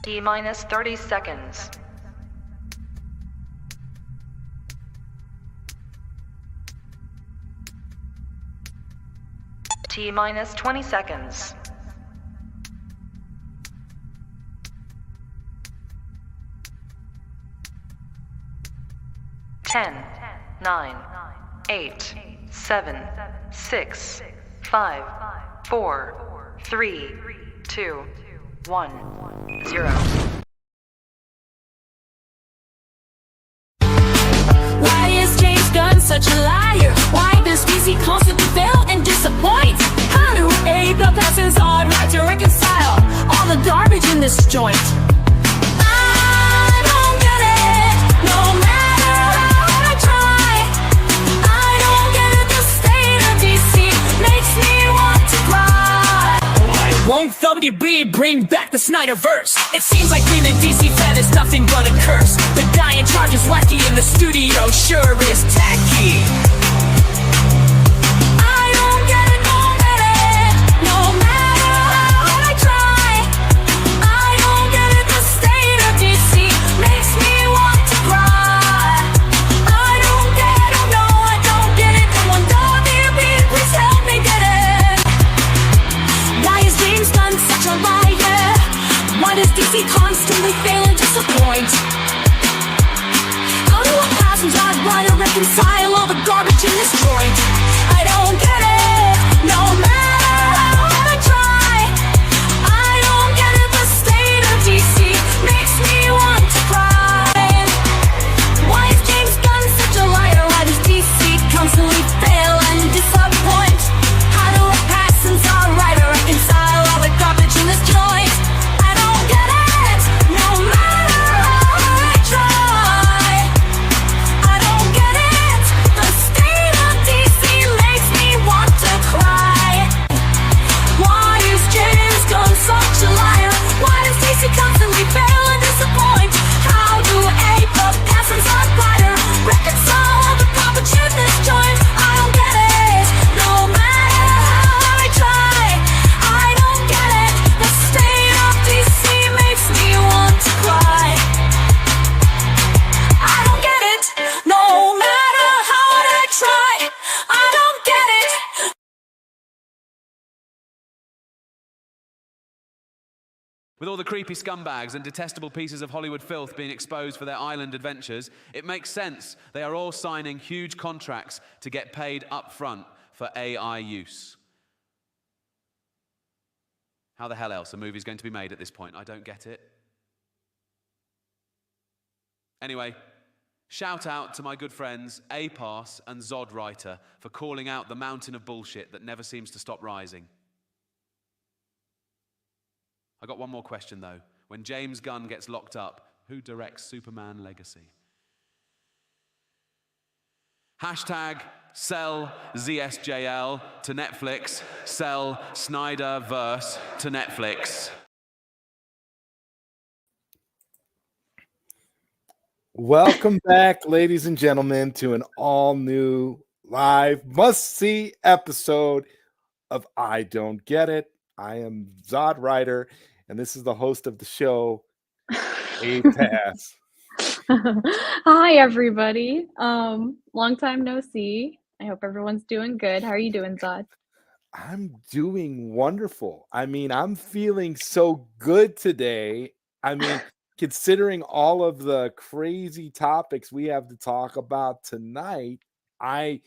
T minus 30 seconds. T minus 20 seconds. Ten, 9, 8, 7, 6, 5, 4, 3, 2, 1, 0. Why is James Gunn such a liar? Why does DC constantly fail and disappoint? How do APass ZodWriter reconcile all the garbage in this joint? I don't get it, no matter how I try. I don't get it, the state of DC makes me want to cry. Why won't WB bring back the Snyder verse? It seems like being a DC fan is nothing but a curse. The guy in charge is wacky and the studio sure is tacky. I don't get it, no matter how I try. I don't get it, the state of DC makes me want to cry. I don't get it, oh no, I don't get it. Come on, WB, please help me get it. Why is James Gunn such a liar? Why does DC constantly fail and disappoint? How do APass ZodWriter reconcile all the garbage in this joint? I don't get it, no matter how hard I try. I don't get it, the state of DC makes me want to cry. Why is James Gunn such a liar? Why does DC constantly fail and disappoint? How do APass ZodWriter reconcile all the garbage in this joint? I don't get it, no matter how hard I try. I don't get it, the state of DC makes me want to cry. Why is James Gunn such a liar? Why does DC constantly fail and disappoint? How do APass ZodWriter reconcile all the garbage in this joint? I don't get it, no matter how hard I try. I don't get it, the state of DC makes me want to cry. I don't get it, no matter how hard I try. I don't get it. With all the creepy scumbags and detestable pieces of Hollywood filth being exposed for their island adventures, it makes sense they are all signing huge contracts to get paid up front for AI use. How the hell else a movie's going to be made at this point? I don't get it. Anyway, shout out to my good friends APass and ZodWriter for calling out the mountain of bullshit that never seems to stop rising. I got one more question though. When James Gunn gets locked up, who directs Superman Legacy? Hashtag sell ZSJL to Netflix, sell Snyder verse to Netflix. Welcome back, ladies and gentlemen, to an all-new live must-see episode of I Don't Get It. I am ZodWriter, and this is the host of the show, APass. Hi, everybody. Long time no see. I hope everyone's doing good. How are you doing, Zod? I'm doing wonderful. I mean, I'm feeling so good today. I mean, considering all of the crazy topics we have to talk about tonight, I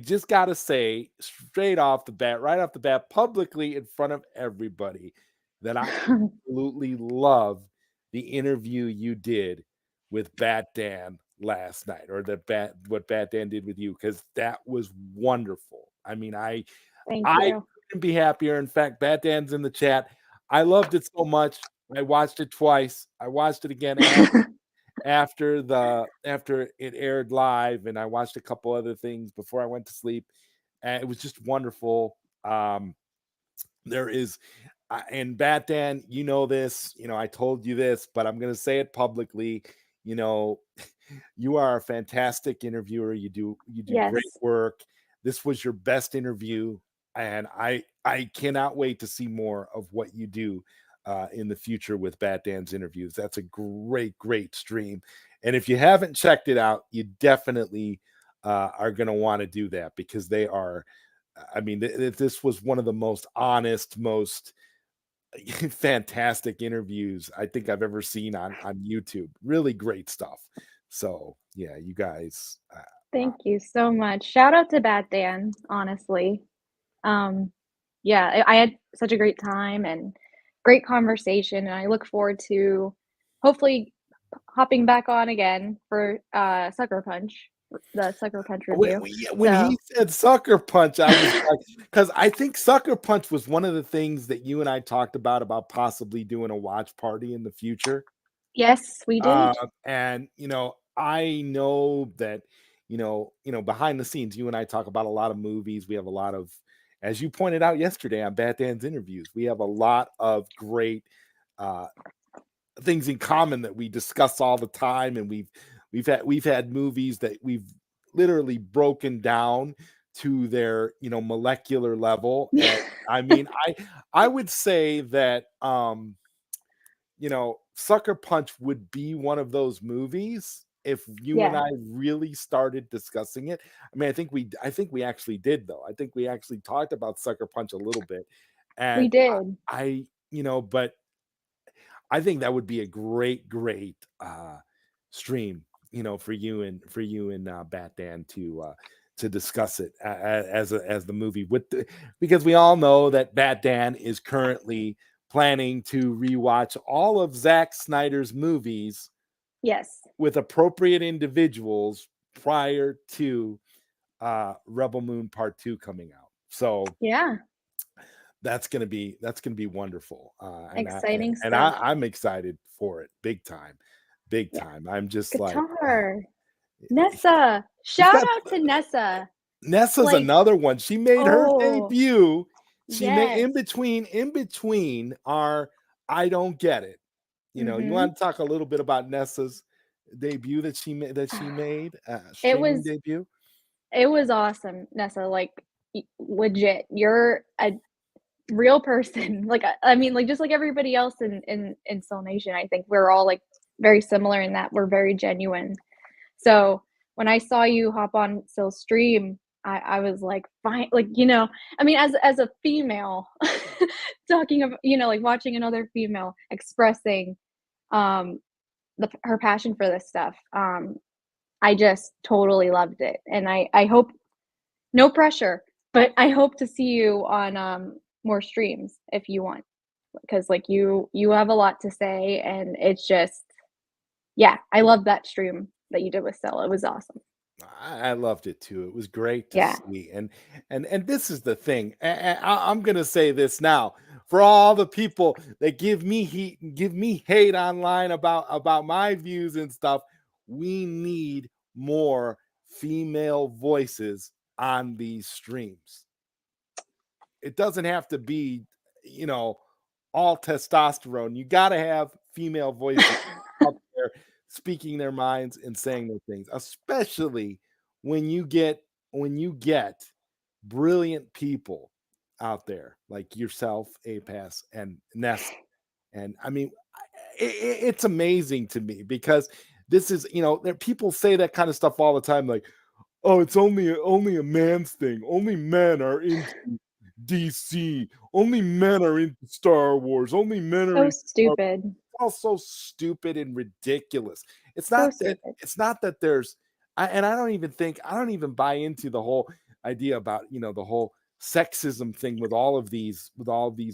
just got to say straight off the bat, right off the bat, publicly in front of everybody, that I absolutely love the interview you did with Bat Dan last night, or what Bat Dan did with you, because that was wonderful. I mean, I couldn't be happier. In fact, Bat Dan's in the chat. I loved it so much. I watched it twice. I watched it again after it aired live, and I watched a couple other things before I went to sleep. And it was just wonderful. There is, and Bat Dan, you know this. I told you this, but I'm going to say it publicly. You are a fantastic interviewer. You do Yes. great work. This was your best interview, and I cannot wait to see more of what you do in the future with Bat Dan's interviews. That's a great stream. And if you haven't checked it out, you definitely are going to want to do that, because they are, I mean, this was one of the most honest, most fantastic interviews I think I've ever seen on YouTube. Really great stuff. So yeah, you guys. Thank you so much. Shout out to Bat Dan, honestly. Yeah, I had such a great time and great conversation, and I look forward to hopefully hopping back on again for Sucker Punch, the Sucker Punch review. When So he said Sucker Punch, I was like, because I think Sucker Punch was one of the things that you and I talked about possibly doing a watch party in the future. yes, we did. And I know that behind the scenes, you and I talk about a lot of movies. We have a lot of, as you pointed out yesterday on Bat Dan's interviews, we have a lot of great things in common that we discuss all the time, and we've had movies that we've literally broken down to their molecular level. And I mean, I would say that Sucker Punch would be one of those movies if you and Yeah. I really started discussing it. I mean, I think we actually did, though. I think we actually talked about Sucker Punch a little bit. And We did. but I think that would be a great stream, for you and Bat Dan to discuss it as the movie because we all know that Bat Dan is currently planning to rewatch all of Zack Snyder's movies, Yes. with appropriate individuals prior to Rebel Moon Part 2 coming out. So Yeah. that's gonna be wonderful. Exciting stuff. I'm excited for it, big time. I'm just like, Guitar. Nessa. Shout out to Nessa. Nessa's Like, another one. She made her oh, debut. She made yes. in between our I don't get it. You want to talk a little bit about Nessa's debut that she made streaming debut? It was awesome, Nessa. Like, legit, you're a real person. Like, I mean, like, just like everybody else in Soul Nation, I think we're all like very similar in that we're very genuine. So when I saw you hop on Sill's stream, I was like, fine, like, I mean, as a female, talking about, like watching another female expressing her passion for this stuff. I just totally loved it, and I hope, no pressure, but I hope to see you on more streams if you want, because like you have a lot to say, and it's just, yeah, I love that stream that you did with Sill. It was awesome. I loved it too. It was great to Yeah. see. And this is the thing. I'm gonna say this now for all the people that give me heat and give me hate online about my views and stuff. We need more female voices on these streams. It doesn't have to be, all testosterone. You got to have female voices out there speaking their minds and saying their things, especially when you get brilliant people out there like yourself, APass, and Ness. And I mean, it's amazing to me because this is, there people say that kind of stuff all the time, like, oh, it's only a man's thing. Only men are into DC. Only men are into Star Wars. Only men are So into stupid. It's all so stupid and ridiculous. It's So not that stupid. it's not that there's I don't even buy into the whole idea about the whole sexism thing with all of these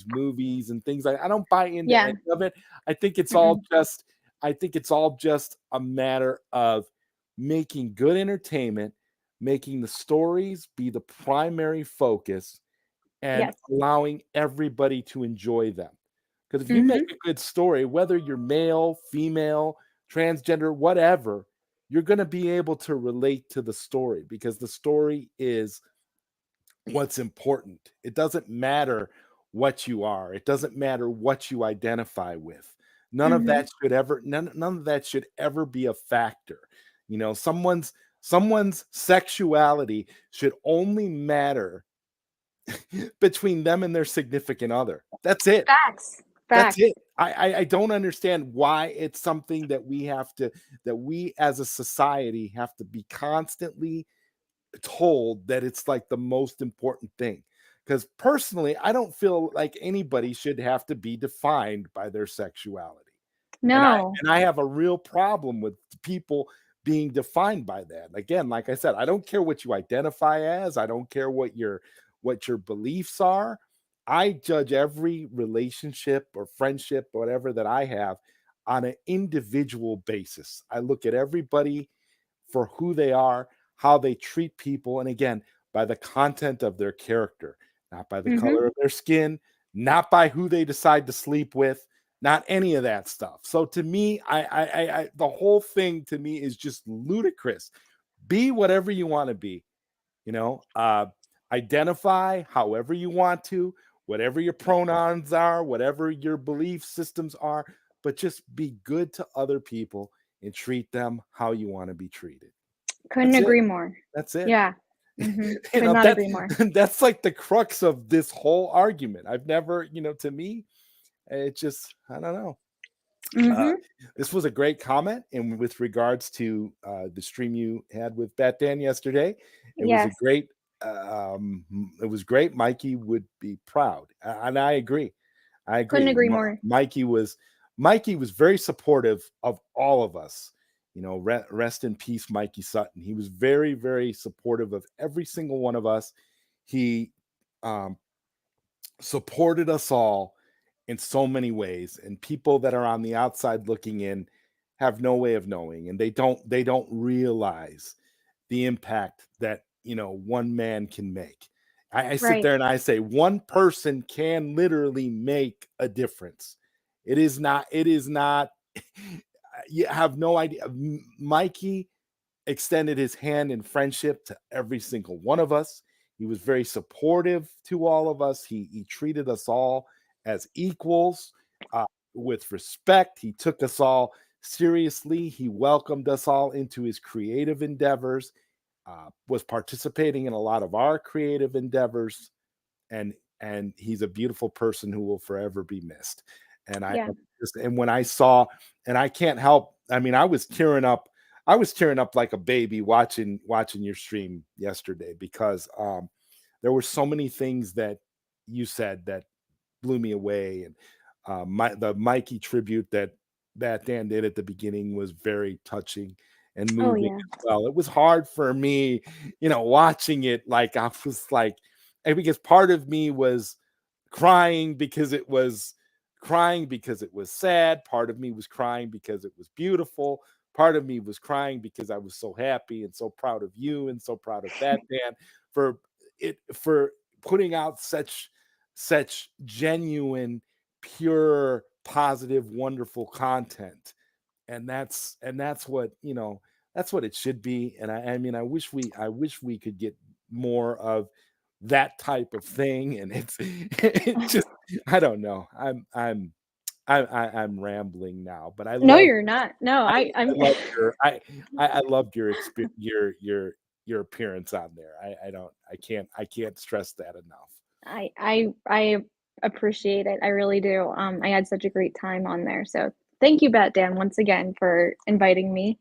movies and things. I don't buy into Yeah. any of it. I think it's all just a matter of making good entertainment, making the stories be the primary focus, and Yes. allowing everybody to enjoy them. Because if you make a good story, whether you're male, female, transgender, whatever, you're going to be able to relate to the story because the story is what's important. It doesn't matter what you are. It doesn't matter what you identify with. None of that should ever be a factor. Someone's sexuality should only matter between them and their significant other. That's it. Facts. That's Facts. it. I don't understand why it's something that we as a society have to be constantly told that it's like the most important thing. Because personally, I don't feel like anybody should have to be defined by their sexuality. And I No. and I have a real problem with people being defined by that. Again, like I said, I don't care what you identify as. I don't care what your beliefs are. I judge every relationship or friendship or whatever that I have on an individual basis. I look at everybody for who they are, how they treat people, and again, by the content of their character, not by the Mhm. color of their skin, not by who they decide to sleep with, not any of that stuff. So to me, the whole thing to me is just ludicrous. Be whatever you want to be, you know, identify however you want to, whatever your pronouns are, whatever your belief systems are, but just be good to other people and treat them how you want to be treated. Couldn't That's it. agree more. That's it. Yeah. Mhm. You Could know, not agree more. that's like the crux of this whole argument. I've never, to me, it just, I don't know. Uh, Mhm. this was a great comment, and with regards to the stream you had with Bat Dan yesterday, it was a Yes. great. It was great. Mikey would be proud, and I agree. I Couldn't agree. agree more. Mikey was very supportive of all of us. Rest in peace, Mikey Sutton. He was very, very supportive of every single one of us. He um, supported us all in so many ways, and people that are on the outside looking in have no way of knowing, and they don't realize the impact that one man can make. I sit Right. there and I say one person can literally make a difference. It is not you have no idea. Mikey extended his hand in friendship to every single one of us. He was very supportive to all of us. He treated us all as equals, with respect. He took us all seriously. He welcomed us all into his creative endeavors, was participating in a lot of our creative endeavors, and he's a beautiful person who will forever be missed. And Yeah. when I saw, and I can't help, I mean, I was tearing up. I was tearing up like a baby watching your stream yesterday, because there were so many things that you said that blew me away. And the Mikey tribute that Dan did at the beginning was very touching and Oh moving yeah. as well. It was hard for me, watching it. Like, I was like, and because part of me was crying because it was sad. Part of me was crying because it was beautiful. Part of me was crying because I was so happy and so proud of you and so proud of Batman for putting out such genuine, pure, positive, wonderful content. And that's what it should be. And I mean, I wish we could get more of that type of thing. And it just, I don't know. I'm rambling now, but No, you're not. No, I I'm loved I loved your your appearance on there. I can't stress that enough. I appreciate it. I really do. I had such a great time on there. So thank you, Bat Dan, once again for inviting me.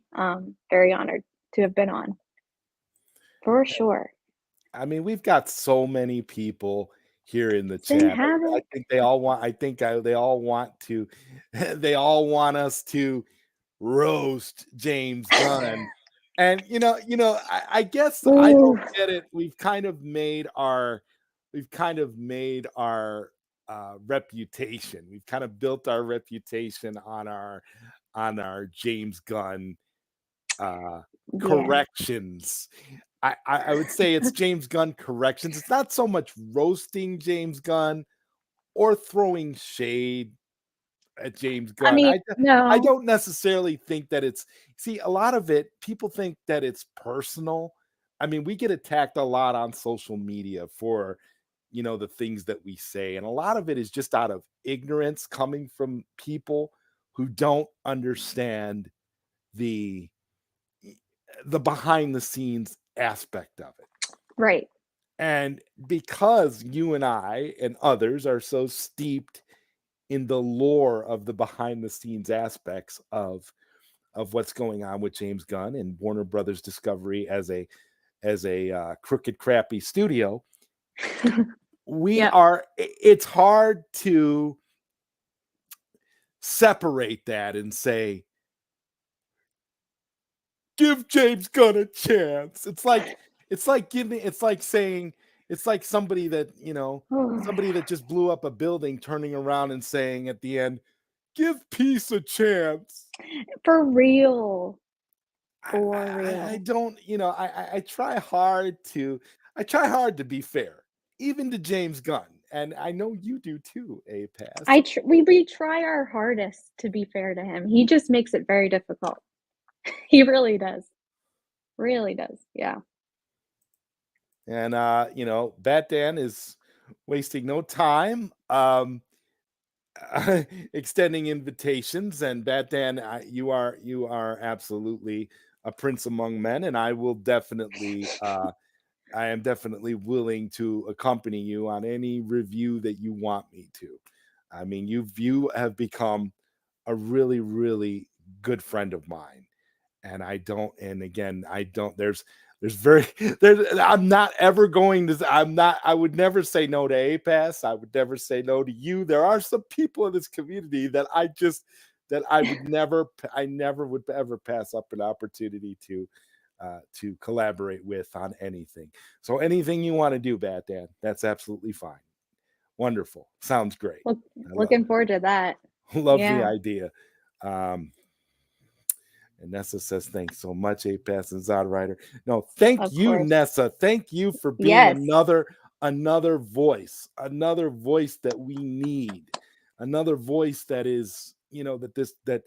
Very honored to have been on. For sure. I mean, we've got so many people here in the Sing chat. I Havoc. think they all want. I think they all want to. They all want us to roast James Gunn. And I guess I Ooh, don't get it. We've kind of made our reputation. We've kind of built our reputation on our James Gunn uh yeah. corrections. I would say it's James Gunn corrections. It's not so much roasting James Gunn or throwing shade at James I Gunn. mean, I no. don't necessarily think that it's, see, a lot of it, people think that it's personal. I mean, we get attacked a lot on social media for the things that we say, and a lot of it is just out of ignorance, coming from people who don't understand the the behind the scenes aspect of it. Right. And because you and I and others are so steeped in the lore of the behind the scenes aspects of what's going on with James Gunn and Warner Brothers Discovery as a crooked, crappy studio. It's hard to separate that and say, give James Gunn a chance. It's like saying, it's like somebody that, somebody that just blew up a building turning around and saying at the end, give peace a chance. For real. I don't, I try hard to be fair, even to James Gunn. And I know you do too, APass. We try our hardest to be fair to him. He just makes it very difficult. He really does. Really does. Yeah. And Bat Dan is wasting no time extending invitations. And Bat Dan, you are absolutely a prince among men, and I will definitely I am definitely willing to accompany you on any review that you want me to. I mean, you have become a really, really good friend of mine. And I don't, and again, I don't, I'm not ever going to, I would never say no to APass. I would never say no to you. There are some people in this community that I never would ever pass up an opportunity to collaborate with on anything. So anything you want to do, Bat Dan, that's absolutely fine. Wonderful. Sounds great. Looking forward to that. Love the idea. And Nessa says, thanks so much, APass and ZodWriter. No, thank you, Nessa. Thank you for being another voice that we need, another voice that is, that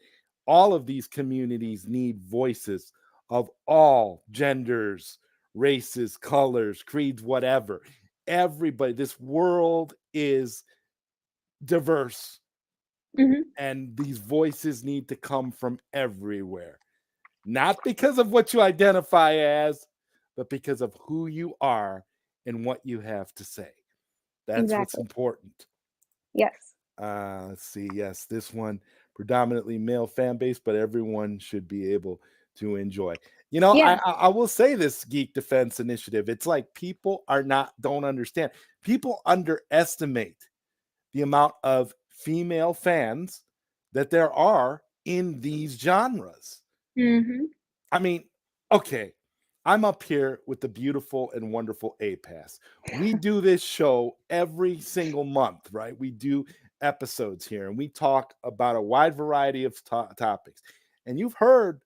all of these communities need voices of all genders, races, colors, creeds, whatever. Everybody, this world is diverse. Mm-hmm. And these voices need to come from everywhere. Not because of what you identify as, but because of who you are and what you have to say. That's what's important. Yes. Let's see. Yes, this one, predominantly male fan base, but everyone should be able to enjoy. I will say this, Geek Defense Initiative. It's like people don't understand. People underestimate the amount of female fans that there are in these genres. Mm-hmm. I mean, okay, I'm up here with the beautiful and wonderful APass. We do this show every single month, right? We do episodes here and we talk about a wide variety of topics. And you've heard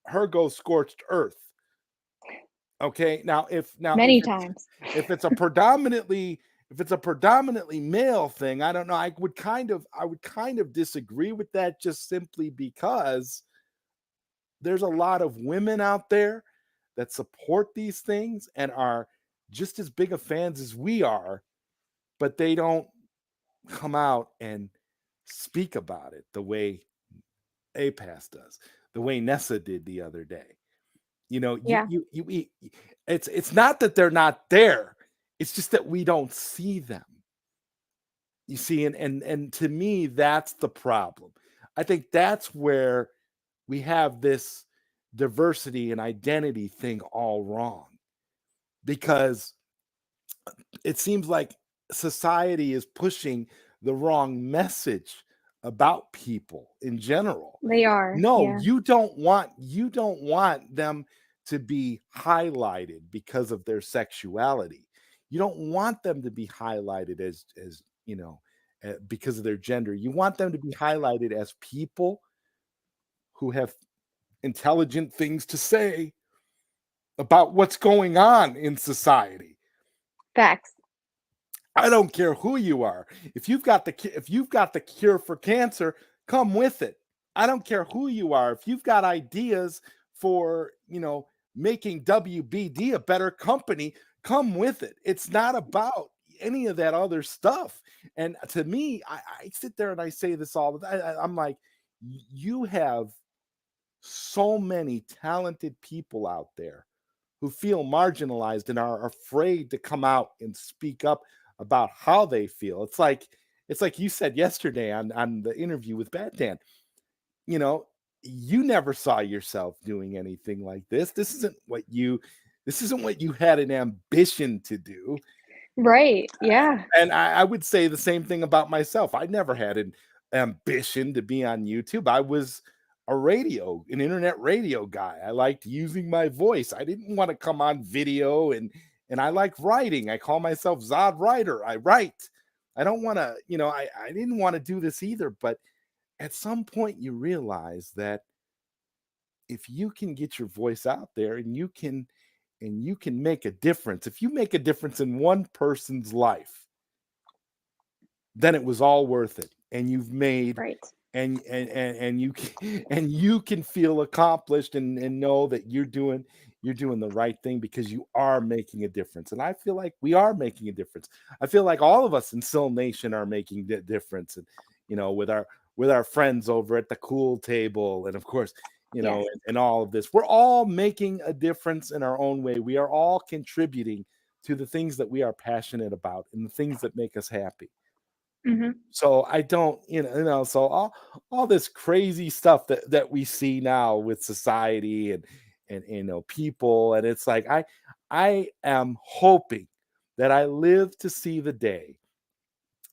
her go scorched earth. Okay, many times. If it's a predominantly male thing, I don't know. I would kind of disagree with that, just simply because there's a lot of women out there that support these things and are just as big of fans as we are, but they don't come out and speak about it the way APass does, the way Nessa did the other day. It's not that they're not there. It's just that we don't see them. You see, and to me, that's the problem. I think that's where we have this diversity and identity thing all wrong, because it seems like society is pushing the wrong message about people in general. They are. No, you don't want them to be highlighted because of their sexuality. You don't want them to be highlighted as because of their gender. You want them to be highlighted as people who have intelligent things to say about what's going on in society. Facts. I don't care who you are. If you've got the cure for cancer, come with it. I don't care who you are. If you've got ideas for, making WBD a better company, come with it. It's not about any of that other stuff. And to me, I sit there and I say this all the time. I'm like, you have so many talented people out there who feel marginalized and are afraid to come out and speak up about how they feel. It's like it's like you said yesterday on the interview with Bad Dan. You know, you never saw yourself doing anything like this. This isn't what you had an ambition to do. Right. Yeah. And I would say the same thing about myself. I never had an ambition to be on YouTube. I was an internet radio guy. I liked using my voice. I didn't want to come on video, and I like writing. I call myself ZodWriter. I write. I don't want to, I didn't want to do this either. But at some point you realize that if you can get your voice out there and you can make a difference, if you make a difference in one person's life, then it was all worth it. And you've made Right. and you can feel accomplished and know that you're doing the right thing because you are making a difference. And I feel like we are making a difference. I feel like all of us in Sill Nation are making a difference. And with our friends over at the Cool Table, and of course, Yes. and all of this, we're all making a difference in our own way. We are all contributing to the things that we are passionate about and the things that make us happy. Hmm. So I don't, so all this crazy stuff that we see now with society and people, and it's like I am hoping that I live to see the day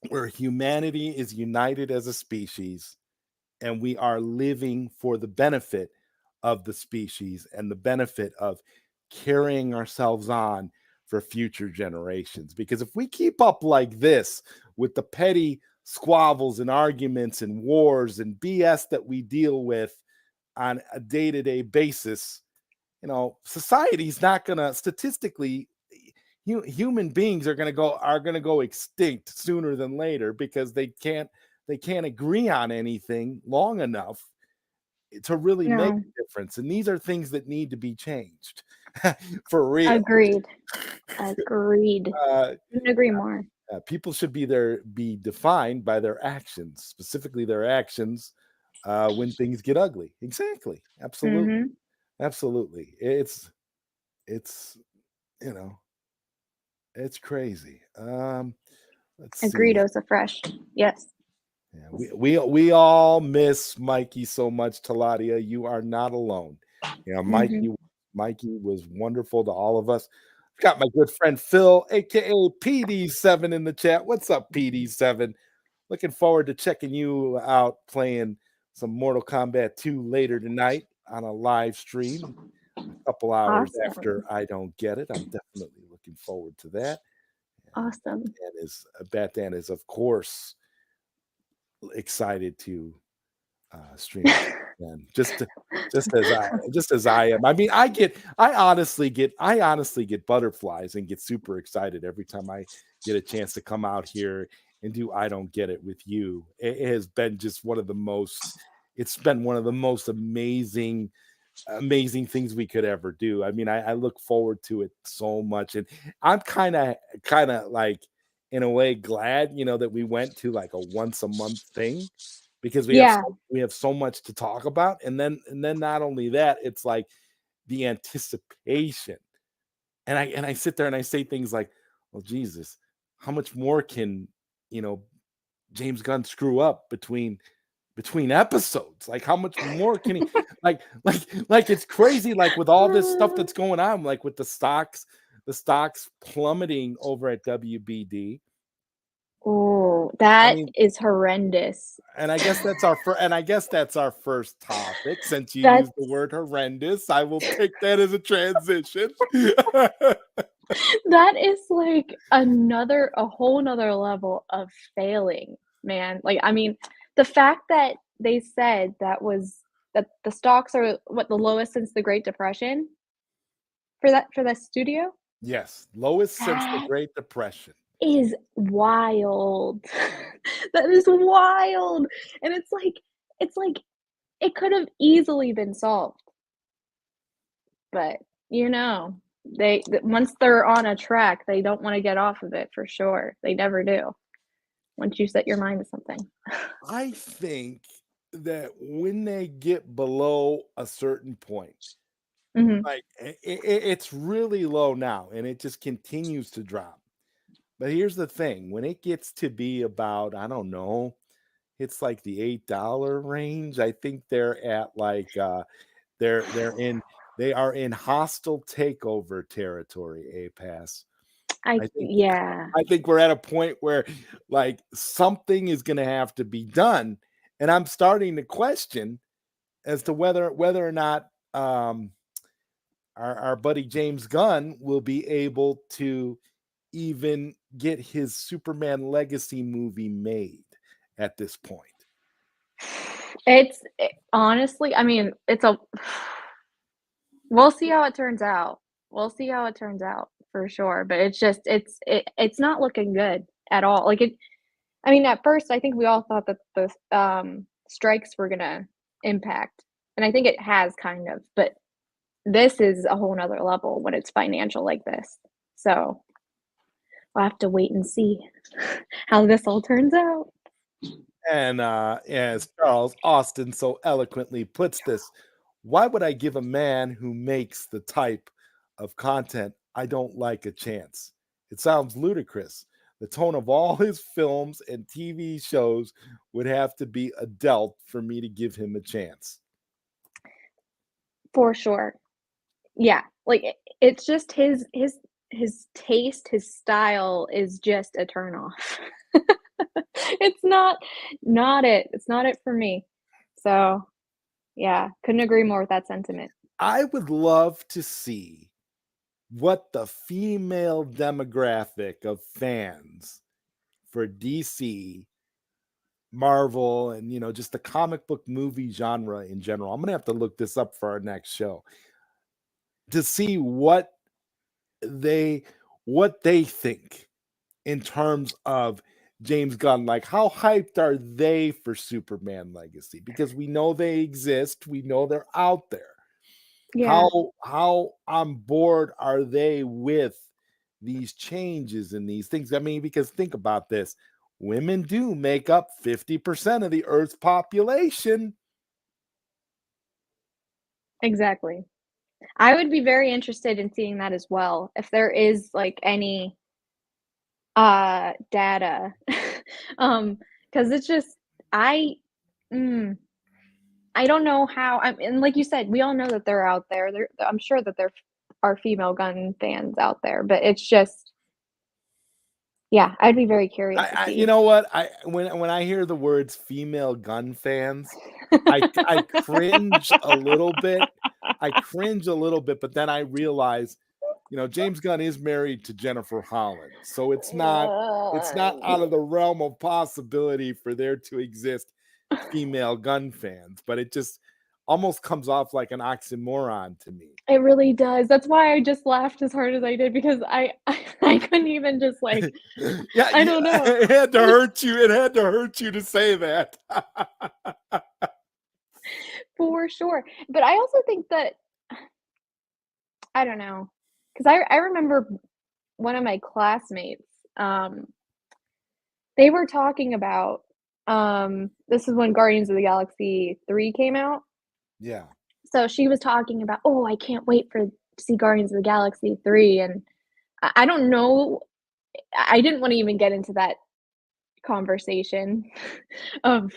where humanity is united as a species and we are living for the benefit of the species and the benefit of carrying ourselves on for future generations. Because if we keep up like this with the petty squabbles and arguments and wars and BS that we deal with on a day-to-day basis, society's not going to, statistically, human beings are going to go extinct sooner than later because they can't agree on anything long enough to really make No. a difference. And these are things that need to be changed for real. Agreed. Couldn't agree more. People should be defined by their actions, specifically their actions when things get ugly. Exactly. Absolutely. Hmm. Absolutely. It's it's crazy. Let's see. Agreed. Osa fresh. Yes. Yeah, we all miss Mikey so much, Taladia. You are not alone. Mikey was wonderful to all of us. Got my good friend Phil, aka PD7, in the chat. What's up, PD7? Looking forward to checking you out playing some Mortal Kombat 2 later tonight on a live stream a couple hours after I Don't Get It. I'm definitely looking forward to that. Awesome. Bat Dan is, of course, excited to stream and just as I am. I mean, I honestly get butterflies and get super excited every time I get a chance to come out here and do I Don't Get It with you. It has been just one of the most amazing things we could ever do. I mean, I look forward to it so much, and I'm kind of like, in a way, glad that we went to like a once a month thing, because we have so much to talk about. And then not only that, it's like the anticipation, and I sit there and I say things like, well, Jesus, how much more can James Gunn screw up between episodes? Like, how much more can he like it's crazy, like with all this stuff that's going on, like with the stocks plummeting over at WBD. Oh, that is horrendous. And I guess that's our first topic. Since you used the word horrendous, I will take that as a transition. That is like a whole nother level of failing, man. Like, I mean, the fact that they said that the stocks are the lowest since the Great Depression for that studio. Yes, lowest since the Great Depression. Is wild. That is wild. And it's like it could have easily been solved. But they once they're on a track, they don't want to get off of it, for sure. They never do. Once you set your mind to something. I think that when they get below a certain point, like it's really low now, and it just continues to drop. But here's the thing: when it gets to be about, I don't know, it's like the $8 range. I think they're at like they're in they are in hostile takeover territory. APass. I think Yeah. I think we're at a point where like something is going to have to be done, and I'm starting to question as to whether or not our buddy James Gunn will be able to even get his Superman legacy movie made at this point. Honestly, I mean, we'll see how it turns out. We'll see how it turns out for sure. But it's not looking good at all. I mean, at first, I think we all thought that the strikes were gonna impact, and I think it has kind of. But this is a whole nother level when it's financial like this. So we'll have to wait and see how this all turns out. And as Charles Austin so eloquently puts this, why would I give a man who makes the type of content I don't like a chance? It sounds ludicrous. The tone of all his films and TV shows would have to be adult for me to give him a chance. For sure. Yeah, like it's just his taste, his style is just a turn off. It's not it. It's not it for me. So, yeah, couldn't agree more with that sentiment. I would love to see what the female demographic of fans for DC, Marvel, and just the comic book movie genre in general. I'm gonna have to look this up for our next show to see what they think in terms of James Gunn. Like, how hyped are they for Superman Legacy? Because we know they exist, we know they're out there. Yeah. How on board are they with these changes and these things? I mean, because think about this. Women do make up 50% of the Earth's population. Exactly. I would be very interested in seeing that as well. If there is like any data. 'Cause it's just I don't know how and like you said, we all know that they're out there. I'm sure that there are female gun fans out there, but it's just yeah, I'd be very curious to see. You know what? When I hear the words female gun fans, I cringe a little bit. But then I realize, James Gunn is married to Jennifer Holland, so it's not out of the realm of possibility for there to exist female gun fans. But it just almost comes off like an oxymoron to me. It really does. That's why I just laughed as hard as I did because I couldn't even just like Yeah, I don't know. It had to hurt you. It had to hurt you to say that. For sure. But I also think that I don't know, because I remember one of my classmates, they were talking about, this is when Guardians of the Galaxy 3 came out. Yeah. So she was talking about, "Oh, I can't wait to see Guardians of the Galaxy 3," and I don't know, I didn't wanna even get into that conversation of,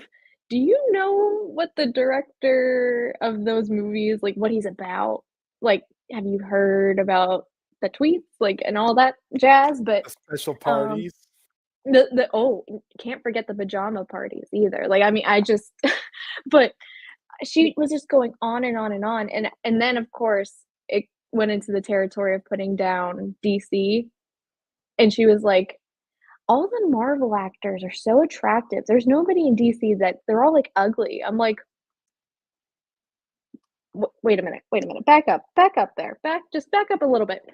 "Do you know what the director of those movies, like, what he's about? Like, have you heard about the tweets, like, and all that jazz?" But, The special um, parties. can't forget the pajama parties either, like, I mean, I just but she was just going on and on and on, and then, of course, it went into the territory of putting down DC, and she was like, "All the Marvel actors are so attractive. There's nobody in DC that they're all, like, ugly." I'm like, wait a minute, back up there, just back up a little bit.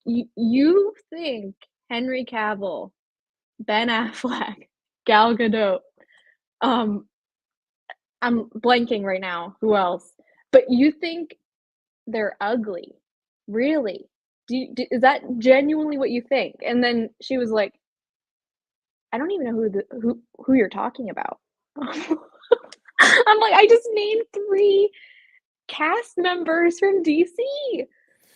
You think Henry Cavill, Ben Affleck, Gal Gadot, um, I'm blanking right now, who else? But you think they're ugly? Really? Is that genuinely what you think? And then she was like, "I don't even know who you're talking about." I'm like, "I just named 3 cast members from DC,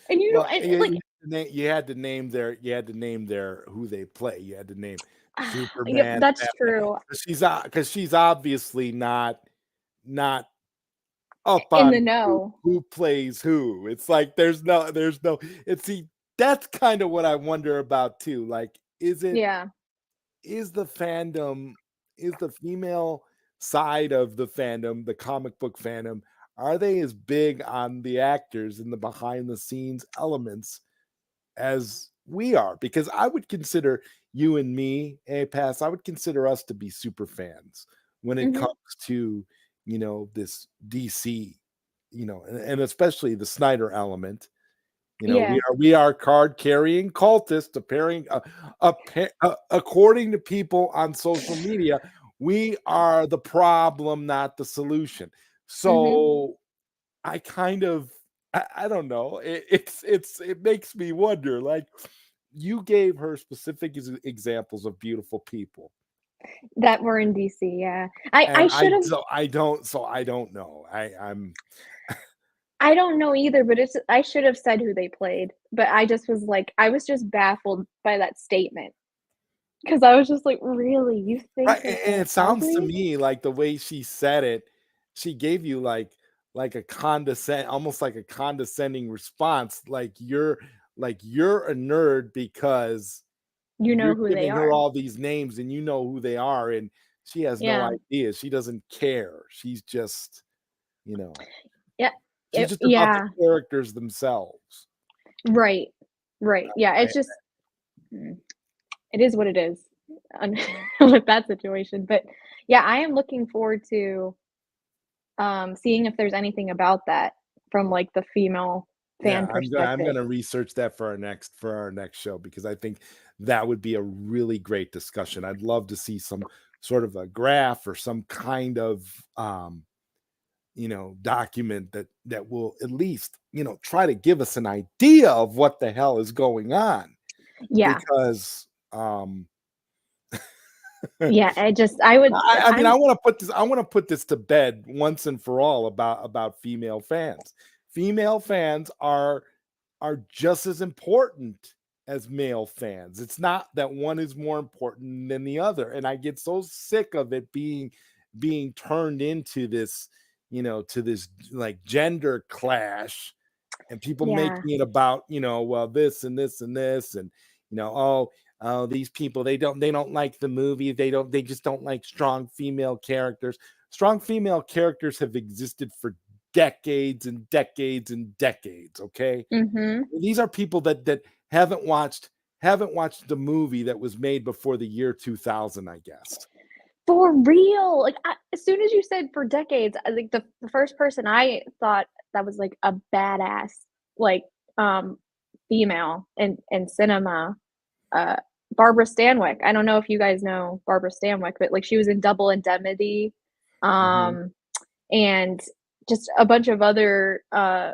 and you Well, don't and, like you had to name their who they play. You had to name Yep, Superman, that's Batman. true. Because she's obviously not up In the on know. who plays who. It's like there's no it's see that's kind of what I wonder about too. Like, Yeah. is the fandom, is the female side of the fandom, the comic book fandom, are they as big on the actors and the behind the scenes elements as we are? Because I would consider you and me, APass, I would consider us to be super fans when it Mhm. comes to, this DC, and especially the Snyder element. Yeah. We are card carrying cultists, according to people on social media. We are the problem, not the solution. Mhm. So I kind of, I don't know. It makes me wonder. Like, you gave her specific examples of beautiful people, That were in DC, yeah. I and should have I don't know. I don't know either, but I should have said who they played, but I just was like I was just baffled by that statement because I was just like, "Really? You think Right, that and they're it sounds to ugly?" me like the way she said it, she gave you like a almost like a condescending response, like you're a nerd because You know you're who they giving her are. all these names and you know who they are, and she has no Yeah. idea. She doesn't care. She's just, you know, Yeah. she's just about the Yeah. characters themselves. Right. Right. Yeah, I, it's just mm, it is what it is un with that situation, but, yeah, I am looking forward to, seeing if there's anything about that from, like, the female Yeah, fan I'm perspective. gonna research that for our next show because I think that would be a really great discussion. I'd love to see some sort of a graph or some kind of document that will at least, try to give us an idea of what the hell is going on. Yeah. Because Yeah, I would I mean, I'm I want to put this to bed once and for all about female fans. Female fans are just as important as male fans. It's not that one is more important than the other. And I get so sick of it being turned into this, to this like gender clash, and people Yeah. making it about, well, this and this and this, and these people, they don't like the movie, they just don't like strong female characters. Strong female characters have existed for decades and decades and decades, okay? Mhm. These are people that haven't watched the movie that was made before the year 2000, I guess. For real, like, as soon as you said for decades, I think the first person I thought that was, like, a badass, like, um, female in cinema, uh, Barbara Stanwyck. I don't know if you guys know Barbara Stanwyck, but, like, she was in Double Indemnity, Mhm. um, and just a bunch of other, You,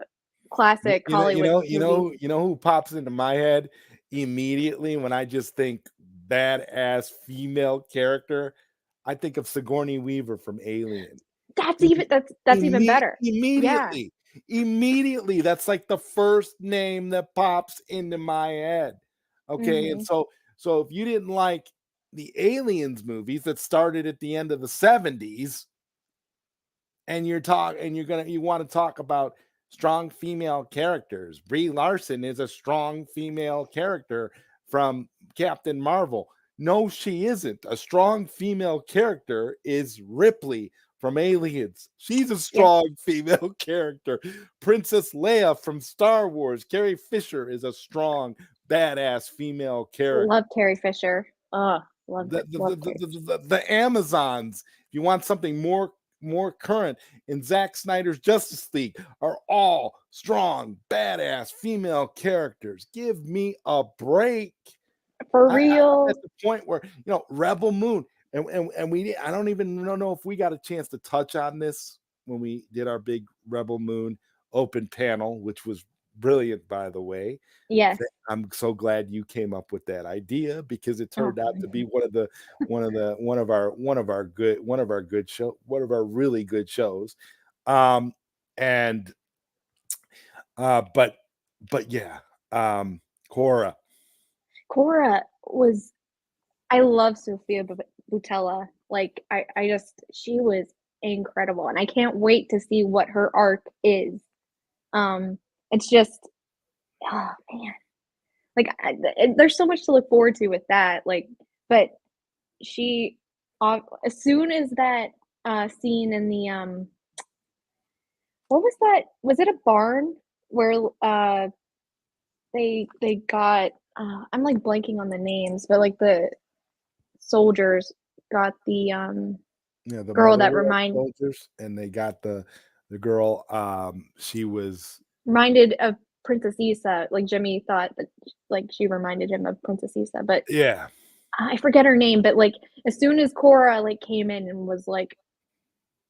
classic you know, you Hollywood know, you movies. know, you know who pops into my head immediately when I just think badass female character? I think of Sigourney Weaver from Alien. That's even better. Yeah. Immediately, immediately. That's like the first name that pops into my head. Okay, and Mhm. so if you didn't like the Aliens movies that started at the end of the 70s, and you want to talk about strong female characters. Brie Larson is a strong female character from Captain Marvel. No, she isn't. A strong female character is Ripley from Aliens. She's a Yeah. strong female character. Princess Leia from Star Wars. Carrie Fisher is a strong, badass female character. Love Carrie Fisher. Ugh, love Carrie. The Amazons, if you want something more current, in Zack Snyder's Justice League, are all strong, badass female characters. Give me a break. For I'm at real. the point where, Rebel Moon, and I don't even know if we got a chance to touch on this when we did our big Rebel Moon open panel, which was brilliant, by the way. Yes. I'm so glad you came up with that idea because it Oh, turned out to be one of our really good shows. And but yeah, Cora. Cora was, I love Sophia Butella. Like, she was incredible, and I can't wait to see what her arc is. It's just, oh man, like there's so much to look forward to with that. Like, but she, as soon as that scene in the what was that? Was it a barn where they got I'm like blanking on the names, but like the soldiers got the The girl that mother of soldiers, and they got the girl. She was reminded of Princess Issa. Like Jimmy thought that like she reminded him of Princess Issa, but yeah. I forget her name. But like as soon as Cora like came in and was like,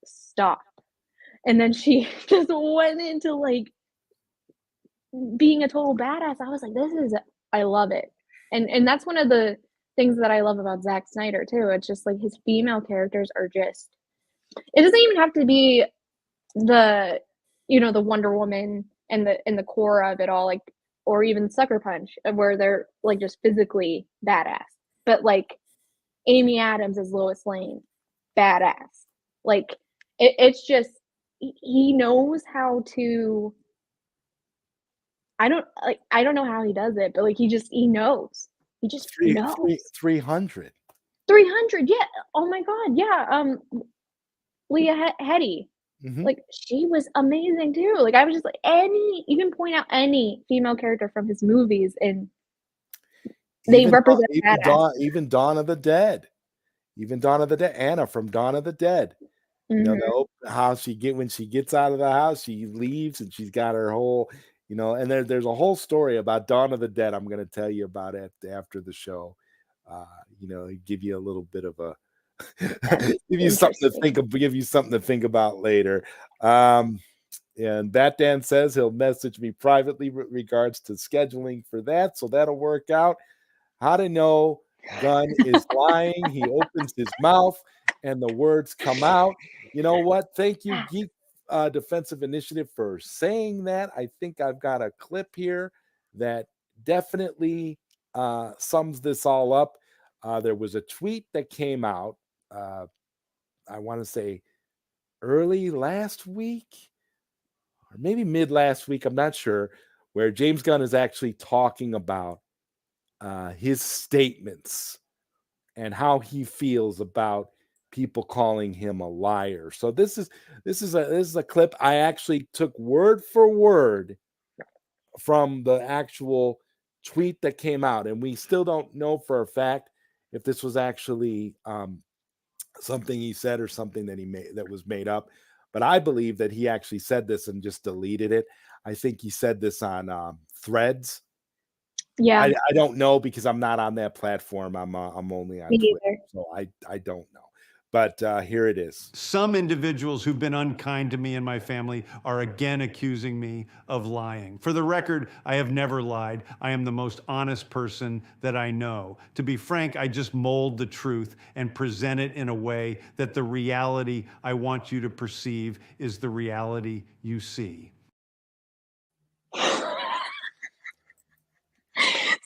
stop, and then she just went into like being a total badass. I was like, I love it. And that's one of the things that I love about Zack Snyder too. It's just like his female characters are just, it doesn't even have to be the, the Wonder Woman and the core of it all, like, or even Sucker Punch, where they're like just physically badass. But like Amy Adams as Lois Lane, badass. Like it's just, he knows how to, I don't know how he does it, but like he knows. He just knows. 300. 300, yeah. Oh my god, yeah. Leah Headey. Mhm. Like she was amazing too. Like I was just like, you can point out any female character from his movies and they represent badass. Even Dawn of the Dead. Anna from Dawn of the Dead. Mhm. How when she gets out of the house, she leaves and she's got her whole, and there's a whole story about Dawn of the Dead I'm going to tell you about it after the show. Give you a little bit of a give you something to think about later. And Batman says he'll message me privately with regards to scheduling for that, so that'll work out. How to know Gunn is lying? He opens his mouth and the words come out. You know what? Thank you, Geek Defensive Initiative, for saying that. I think I've got a clip here that definitely sums this all up. There was a tweet that came out, I want to say early last week or maybe mid last week, I'm not sure, where James Gunn is actually talking about his statements and how he feels about people calling him a liar. So this is a clip I actually took word for word from the actual tweet that came out, and we still don't know for a fact if this was actually something he said or something that was made up. But I believe that he actually said this and just deleted it. I think he said this on Threads. Yeah. I don't know because I'm not on that platform. I'm only on Twitter, so I don't know. But here it is. Some individuals who've been unkind to me and my family are again accusing me of lying. For the record, I have never lied. I am the most honest person that I know. To be frank, I just mold the truth and present it in a way that the reality I want you to perceive is the reality you see.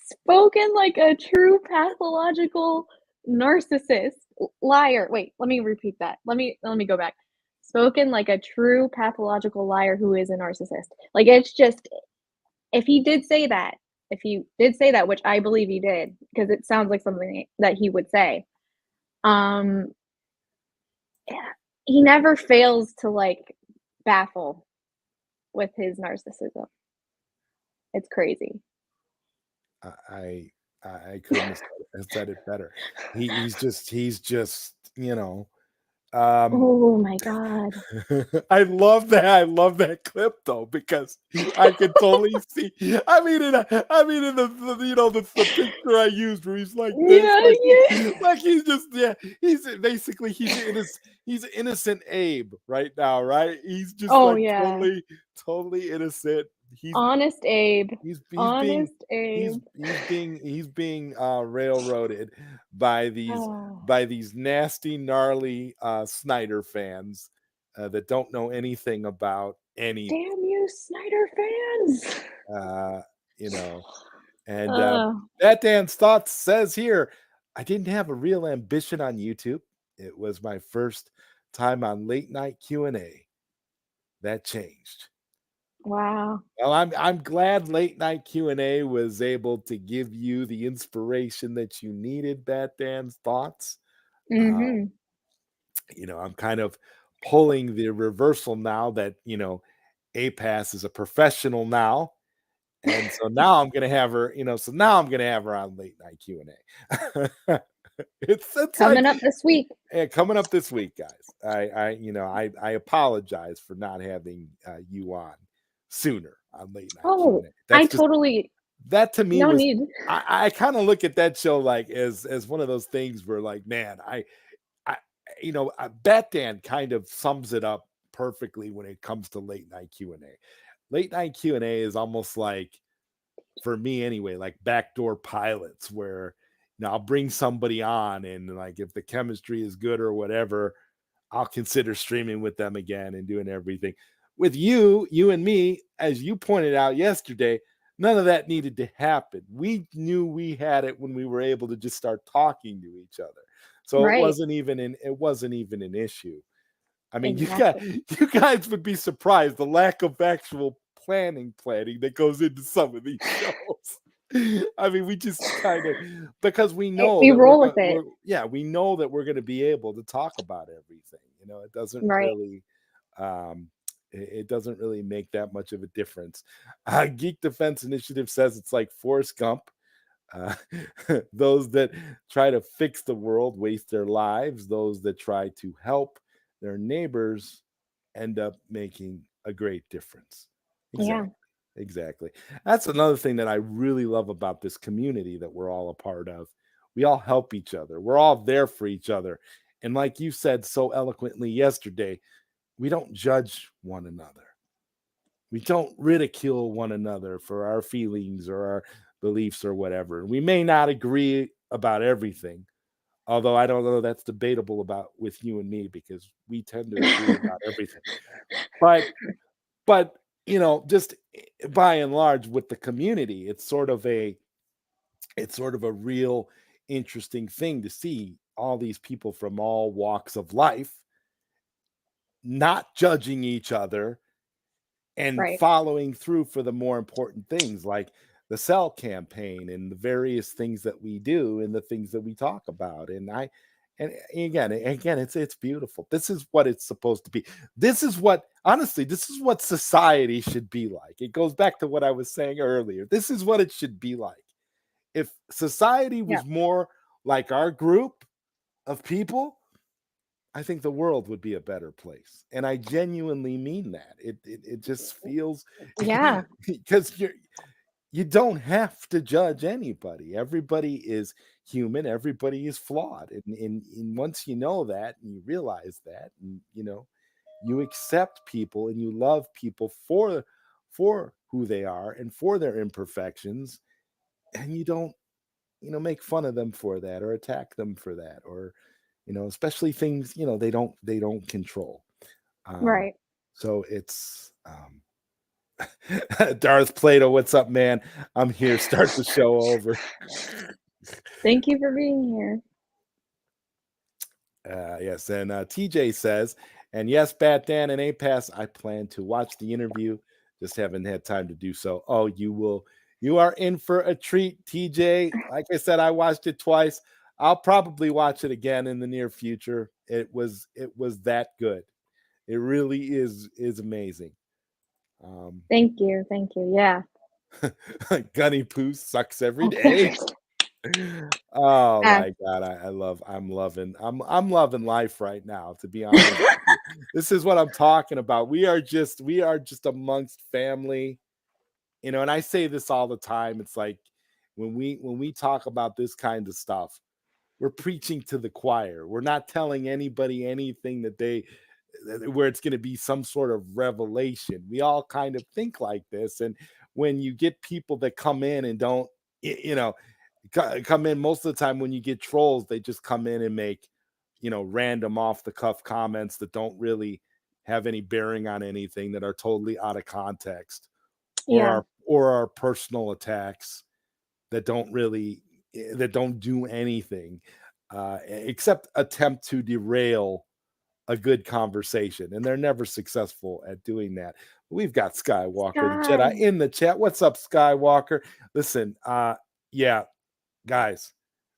Spoken like a true pathological narcissist. Liar. Wait, let me repeat that. Let me go back. Spoken like a true pathological liar who is a narcissist. Like it's just, if he did say that, which I believe he did, because it sounds like something that he would say, he never fails to like baffle with his narcissism. It's crazy. I couldn't have said it better. He's just Oh my god. I love that clip though, because I can totally see. I mean in the picture I used where he's like this, like he's just he's basically he's innocent Abe right now, right? He's just totally innocent. Honest Abe. He's Abe. being railroaded by these nasty, gnarly Snyder fans that don't know anything about anything. Damn you, Snyder fans! And Oh, That Dan's Thoughts says here, I didn't have a real ambition on YouTube. It was my first time on late night Q&A. That changed. wow. Well, I'm glad late night Q&A was able to give you the inspiration that you needed, Bat Dan's Thoughts. Uh, Mhm. I'm kind of pulling the reversal now that, APass is a professional now. And so now I'm gonna have her, so now I'm gonna have her on late night Q&A. It's like Coming up this week. coming up this week, guys. I apologize for not having you on sooner on late night Oh, Q&A. I That's just totally that to me no was need. I kind of look at that show like as one of those things where like, man, Bat Dan kind of sums it up perfectly when it comes to late night Q&A. Late night Q&A is almost like, for me anyway, like backdoor pilots where I'll bring somebody on and like if the chemistry is good or whatever, I'll consider streaming with them again and doing everything. With you and me, as you pointed out yesterday, none of that needed to happen. We knew we had it when we were able to just start talking to each other. So it Right. wasn't even an issue. I mean, Exactly. you guys would be surprised the lack of actual planning that goes into some of these shows. I mean, we just kind of because we know We that roll with it. we know that we're going to be able to talk about everything. It doesn't Right. really it doesn't really make that much of a difference. Geek Defense Initiative says it's like Forrest Gump. Uh, those that try to fix the world waste their lives. Those that try to help their neighbors end up making a great difference. Yeah. Exactly. That's another thing that I really love about this community that we're all a part of. We all help each other. We're all there for each other. And like you said so eloquently yesterday, we don't judge one another. We don't ridicule one another for our feelings or our beliefs or whatever. We may not agree about everything, although I don't know that's debatable about with you and me because we tend to agree about everything. But just by and large with the community, it's sort of a real interesting thing to see all these people from all walks of life not judging each other and Right. following through for the more important things like the cell campaign and the various things that we do and the things that we talk about. And again, it's beautiful. This is what it's supposed to be. This is what society should be like. It goes back to what I was saying earlier. This is what it should be like. If society Yeah. was more like our group of people, I think the world would be a better place. And I genuinely mean that. It just feels Yeah. because you don't have to judge anybody. Everybody is human, everybody is flawed. And once you know that and you realize that, and you accept people and you love people for who they are and for their imperfections, and you don't make fun of them for that or attack them for that, or especially things they don't control. um Right. so it's Darth Plato, what's up, man? I'm here. Start the show over. Thank you for being here. Yes, and TJ says, and yes, Bat Dan and APass, I plan to watch the interview, just haven't had time to do so. Oh, you are in for a treat, TJ. Like I said, I watched it twice. I'll probably watch it again in the near future. It was that good. It really is amazing. Thank you. Thank you. Yeah. Gunny Poo sucks every day. Oh Ah, my god, I'm loving life right now, to be honest with you. This is what I'm talking about. We are just amongst family, and I say this all the time. It's like when we talk about this kind of stuff, we're preaching to the choir. We're not telling anybody anything where it's going to be some sort of revelation. We all kind of think like this, and when you get people that come in and don't, come in most of the time, when you get trolls, they just come in and make random off the cuff comments that don't really have any bearing on anything, that are totally out of context, or yeah. our personal attacks. that don't do anything except attempt to derail a good conversation, and they're never successful at doing that. We've got Skywalker the Jedi Sky. in the chat. What's up, Skywalker? Listen, yeah, guys,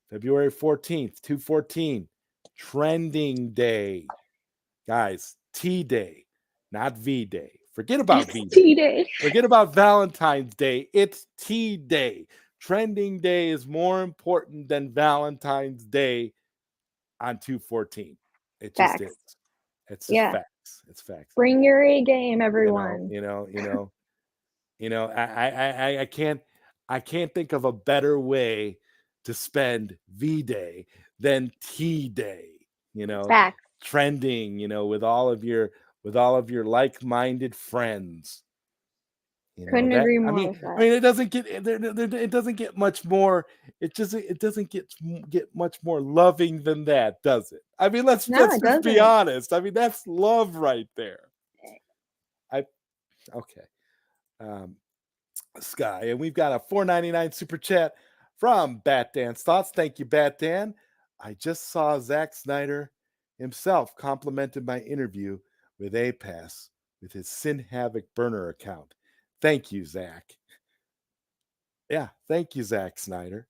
February 14th, 214, trending day. Guys, T Day, not V Day. Forget about V Day. T-Day. Forget about Valentine's Day. It's T Day. Trending day is more important than Valentine's Day on 214. It just Facts. is. It's just Yeah. facts. It's facts. Bring your A game, You everyone. know, I can't think of a better way to spend V Day than T Day. Facts. Trending, with all of your like-minded friends. Couldn't agree more with that. it doesn't get much more. It doesn't get much more loving than that, does it? I mean, let's No, just it be doesn't. honest. I mean, that's love right there. Okay. Sky, and we've got a $4.99 super chat from Bat Dan's Thoughts. Thank you, Bat Dan. I just saw Zack Snyder himself complimented my interview with APass with his Sin Havoc burner account. Thank you, Zack. Yeah, thank you, Zack Snyder.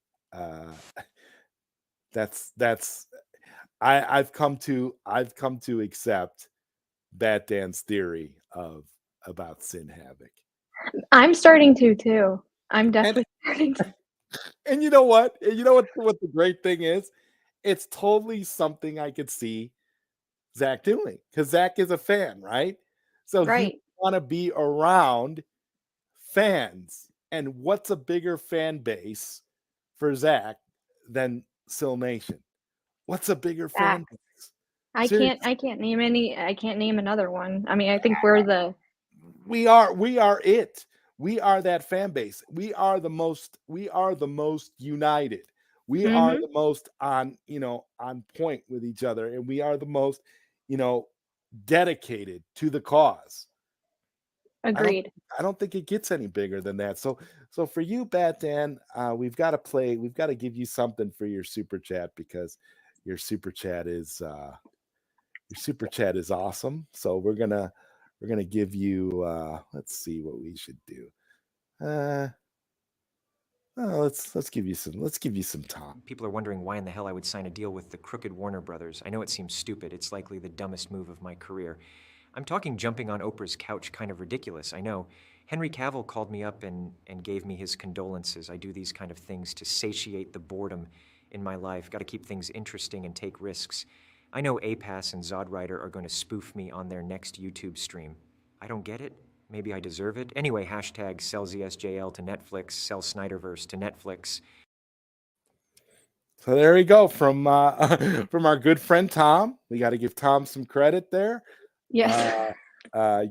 I've come to accept Bat Dan's theory about Sin Havoc. I'm starting to too. I'm definitely starting to. And you know what? What the great thing is? It's totally something I could see Zack doing, because Zack is a fan, right? So he Right. want to be around fans. And what's a bigger fan base for Zack than Sil Nation? What's a bigger fan Facts. base? I can't name another one. I mean, I think we're the We are it. We are that fan base. We are the most united. We are the most on point with each other, and we are the most, dedicated to the cause. agreed. I don't think it gets any bigger than that. So for you, Bat Dan, we've got to give you something for your super chat, because your super chat is awesome. So we're gonna give you let's see what we should do. Let's give you some time. People are wondering why in the hell I would sign a deal with the crooked Warner Brothers. I know it seems stupid. It's likely the dumbest move of my career. I'm talking jumping on Oprah's couch kind of ridiculous, I know. Henry Cavill called me up and gave me his condolences. I do these kind of things to satiate the boredom in my life. Got to keep things interesting and take risks. I know APass and ZodWriter are going to spoof me on their next YouTube stream. I don't get it. Maybe I deserve it. Anyway, hashtag sell ZSJL to Netflix, sell Snyderverse to Netflix. So there we go from our good friend Tom. We got to give Tom some credit there. Yes. So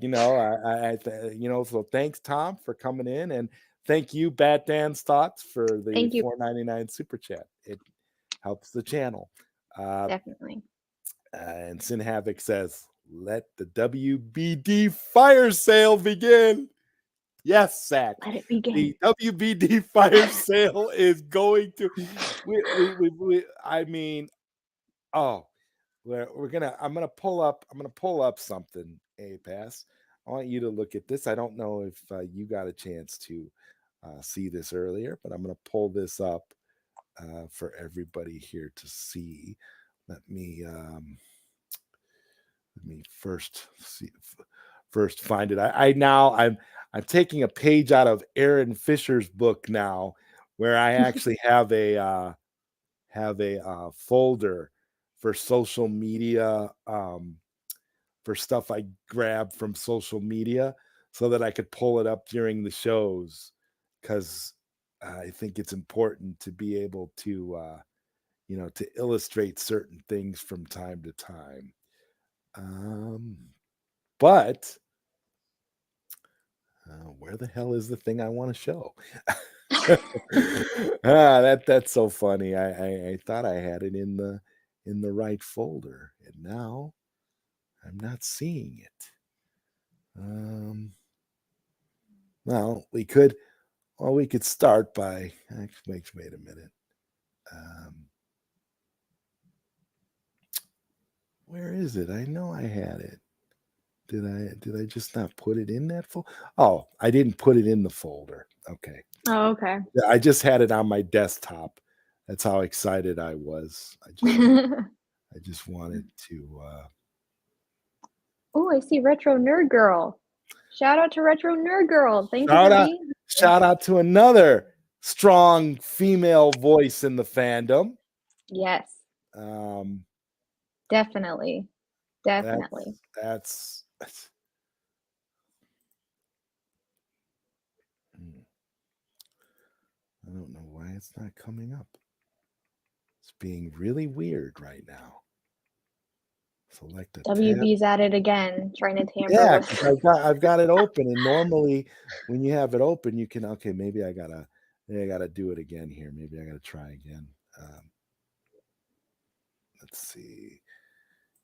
thanks, Tom, for coming in, and thank you, Bat Dan's Thoughts, for the $4.99 super chat. It helps the channel. Definitely. And Sin Havoc says, "Let the WBD fire sale begin." Yes, Zack. Let it begin. The WBD fire sale is going to. I'm gonna pull up something, APass. I want you to look at this. I don't know if you got a chance to see this earlier, but I'm gonna pull this up for everybody here to see. Let me first find it. I'm taking a page out of Aaron Fisher's book now, where I actually have a folder for social media, for stuff I grab from social media, so that I could pull it up during the shows, because I think it's important to be able to to illustrate certain things from time to time. But where the hell is the thing I want to show? That's so funny. I thought I had it in the right folder, and now I'm not seeing it. Well, we could Well, we could start by actually wait a minute. Where is it? I know I had it. Did I just not put it in that folder? Oh, I didn't put it in the folder. Okay. Oh, okay. Yeah, I just had it on my desktop. That's how excited I was. I just wanted to Oh, I see Retro Nerd Girl. Shout out to Retro Nerd Girl. Thank you shout for out, being here. shout out to another strong female voice in the fandom. Yes, Um, definitely. Definitely. that's I don't know why it's not coming up. It's being really weird right now. Select a tab. WB's at it again, trying to tamper Yeah, with. 'cause I've got it open, and normally when you have it open, you can maybe I gotta do it again here. Maybe I gotta try again. Let's see.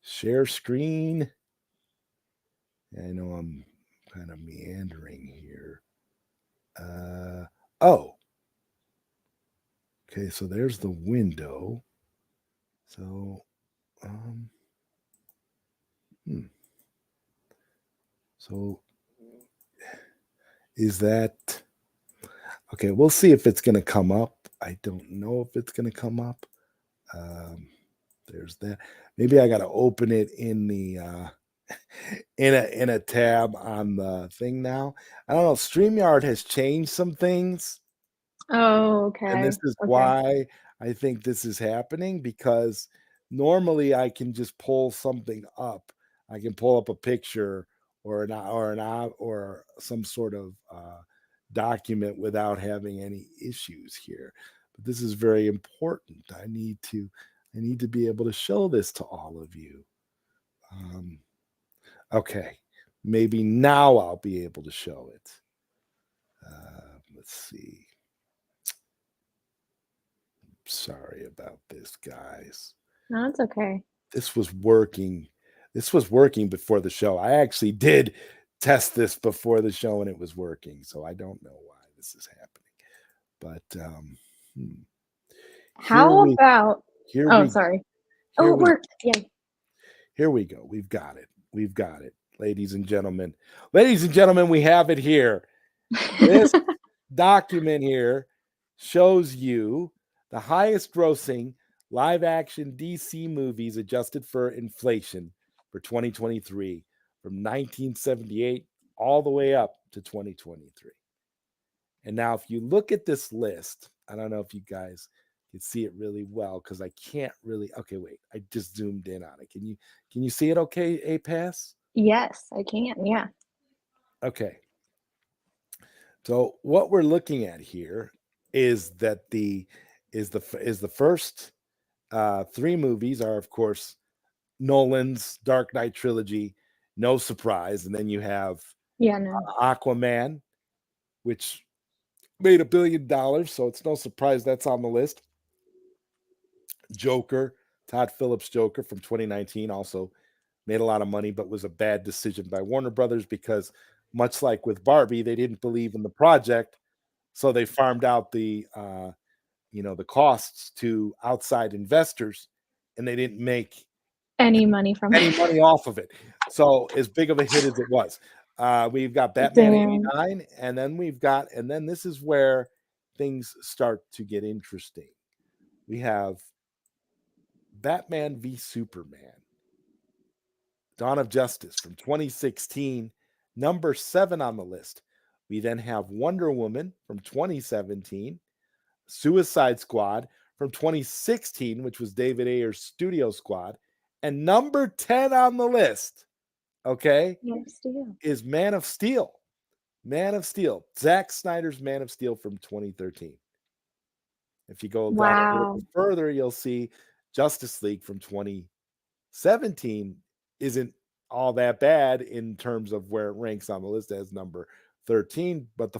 Share screen. I know I'm kind of meandering here. Oh. Okay, so there's the window. So so is that okay? We'll see if it's gonna come up. I don't know if it's gonna come up. There's that. Maybe I gotta open it in the in a tab on the thing now. I don't know. StreamYard has changed some things. Oh, okay. And this is Okay. why I think this is happening, because normally I can just pull something up. I can pull up a picture or some sort of document without having any issues here. But this is very important. I need to be able to show this to all of you. Okay, maybe now I'll be able to show it. Let's see. Sorry about this, guys. No, it's okay. This was working. This was working before the show. I actually did test this before the show and it was working. So I don't know why this is happening. But How about here oh we sorry. here Oh, it we worked. Yay. here we go. We've got it. We've got it. Ladies and gentlemen. Ladies and gentlemen, we have it here. This document here shows you the highest grossing live action DC movies adjusted for inflation for 2023 from 1978 all the way up to 2023. And now, if you look at this list, I don't know if you guys can see it really well because I can't really. Okay, wait, I just zoomed in on it. Can you see it okay, APass? Yes, I can. Yeah. Okay. So what we're looking at here is that the first three movies are, of course, Nolan's Dark Knight trilogy. No surprise. And then you have Yeah, no. Aquaman, which made $1 billion, so it's no surprise that's on the list. Joker, Todd Phillips' Joker from 2019, also made a lot of money, but was a bad decision by Warner Brothers because, much like with Barbie, they didn't believe in the project, so they farmed out the costs to outside investors, and they didn't make Any money from any it. money off of it. So as big of a hit as it was, we've got Batman Damn. 89, and then this is where things start to get interesting. We have Batman v Superman, Dawn of Justice from 2016, number 7 on the list. We then have Wonder Woman from 2017, Suicide Squad from 2016, which was David Ayer's Studio Squad, and number 10 on the list, okay, is Man of Steel. Man of Steel, Zack Snyder's Man of Steel from 2013. If you go down a little bit further, you'll see Justice League from 2017 isn't all that bad in terms of where it ranks on the list as number 13. But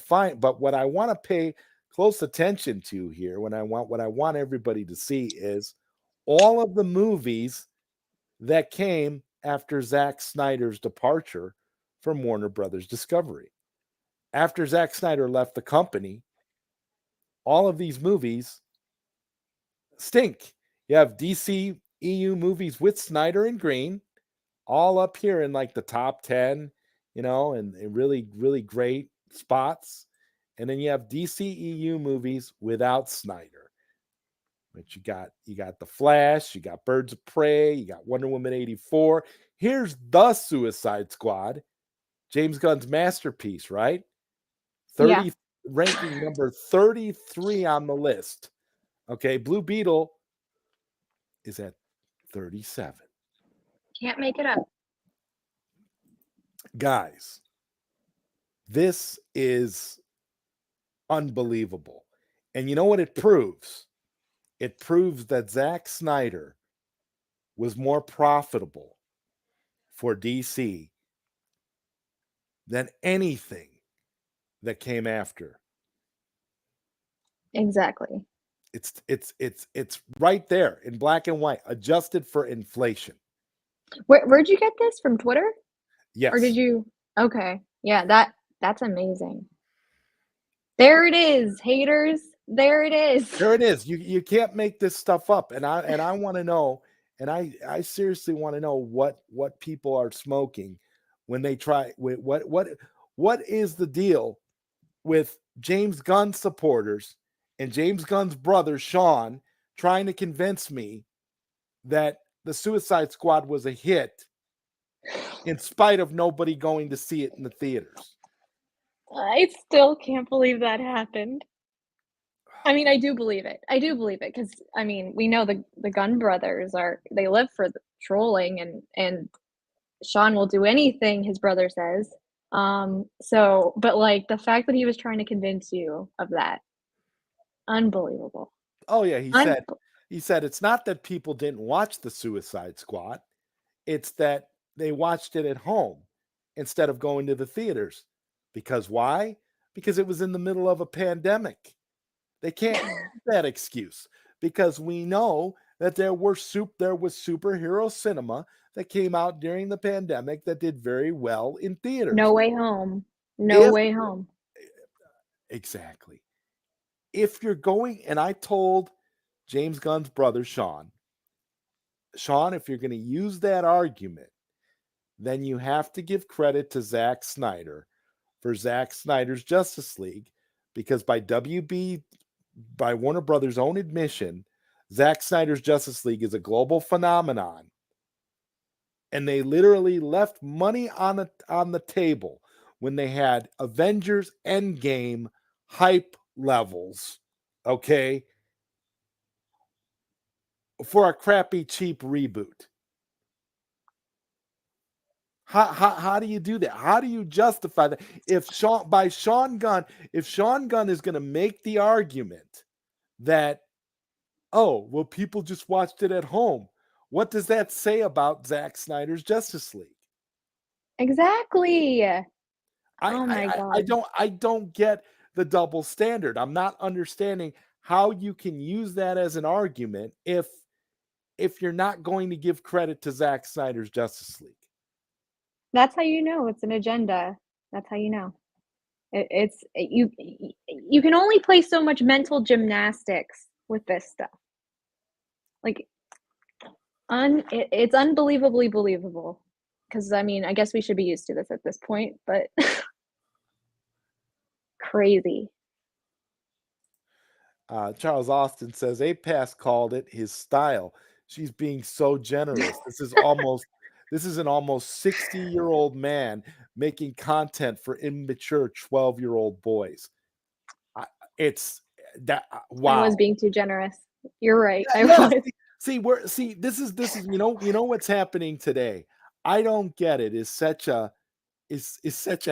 what I want to pay close attention to here, what I want everybody to see is all of the movies that came after Zack Snyder's departure from Warner Brothers Discovery. After Zack Snyder left the company, all of these movies stink. You have DC EU movies with Snyder and Green, all up here in like the top 10, and really, really great spots. And then you have DC EU movies without Snyder. But you got The Flash, you got Birds of Prey, you got Wonder Woman 84. Here's The Suicide Squad, James Gunn's masterpiece, right? 30 ranking number 33 on the list. Okay, Blue Beetle is at 37. Can't make it up. Guys, this is unbelievable. And you know what it proves? It proves that Zack Snyder was more profitable for DC than anything that came after. Exactly. It's right there in black and white, adjusted for inflation. Where'd you get this from Twitter? Yes. Or did you? Okay. Yeah, that's amazing. There it is, haters. There it is. There it is. You can't make this stuff up. And I want to know, and I seriously want to know what people are smoking when they try. What is the deal with James Gunn supporters and James Gunn's brother Sean trying to convince me that the Suicide Squad was a hit in spite of nobody going to see it in the theaters? I still can't believe that happened. I mean, I do believe it. I do believe it because I mean, we know the Gunn brothers they live for the trolling, and Sean will do anything his brother says. So, but like the fact that he was trying to convince you of that, unbelievable. Oh yeah, he said it's not that people didn't watch the Suicide Squad, it's that they watched it at home instead of going to the theaters. Because why? Because it was in the middle of a pandemic. They can't use that excuse because we know that there was superhero cinema that came out during the pandemic that did very well in theaters. No Way Home. No Way Home. Exactly. If you're going, and I told James Gunn's brother, Sean, if you're going to use that argument, then you have to give credit to Zack Snyder for Zack Snyder's Justice League, because by Warner Brothers' own admission, Zack Snyder's Justice League is a global phenomenon. And they literally left money on the table when they had Avengers Endgame hype levels, okay, for a crappy, cheap reboot. How do you do that? How do you justify that? If Sean Gunn is going to make the argument that, oh, well, people just watched it at home, what does that say about Zack Snyder's Justice League? Exactly. Oh my God. I don't get the double standard. I'm not understanding how you can use that as an argument if you're not going to give credit to Zack Snyder's Justice League. That's how you know it's an agenda. That's how you know. You can only play so much mental gymnastics with this stuff. Like, it's unbelievably believable. Because I mean, I guess we should be used to this at this point, but crazy. Charles Austin says APass called it his style. She's being so generous. This is an almost 60-year-old man making content for immature 12-year-old boys. It's that wow. I was being too generous. You're right. See, this is you know what's happening today. I don't get it. It's such a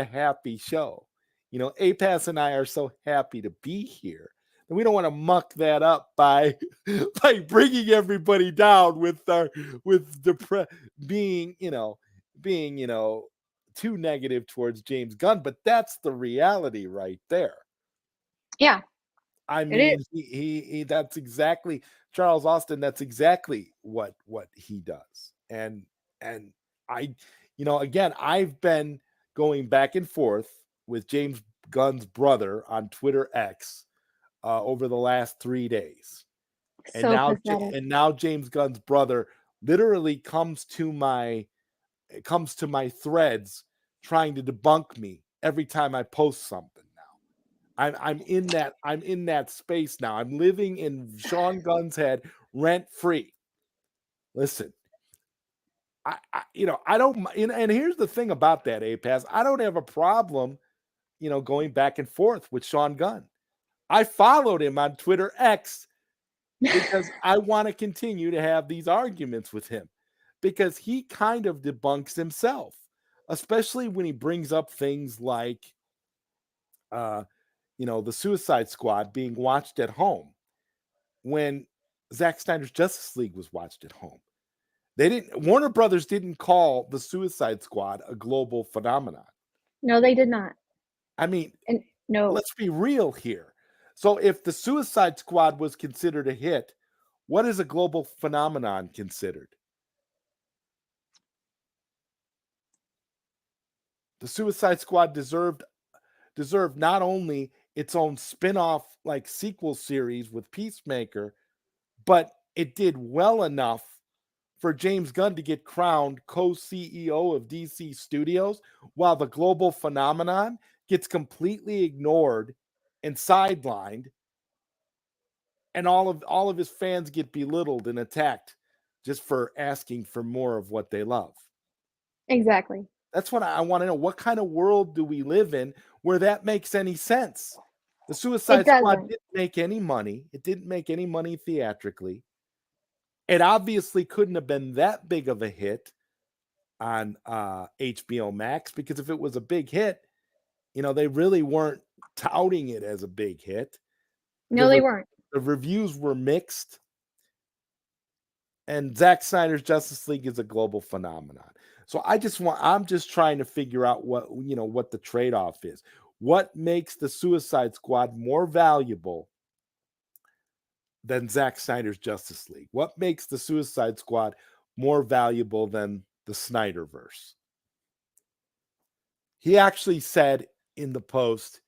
happy show. APass and I are so happy to be here. And we don't want to muck that up by bringing everybody down being too negative towards James Gunn, but that's the reality right there. Yeah. I mean, he that's exactly Charles Austin, that's exactly what he does. And I again, I've been going back and forth with James Gunn's brother on Twitter X over the last 3 days. And So now, pathetic. James Gunn's brother literally comes to my threads trying to debunk me every time I post something now. I'm in that space now. I'm living in Sean Gunn's head rent free. Listen, I don't, and here's the thing about that, APass. I don't have a problem, going back and forth with Sean Gunn. I followed him on Twitter X because I want to continue to have these arguments with him, because he kind of debunks himself, especially when he brings up things like, the Suicide Squad being watched at home when Zack Snyder's Justice League was watched at home. Warner Brothers didn't call the Suicide Squad a global phenomenon. No, they did not. I mean, And no, let's be real here. So if the Suicide Squad was considered a hit, what is a global phenomenon considered? The Suicide Squad deserved not only its own spin-off like sequel series with Peacemaker, but it did well enough for James Gunn to get crowned co-CEO of DC Studios, while the global phenomenon gets completely ignored and sidelined, and all of his fans get belittled and attacked just for asking for more of what they love. exactly. That's what I want to know. What kind of world do we live in where that makes any sense? The Suicide Squad didn't make any money. It didn't make any money theatrically. It obviously couldn't have been that big of a hit on HBO Max, because if it was a big hit, they really weren't touting it as a big hit. No, they weren't. The reviews were mixed. And Zack Snyder's Justice League is a global phenomenon. So I'm just trying to figure out what the trade-off is. What makes the Suicide Squad more valuable than Zack Snyder's Justice League? What makes the Suicide Squad more valuable than the Snyderverse? He actually said in the post,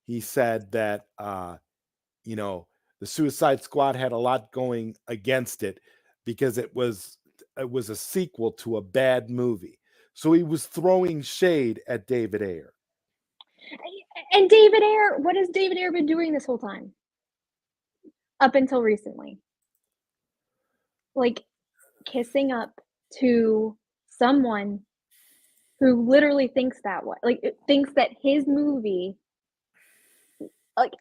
he said that, the Suicide Squad had a lot going against it because it was a sequel to a bad movie. So he was throwing shade at David Ayer. And David Ayer, what has David Ayer been doing this whole time? Up until recently. Like, kissing up to someone who literally thinks that way. Like, thinks that his movie, like,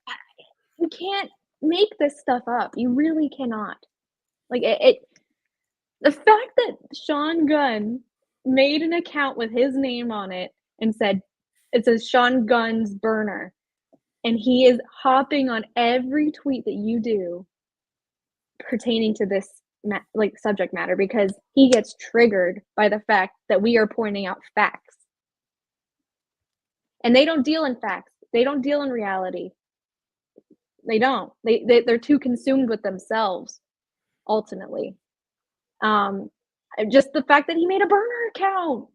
you can't make this stuff up. You really cannot. Like, the fact that Sean Gunn made an account with his name on it and said, it says Sean Gunn's burner, and he is hopping on every tweet that you do pertaining to this subject matter, because he gets triggered by the fact that we are pointing out facts. And they don't deal in facts. They don't deal in reality. They don't. They're too consumed with themselves, ultimately. Just the fact that he made a burner account.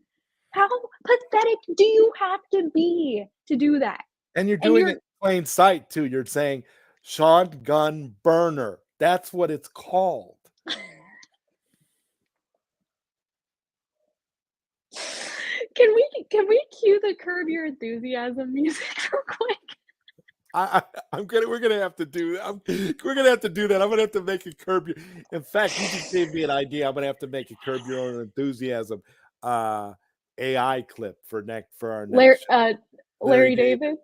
How pathetic do you have to be to do that? And you're doing it in plain sight, too. You're saying Sean Gunn burner. That's what it's called. Can we cue the Curb Your Enthusiasm music real quick? We're gonna have to do that. We're gonna have to do that. I'm gonna have to make a Curb Your. In fact, you just gave me an idea. I'm gonna have to make a Curb Your Own Enthusiasm AI clip for our next Larry David.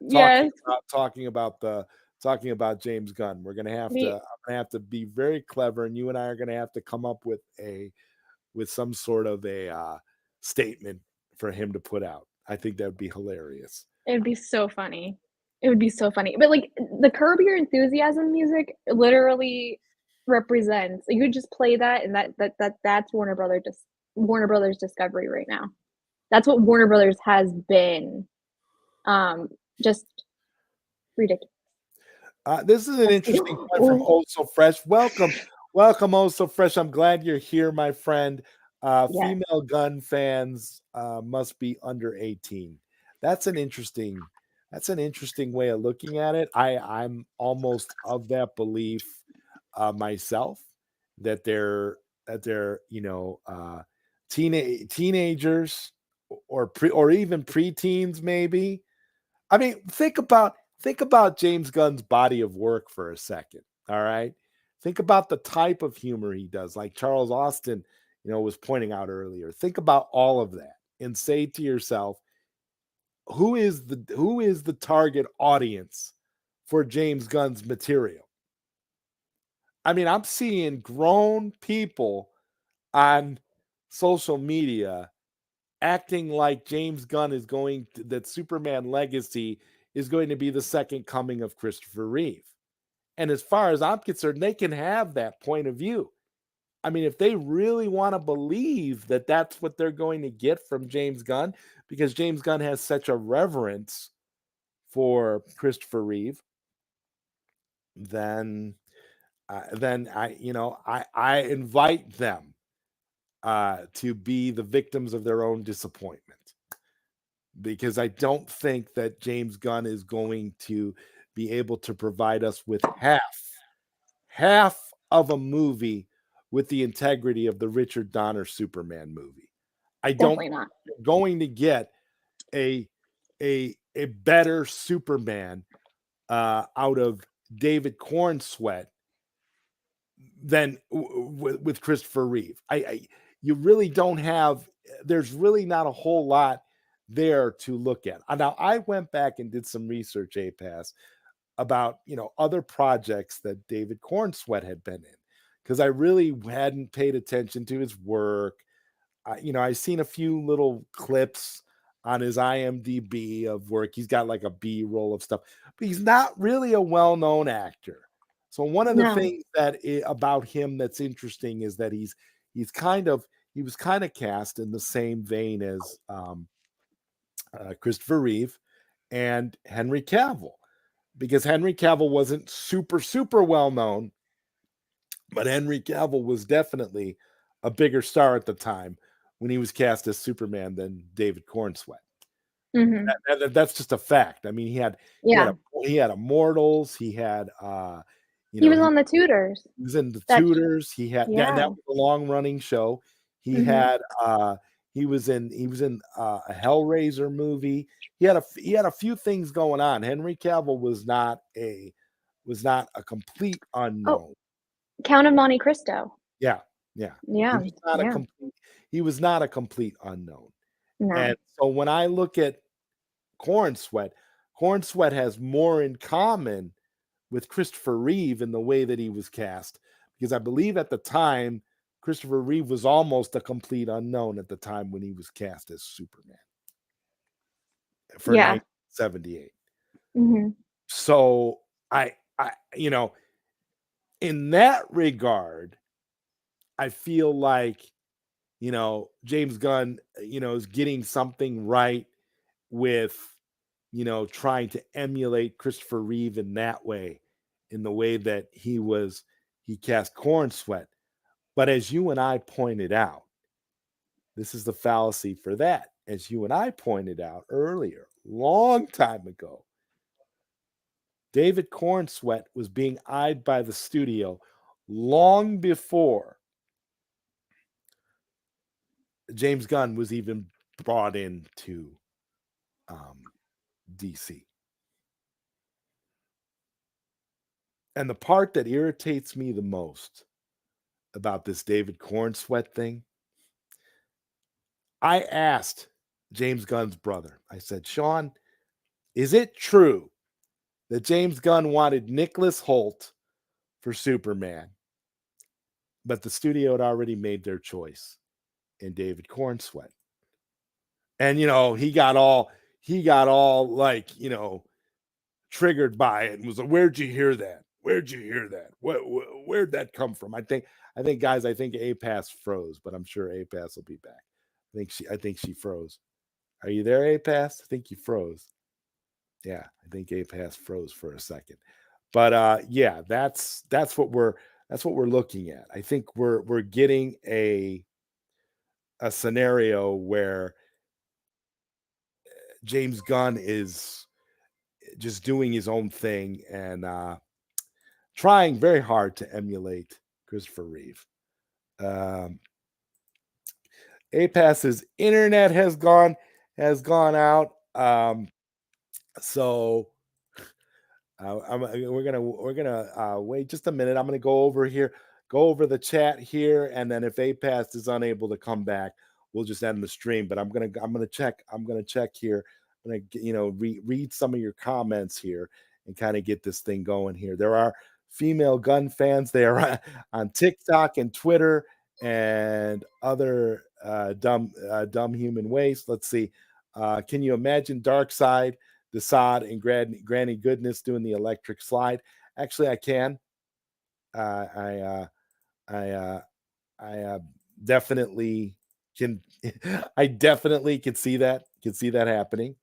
Yes. Talking about James Gunn. We're gonna have to. I'm gonna have to be very clever, and you and I are gonna have to come up with some sort of a statement for him to put out. I think that would be hilarious. It'd be so funny. It would be so funny. But like, the Curb Your Enthusiasm music literally represents. You could just play that, and that's Warner Brothers Discovery right now. That's what Warner Brothers has been. Just ridiculous. This is an interesting point from Oh So Fresh. Welcome, Oh So Fresh. I'm glad you're here, my friend. Yes. Female gun fans must be under 18. That's an interesting That's an interesting way of looking at it. I'm almost of that belief myself that they're teenagers or even preteens maybe. I mean, think about James Gunn's body of work for a second. All right. Think about the type of humor he does, like Charles Austin, was pointing out earlier. Think about all of that and say to yourself, who is the target audience for James Gunn's material? I mean, I'm seeing grown people on social media acting like James Gunn that Superman Legacy is going to be the second coming of Christopher Reeve. And as far as I'm concerned, they can have that point of view. I mean, if they really want to believe that that's what they're going to get from James Gunn, because James Gunn has such a reverence for Christopher Reeve, then I invite them to be the victims of their own disappointment, because I don't think that James Gunn is going to be able to provide us with half of a movie with the integrity of the Richard Donner Superman movie. I don't Definitely not. think we're going to get a better Superman out of David Cornsweet than with Christopher Reeve. You really don't have. There's really not a whole lot there to look at. Now, I went back and did some research, APass, about other projects that David Cornsweet had been in, because I really hadn't paid attention to his work. I seen a few little clips on his IMDb of work. He's got like a B roll of stuff, but he's not really a well-known actor. So one of the No. things about him that's interesting is that he was kind of cast in the same vein as Christopher Reeve and Henry Cavill, because Henry Cavill wasn't super well known, but Henry Cavill was definitely a bigger star at the time when he was cast as Superman than David Cornsweet. Hmm. That's just a fact. I mean, Yeah. he had Immortals. He had He was on the Tudors. he was in the That- Tudors. He had Yeah. that was a long running show. He Mhm. had he was in a Hellraiser movie. He had a few things going on. Henry Cavill was not a complete unknown. Count of Monte Cristo. Yeah. Yeah. He was not a complete unknown. No. And so when I look at Cornsweet has more in common with Christopher Reeve in the way that he was cast, because I believe at the time Christopher Reeve was almost a complete unknown at the time when he was cast as Superman for Yeah. 1978. Hmm. So I in that regard, I feel like James Gunn is getting something right with trying to emulate Christopher Reeve in that way, in the way that he cast Cornsweet. But as you and I pointed out, this is the fallacy for that. As you and I pointed out earlier, long time ago, David Cornsweet was being eyed by the studio long before James Gunn was even brought into DC. And the part that irritates me the most about this David Cornsweet thing, I asked James Gunn's brother, I said, Sean, is it true that James Gunn wanted Nicholas Hoult for Superman, but the studio had already made their choice in David Cornsweet? And he got all like, triggered by it and was like, where'd you hear that? Where'd where'd that come from? I think guys, APass froze, but I'm sure APass will be back. I think she froze. Are you there, APass? I think you froze. Yeah, I think APass froze for a second. But yeah, that's what we're looking at. I think we're getting a scenario where James Gunn is just doing his own thing and trying very hard to emulate Christopher Reeve. APass's internet has gone out. So we're gonna wait just a minute. I'm gonna go over the chat here, and then if APass is unable to come back, we'll just end the stream. But I'm gonna check here. I'm gonna read some of your comments here and kind of get this thing going here. There are female gun fans. They are on TikTok and Twitter and other dumb human waste. Let's see. Can you imagine Darkseid, Desaad, and Granny Goodness doing the electric slide? Actually, I can. I definitely can. I definitely can see that. Can see that happening.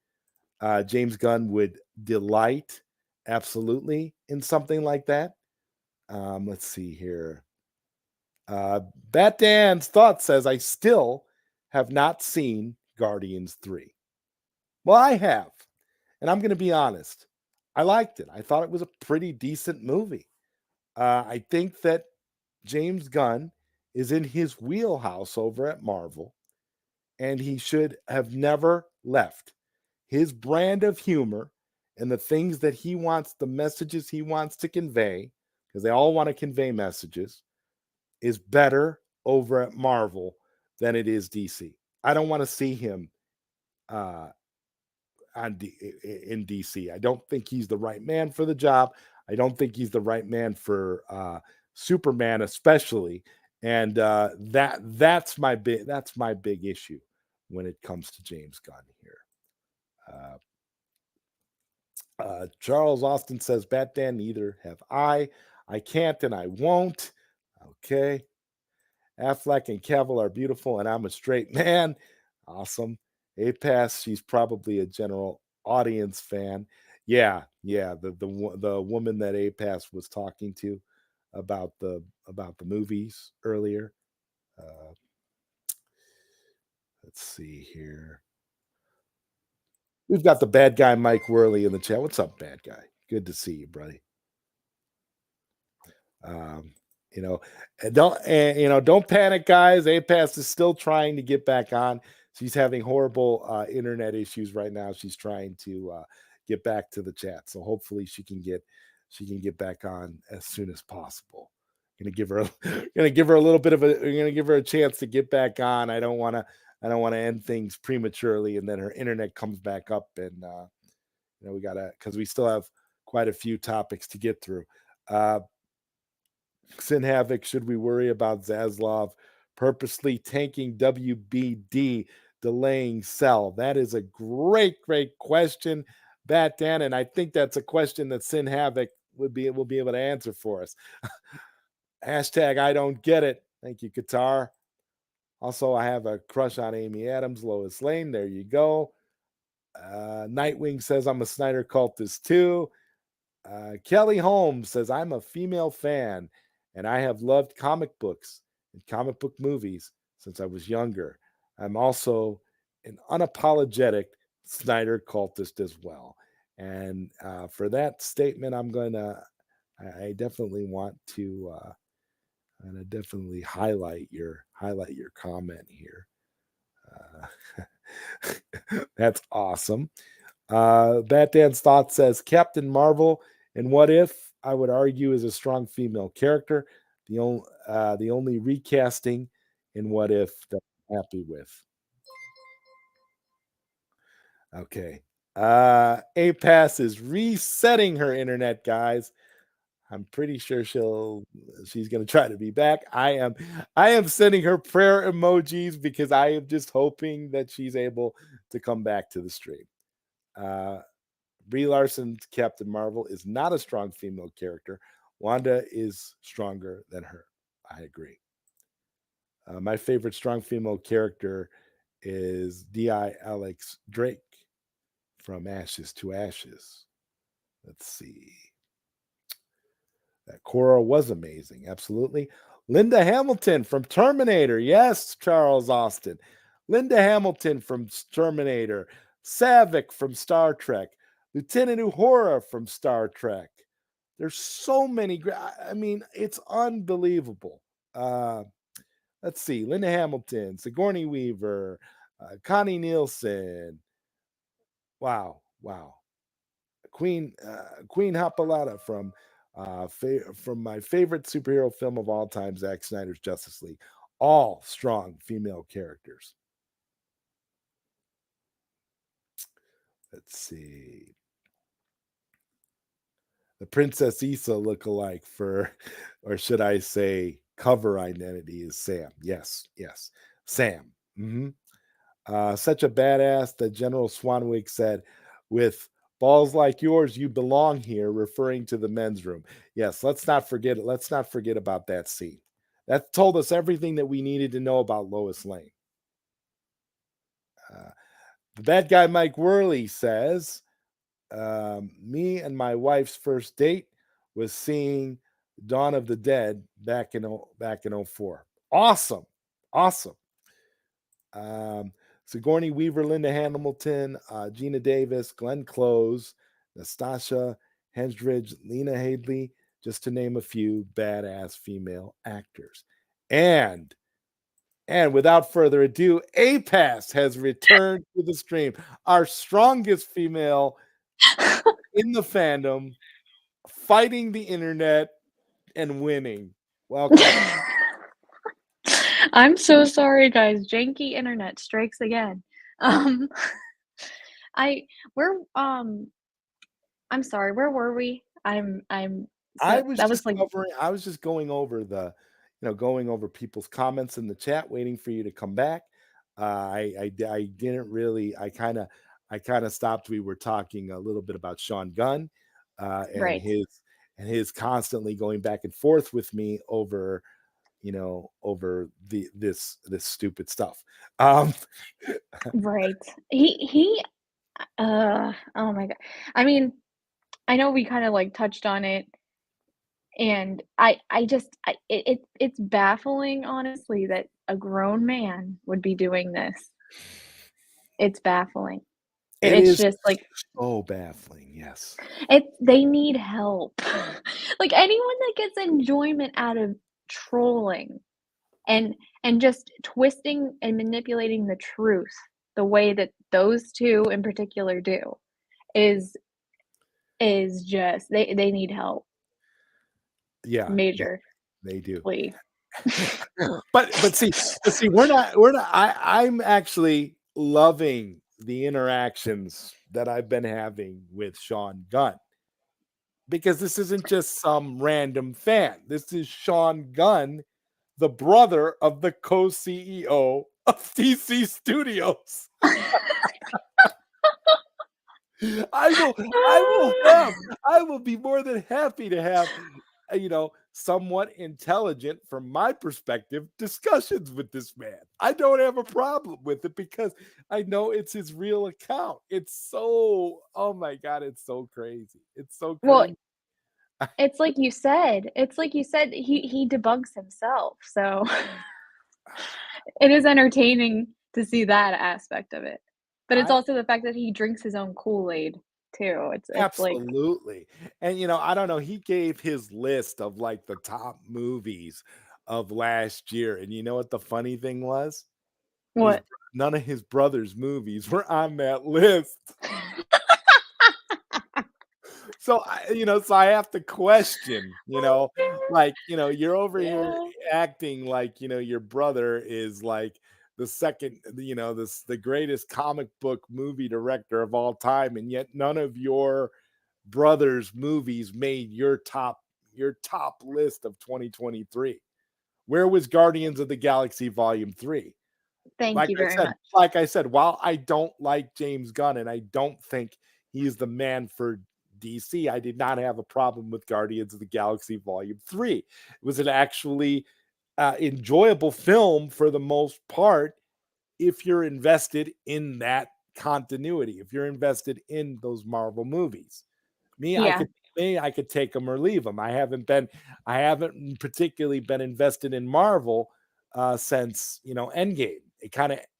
James Gunn would delight absolutely in something like that. Let's see here. Bat Dan's thought says, I still have not seen Guardians 3. Well, I have. And I'm going to be honest. I liked it. I thought it was a pretty decent movie. I think that James Gunn is in his wheelhouse over at Marvel, and he should have never left. His brand of humor and the things that he wants, the messages he wants to convey, because they all want to convey messages, is better over at Marvel than it is DC. I don't want to see him in DC. I don't think he's the right man for the job. I don't think he's the right man for Superman, especially. And that's my big issue when it comes to James Gunn here. Charles Austin says, Bat Dan, neither have I. I can't and I won't. Okay. Affleck and Cavill are beautiful, and I'm a straight man. Awesome. APass, she's probably a general audience fan. Yeah. The woman that APass was talking to about the movies earlier. Let's see here. We've got the bad guy Mike Worley in the chat. What's up, bad guy? Good to see you, buddy. Don't panic, guys. APass is still trying to get back on. She's having horrible internet issues right now. She's trying to get back to the chat, so hopefully she can get back on as soon as possible. Gonna give her a little bit of a. We're gonna give her a chance to get back on. I don't want to end things prematurely, and then her internet comes back up, and we gotta, because we still have quite a few topics to get through. Sin Havoc, should we worry about Zaslav purposely tanking WBD, delaying Cell? That is a great question, Bat Dan, and I think that's a question that Sin Havoc will be able to answer for us. Hashtag I don't get it. Thank you, Qatar. Also, I have a crush on Amy Adams, Lois Lane. There you go. Nightwing says I'm a Snyder cultist too. Kelly Holmes says I'm a female fan, and I have loved comic books and comic book movies since I was younger. I'm also an unapologetic Snyder cultist as well. And for that statement, I definitely want to definitely highlight your comment here. That's awesome. Bat Dan's thought says Captain Marvel and What If, I would argue, is a strong female character. The only recasting in What If that I'm happy with. Okay. APass is resetting her internet, guys. I'm pretty sure she's going to try to be back. I am sending her prayer emojis because I am just hoping that she's able to come back to the stream. Brie Larson's Captain Marvel is not a strong female character. Wanda is stronger than her. I agree. My favorite strong female character is D.I. Alex Drake from Ashes to Ashes. Let's see. That Cora was amazing. Absolutely. Linda Hamilton from Terminator. Yes, Charles Austin. Linda Hamilton from Terminator. Savick from Star Trek. Lieutenant Uhura from Star Trek. There's so many. I mean, it's unbelievable. Let's see: Linda Hamilton, Sigourney Weaver, Connie Nielsen. Wow, wow. Queen Hopalata from my favorite superhero film of all time, Zack Snyder's Justice League. All strong female characters. Let's see. The Princess Issa lookalike for, or should I say, cover identity is Sam. Yes, yes, Sam. Such a badass that General Swanwick said, with balls like yours, you belong here, referring to the men's room. Yes, let's not forget it. Let's not forget about that scene. That told us everything that we needed to know about Lois Lane. The bad guy Mike Worley says, me and my wife's first date was seeing Dawn of the Dead back in 04. Awesome. Sigourney Weaver, Linda Hamilton, Gina Davis, Glenn Close, Nastasha Hendridge, Lena Headey, just to name a few badass female actors. And without further ado, APass has returned to the stream. Our strongest female in the fandom, fighting the internet and winning. Welcome. I'm so sorry, guys. Janky internet strikes again. I'm sorry. Where were we? I was just going over going over people's comments in the chat, waiting for you to come back. I didn't really. I kind of stopped. We were talking a little bit about Sean Gunn, and Right. his constantly going back and forth with me over this stupid stuff. Right. He oh my god. I mean, I know we kind of like touched on it, and it's baffling, honestly, that a grown man would be doing this. It's baffling. And It it's is just like so baffling. Yes. they need help. Like anyone that gets enjoyment out of trolling and just twisting and manipulating the truth the way that those two in particular do is just they need help. Yeah. Major. They do. Plea. but see, we're not I'm actually loving the interactions that I've been having with Sean Gunn, because this isn't just some random fan. This is Sean Gunn, the brother of the co-CEO of DC Studios. I will be more than happy to have somewhat intelligent, from my perspective, discussions with this man. I don't have a problem with it because I know it's his real account. It's so, oh my god, it's so crazy. It's so crazy. Well, it's like you said. He debunks himself. So it is entertaining to see that aspect of it. But it's also the fact that he drinks his own Kool-Aid too. It's absolutely. And I don't know, he gave his list of like the top movies of last year, and you know what the funny thing was? What? None of his brother's movies were on that list. So I have to question, you're over here acting like, your brother is like the second, the greatest comic book movie director of all time, and yet none of your brother's movies made your top list of 2023. Where was Guardians of the Galaxy Volume 3? Thank you very much. Like I said, while I don't like James Gunn and I don't think he's the man for DC, I did not have a problem with Guardians of the Galaxy Volume 3. It was an actually enjoyable film for the most part, if you're invested in that continuity, if you're invested in those Marvel movies. I could take them or leave them. I haven't particularly been invested in Marvel since Endgame.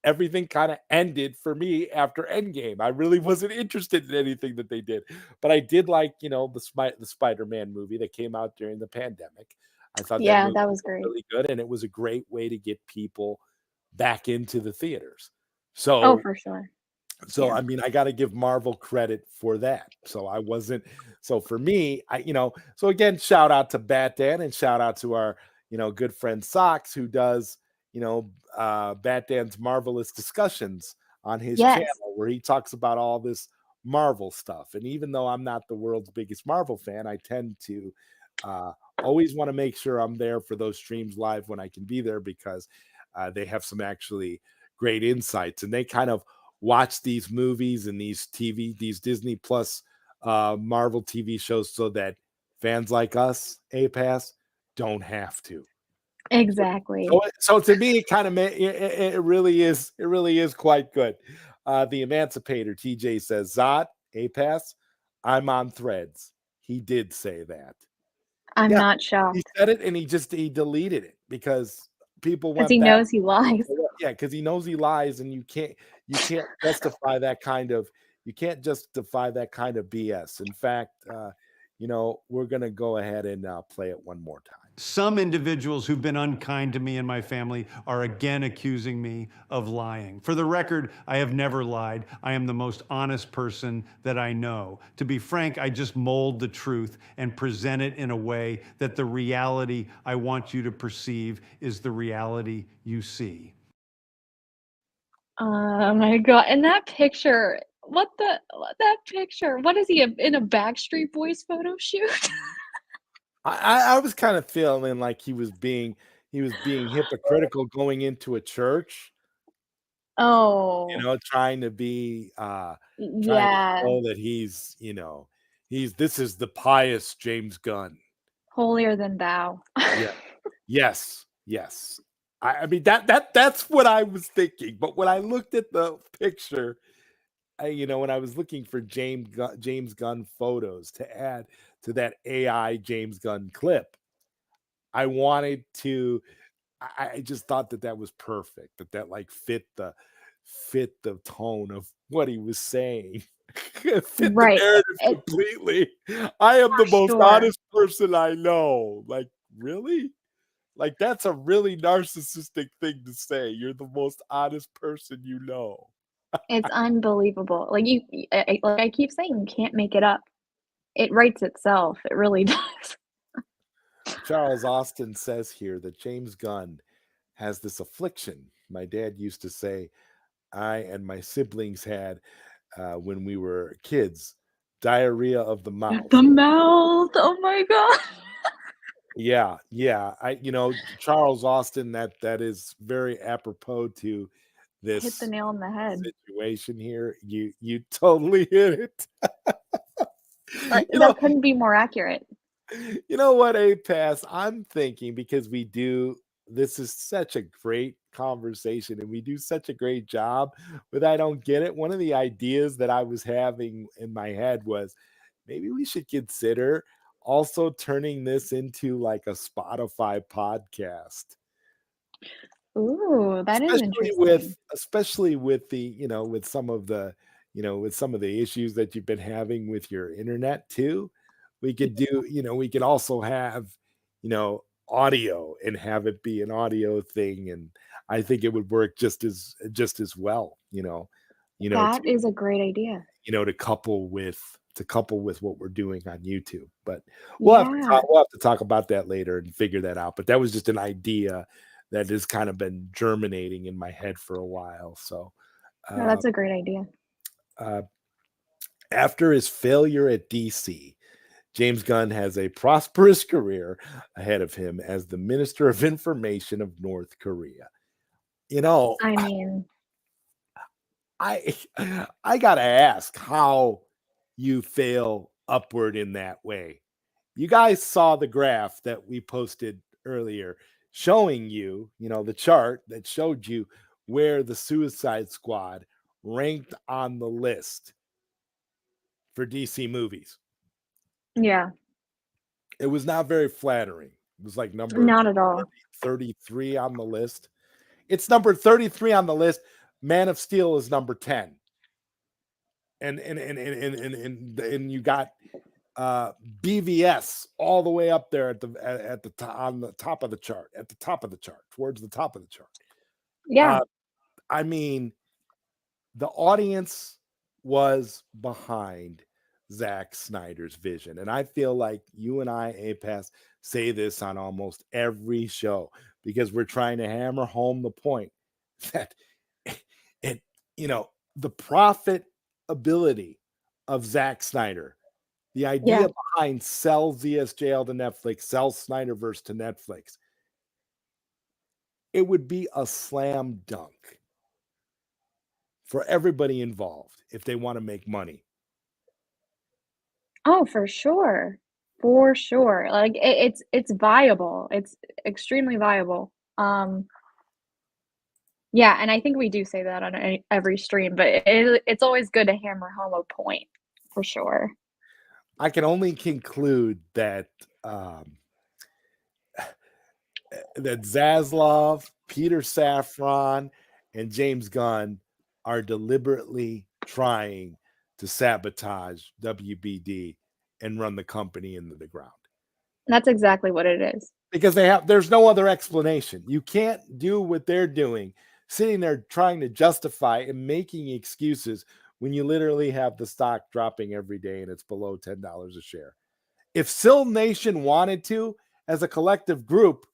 everything kind of ended for me after Endgame. I really wasn't interested in anything that they did, but I did like, the Spider-Man movie that came out during the pandemic. I thought that Yeah, movie that was was great. really good, and it was a great way to get people back into the theaters. Oh, So for sure. so Yeah. I mean, I got to give Marvel credit for that. So I wasn't. So for me, So again, shout out to Batdan and shout out to our good friend Socks, who does Batdan's marvelous discussions on his Yes. channel, where he talks about all this Marvel stuff. And even though I'm not the world's biggest Marvel fan, I tend to uh, always want to make sure I'm there for those streams live when I can be there, because they have some actually great insights, and they kind of watch these movies and these Disney Plus Marvel TV shows so that fans like us, APass, don't have to. Exactly. So to me, it kind of it really is quite good. The Emancipator TJ says, Zod, APass, I'm on Threads. He did say that. I'm Yeah, not he shocked said it, and he deleted it because people because he went back. knows he lies. Yeah, because he knows he lies, and you can't justify that kind of BS. In fact, we're gonna go ahead and play it one more time. Some individuals who've been unkind to me and my family are again accusing me of lying. For the record, I have never lied. I am the most honest person that I know. To be frank, I just mold the truth and present it in a way that the reality I want you to perceive is the reality you see. Oh my god! And that picture, that picture? What is he in a Backstreet Boys photo shoot? I was kind of feeling like he was being hypocritical going into a church, Oh, trying to be trying to yeah, show that this is the pious James Gunn. holier than thou. Yeah. Yes. Yes. I mean that's what I was thinking. But when I looked at the picture, when I was looking for James Gunn photos to add to that AI James Gunn clip, I wanted to. I just thought that was perfect. That like fit the tone of what he was saying. Fit the Right. narrative It, completely. I am for the most sure. honest person I know. Like, really? Like, that's a really narcissistic thing to say. You're the most honest person you know. It's unbelievable. Like like I keep saying, you can't make it up. It writes itself. It really does. Charles Austin says here that James Gunn has this affliction. My dad used to say I and my siblings had when we were kids, diarrhea of the mouth. The mouth. Oh my god. Yeah, yeah. Charles Austin, that is very apropos to Hit the this nail on the head. situation here. You totally hit it. you know, That couldn't be more accurate. you know what, APass? I'm thinking, because this is such a great conversation and we do such a great job with I Don't Get It. One of the ideas that I was having in my head was maybe we should consider also turning this into like a Spotify podcast. Ooh, that is especially interesting. with especially with the with some of the issues that you've been having with your internet too. We could also have audio and have it be an audio thing, and I think it would work just as well, to That is a great idea. to couple with what we're doing on YouTube. But Yeah. we'll have to talk about that later and figure that out. But that was just an idea that has kind of been germinating in my head for a while. So No, uh, that's a great idea. uh, after his failure at DC, James Gunn has a prosperous career ahead of him as the Minister of Information of North Korea. You know, I mean, I I gotta ask how you fail upward in that way. You guys saw the graph that we posted earlier showing the chart that showed you where the Suicide Squad ranked on the list for DC movies. yeah, It was not very flattering. It was like number not at all. 33 on the list. It's number 33 on the list. Man of Steel is number 10. And you got BVS all the way up there at the top, on the top of the chart, towards the top of the chart. Yeah. I mean, the audience was behind Zack Snyder's vision. And I feel like you and I, APass, say this on almost every show because we're trying to hammer home the point that the profitability of Zack Snyder, the idea behind sell ZSJL to Netflix, sell Snyderverse to Netflix, it would be a slam dunk for everybody involved if they want to make money. Oh, for sure. For sure. Like it's viable. It's extremely viable. Yeah, and I think we do say that on every stream, but it's always good to hammer home a point for sure. I can only conclude that that Zaslav, Peter Safran, and James Gunn are deliberately trying to sabotage WBD and run the company into the ground. That's exactly what it is. Because there's no other explanation. You can't do what they're doing, sitting there trying to justify and making excuses when you literally have the stock dropping every day and it's below $10 a share. If Sil Nation wanted to, as a collective group,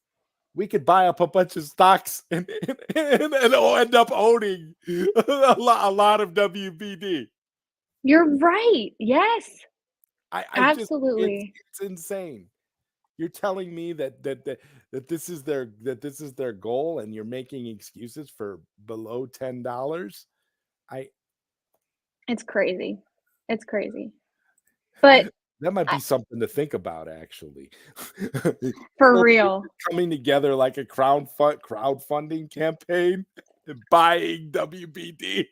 we could buy up a bunch of stocks and end up owning a lot of WBD. You're right. Yes. Absolutely. It's insane. You're telling me that this is their goal, and you're making excuses for below $10. It's crazy. It's crazy. But that might be something to think about, actually. For real. Coming together like a crowdfunding campaign and buying WBD.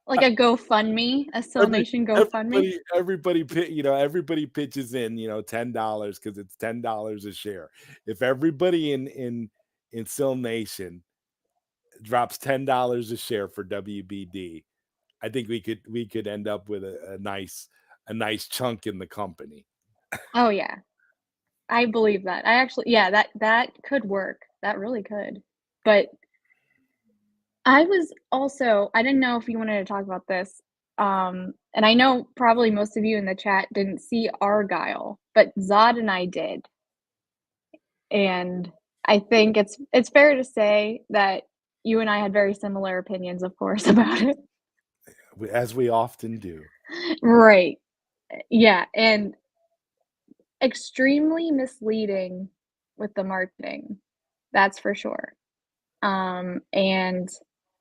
Like a GoFundMe, a Sil Nation GoFundMe. Everybody pitches in, $10 because it's $10 a share. If everybody in Sil Nation drops $10 a share for WBD, I think we could end up with a nice chunk in the company. Oh yeah, I believe that. I actually, that could work. That really could. But I didn't know if you wanted to talk about this. And I know probably most of you in the chat didn't see Argyle, but Zod and I did. And I think it's fair to say that you and I had very similar opinions, of course, about it. As we often do. Right. Yeah. And extremely misleading with the marketing. That's for sure. And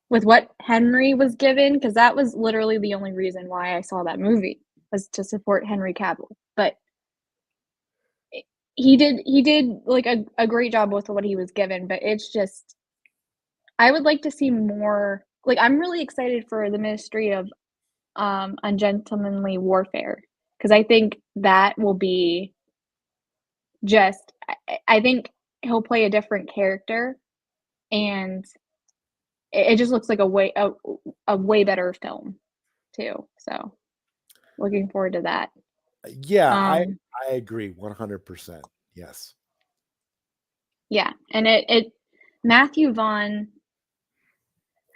with what Henry was given, because that was literally the only reason why I saw that movie, was to support Henry Cavill. But he did like a great job with what he was given, but it's just, I would like to see more. Like, I'm really excited for the Ministry of Ungentlemanly Warfare, because I think that will be just, I think he'll play a different character, and it just looks like a way better film too. So looking forward to that. Yeah, I agree 100%. Yes. Yeah, and it Matthew Vaughn,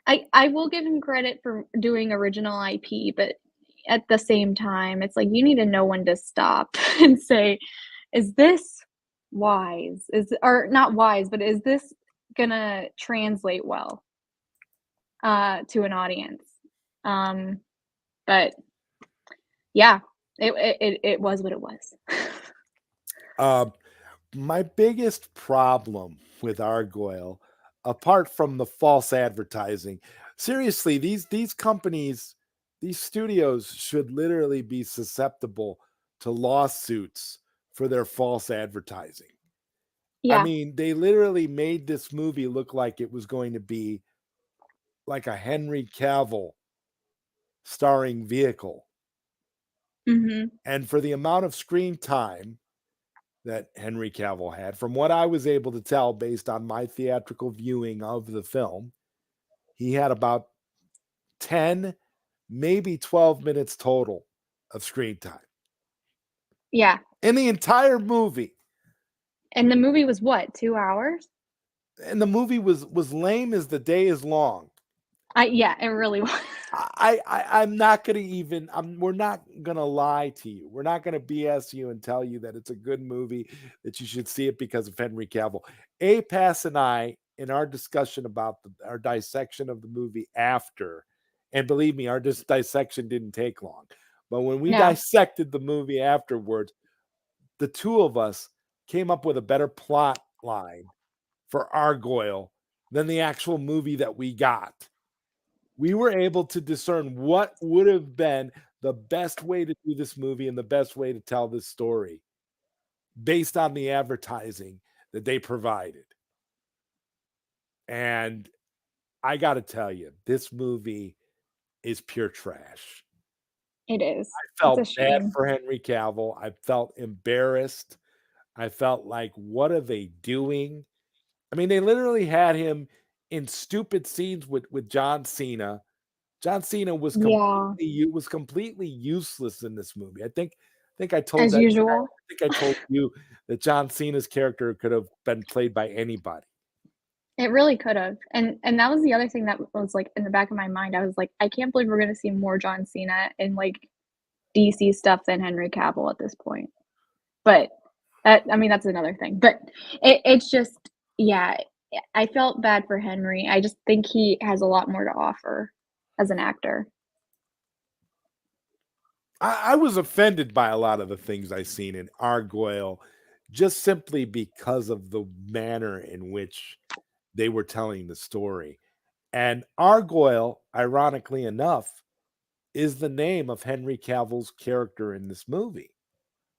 I will give him credit for doing original IP, but at the same time, it's like you need to know when to stop and say, is this wise? Or not wise, but is this gonna translate well to an audience? But yeah, it was what it was. My biggest problem with Argyle, apart from the false advertising, seriously, these companies, these studios should literally be susceptible to lawsuits for their false advertising. Yeah. I mean, they literally made this movie look like it was going to be like a Henry Cavill starring vehicle. Mm-hmm. And for the amount of screen time that Henry Cavill had. From what I was able to tell based on my theatrical viewing of the film, he had about 10, maybe 12 minutes total of screen time Yeah. in the entire movie. And the movie was what, 2 hours? And the movie was lame as the day is long. Yeah, it really was. I'm not gonna even we're not gonna lie to you. We're not gonna BS you and tell you that it's a good movie, that you should see it because of Henry Cavill. APass and I, in our discussion about our dissection of the movie after, and believe me, our dissection didn't take long. But when we No. dissected the movie afterwards, the two of us came up with a better plot line for Argoyle than the actual movie that we got. We were able to discern what would have been the best way to do this movie and the best way to tell this story based on the advertising that they provided. And I got to tell you, this movie is pure trash. It is. I felt It's a bad shame. for Henry Cavill. I felt embarrassed. I felt like, what are they doing? I mean, they literally had him in stupid scenes with John Cena. John Cena was Yeah, completely useless in this movie. I think I told as that usual. I think I told you that John Cena's character could have been played by anybody. It really could have. And that was the other thing that was, like, in the back of my mind. I was like, "I can't believe we're gonna see more John Cena in, like, DC stuff than Henry Cavill at this point." But I mean, that's another thing. But it's just yeah, I felt bad for Henry. I just think he has a lot more to offer as an actor. I was offended by a lot of the things I seen in Argoyle just simply because of the manner in which they were telling the story. And Argoyle, ironically enough, is the name of Henry Cavill's character in this movie.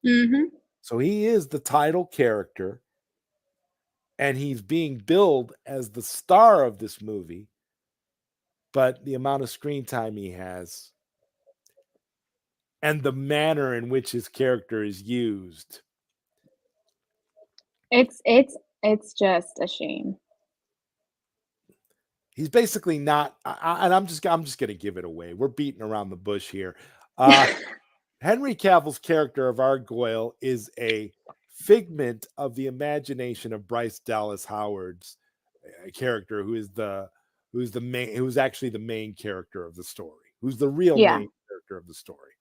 Mhm. So he is the title character, and he's being billed as the star of this movie. But the amount of screen time he has and the manner in which his character is used. It's just a shame. He's basically not, and I'm just going to give it away. We're beating around the bush here. Henry Cavill's character of Argoyle is a figment of the imagination of Bryce Dallas Howard's character, who's actually the main character of the story, who's the real Yeah. main character of the story.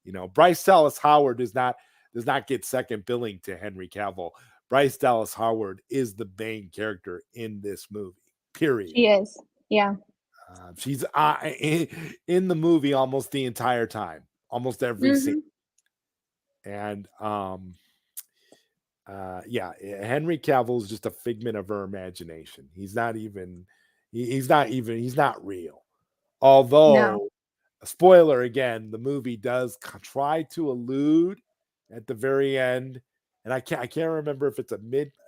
You know, Bryce Dallas Howard does not get second billing to Henry Cavill. Bryce Dallas Howard is the main character in this movie. Period. She is. Yeah. She's in the movie almost the entire time, almost every scene. And yeah, Henry Cavill is just a figment of her imagination. He's not real. Although, No. spoiler again, the movie does try to allude at the very end, and I can't remember if it's a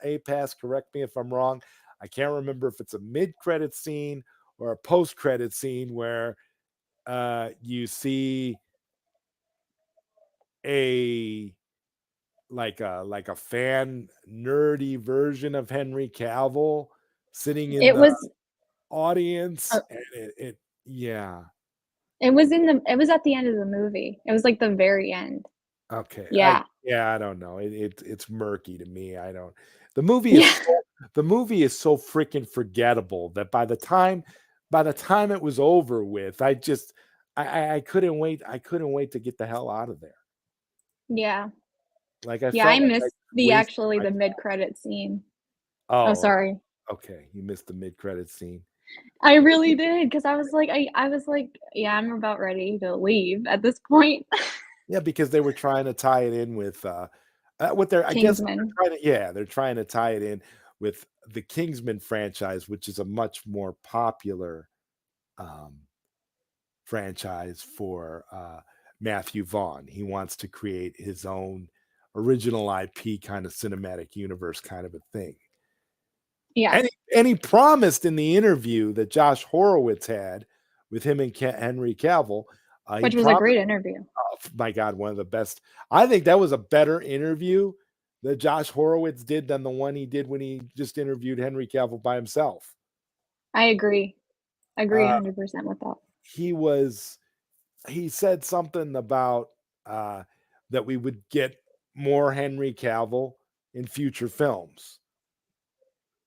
APass. Correct me if I'm wrong. I can't remember if it's a mid-credit scene or a post-credit scene where you see a fan nerdy version of Henry Cavill sitting in the audience, and yeah. It was at the end of the movie. It was like the very end. Okay. Yeah. I don't know. It's murky to me. The movie is so freaking forgettable that by the time it was over with, I couldn't wait. I couldn't wait to get the hell out of there. Yeah. Like I I missed the mid-credit scene. Oh, sorry. Okay, you missed the mid-credit scene. I really did, because I was like, yeah, I'm about ready to leave at this point. Yeah, because they were trying to tie it in with Kingsman. They're trying to tie it in with the Kingsman franchise, which is a much more popular franchise for Matthew Vaughn. He wants to create his own original IP kind of cinematic universe kind of a thing. Yeah. And he promised in the interview that Josh Horowitz had with him and Henry Cavill, which was a great interview. Oh my God, one of the best. I think that was a better interview that Josh Horowitz did than the one he did when he just interviewed Henry Cavill by himself. I agree. I agree Uh, 100% with that. he said something about that we would get more Henry Cavill in future films.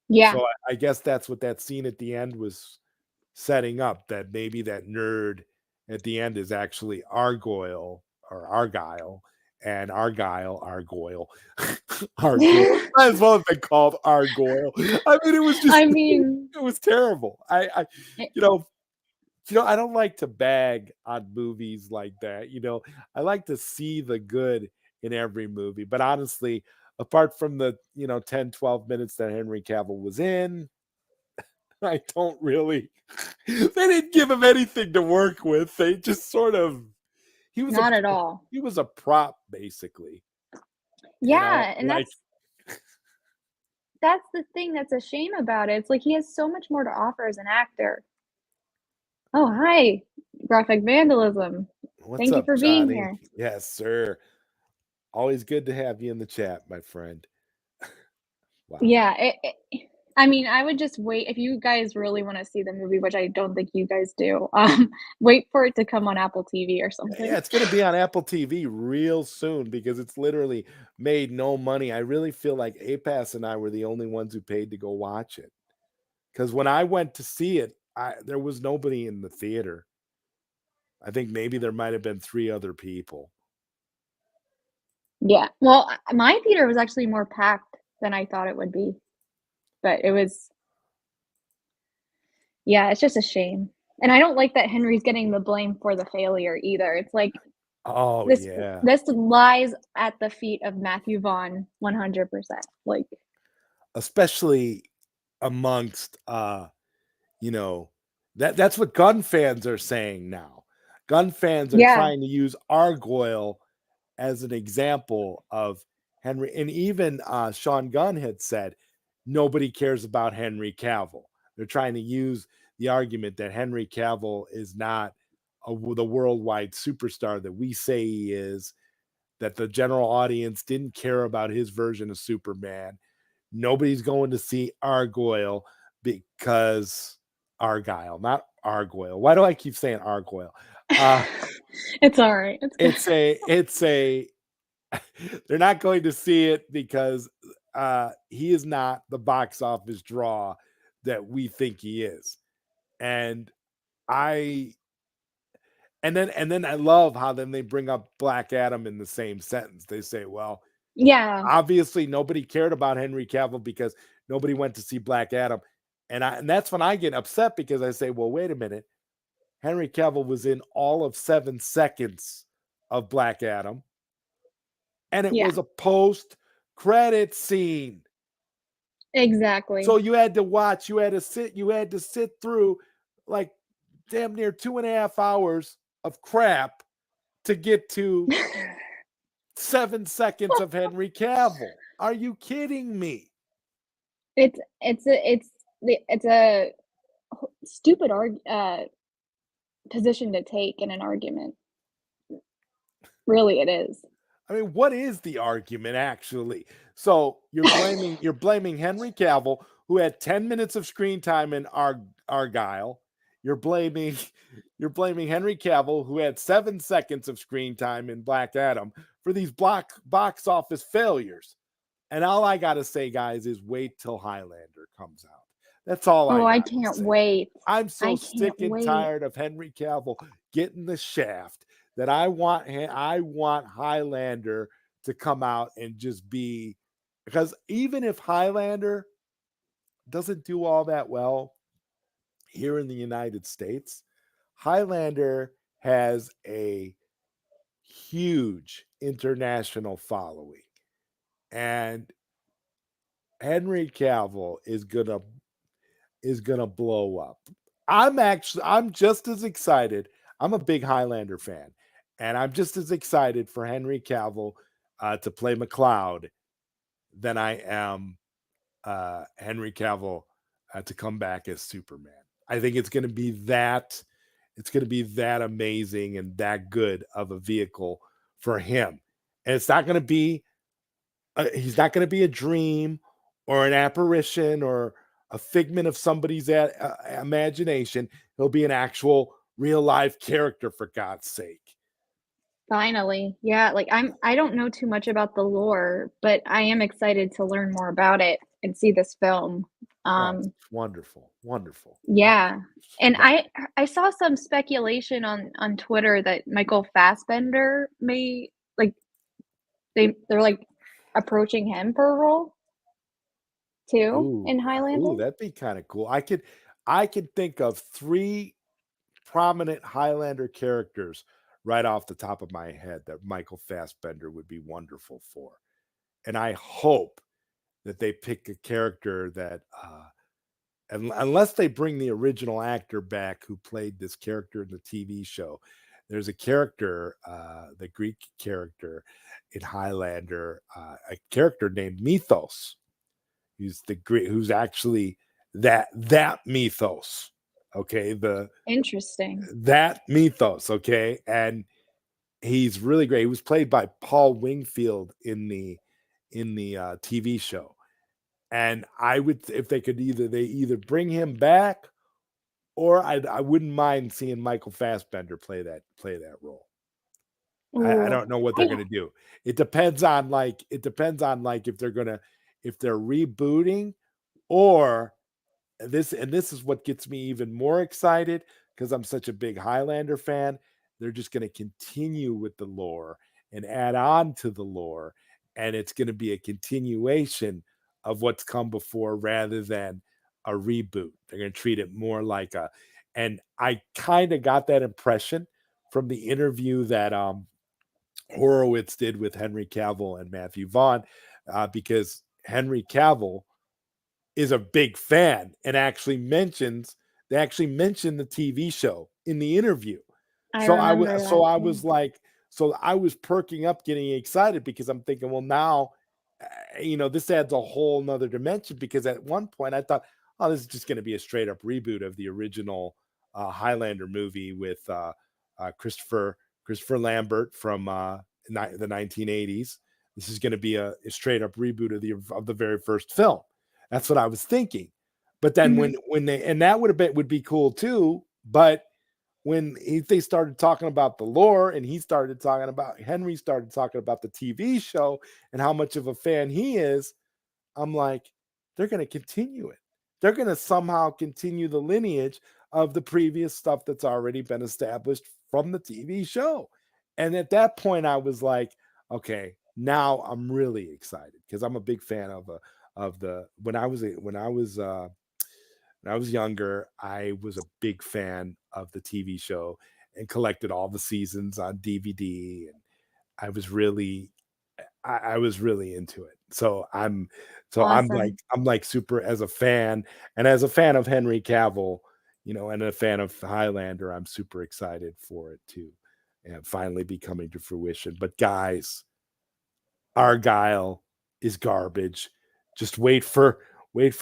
Yeah. So I guess that's what that scene at the end was setting up, that maybe that nerd at the end is actually Argyle, and Argoyle. Argoyle. Might as well have been called Argoyle. I mean, it was just I mean, it was terrible. it- I don't like to bag on movies like that. I like to see the good in every movie. But honestly, apart from the 10, 12 minutes that Henry Cavill was in, I don't really they didn't give him anything to work with. They just sort of he was not at all. he was a prop basically. Yeah, and like that's the thing that's a shame about it. It's like he has so much more to offer as an actor. Oh, hi, graphic vandalism. what's Thank you up, for being Johnny? here. Yes, sir. Always good to have you in the chat, my friend. Wow. Yeah, I mean, I would just wait if you guys really want to see the movie, which I don't think you guys do. Wait for it to come on Apple TV or something. Yeah, it's going to be on Apple TV real soon because it's literally made no money. I really feel like APass and I were the only ones who paid to go watch it. Because when I went to see it, there was nobody in the theater. I think maybe there might have been 3 other people. Yeah. Well, my theater was actually more packed than I thought it would be. But it was, yeah, it's just a shame. And I don't like that Henry's getting the blame for the failure either. It's like Oh, this yeah. this lies at the feet of Matthew Vaughn 100%. Like, Especially amongst that's what gun fans are saying now. Gun fans are yeah. trying to use Argoyle as an example of Henry, and even Sean Gunn had said nobody cares about Henry Cavill. They're trying to use the argument that Henry Cavill is not the worldwide superstar that we say he is, that the general audience didn't care about his version of Superman. Nobody's going to see Argoyle because Argyle, not Argoyle. Why do I keep saying Argoyle? It's all right. It's a they're not going to see it because he is not the box office draw that we think he is. And then I love how then they bring up Black Adam in the same sentence. They say, well, Yeah. obviously nobody cared about Henry Cavill because nobody went to see Black Adam. And that's when I get upset because I say, well, wait a minute. Henry Cavill was in all of 7 seconds of Black Adam. And it Yeah. was a post-credit scene. Exactly. So you had to sit through like damn near 2.5 hours of crap to get to 7 seconds of Henry Cavill. Are you kidding me? It's a stupid position to take in an argument. Really, it is. I mean, what is the argument actually? So you're blaming Henry Cavill, who had 10 minutes of screen time in Argyle. You're blaming Henry Cavill, who had 7 seconds of screen time in Black Adam, for these box office failures. And all I gotta say, guys, is wait till Highlander comes out. That's all I can't say. wait. I'm so I sick can't and wait. tired of Henry Cavill getting the shaft that I want Highlander to come out and just be, because even if Highlander doesn't do all that well here in the United States, Highlander has a huge international following, and Henry Cavill is gonna blow up. I'm just as excited. I'm a big Highlander fan, and I'm just as excited for Henry Cavill to play McLeod than I am Henry Cavill to come back as Superman. I think it's going to be that. It's going to be that amazing and that good of a vehicle for him, and it's not going to be He's not going to be a dream or an apparition or a figment of somebody's imagination. He'll be an actual real life character, for God's sake. Finally. Yeah, like I don't know too much about the lore, but I am excited to learn more about it and see this film. Oh, Um, it's wonderful, wonderful. yeah. And Right. I saw some speculation on Twitter that Michael Fassbender may like they're like approaching him for a role too Ooh, in Highlander. that'd be kind of cool. I could think of 3 prominent Highlander characters right off the top of my head that Michael Fassbender would be wonderful for. And I hope that they pick a character that unless they bring the original actor back who played this character in the TV show. There's a character, the Greek character in Highlander, a character named Mythos. Who's actually that Mythos. Okay, Interesting. that Mythos. Okay, and he's really great. He was played by Paul Wingfield in the TV show. And I would, if they could either bring him back, or I wouldn't mind seeing Michael Fassbender play that role. I Ooh. don't know what they're gonna do. It depends on like if they're rebooting, or this is what gets me even more excited because I'm such a big Highlander fan. They're just going to continue with the lore and add on to the lore, and it's going to be a continuation of what's come before rather than a reboot. They're going to treat it more like a, and I kind of got that impression from the interview that Horowitz did with Henry Cavill and Matthew Vaughn, because Henry Cavill is a big fan and they actually mentioned the TV show in the interview. I So remember that too. I was perking up, getting excited because I'm thinking, well, now, this adds a whole nother dimension, because at one point I thought, oh, this is just going to be a straight up reboot of the original Highlander movie with Christopher Lambert from the 1980s. This is going to be a straight up reboot of the very first film. That's what I was thinking. But then Mhm. when they, and that would be cool too. But when they started talking about the lore, and Henry started talking about the TV show and how much of a fan he is, I'm like, they're going to continue it. They're going to somehow continue the lineage of the previous stuff that's already been established from the TV show. And at that point, I was like, okay, now I'm really excited because I'm a big fan of the when I was younger, I was a big fan of the TV show and collected all the seasons on DVD, and I was really I was really into it. Awesome. I'm like super, as a fan, and as a fan of Henry Cavill, and a fan of Highlander, I'm super excited for it to finally be coming to fruition. But guys, Argyle is garbage. Just wait for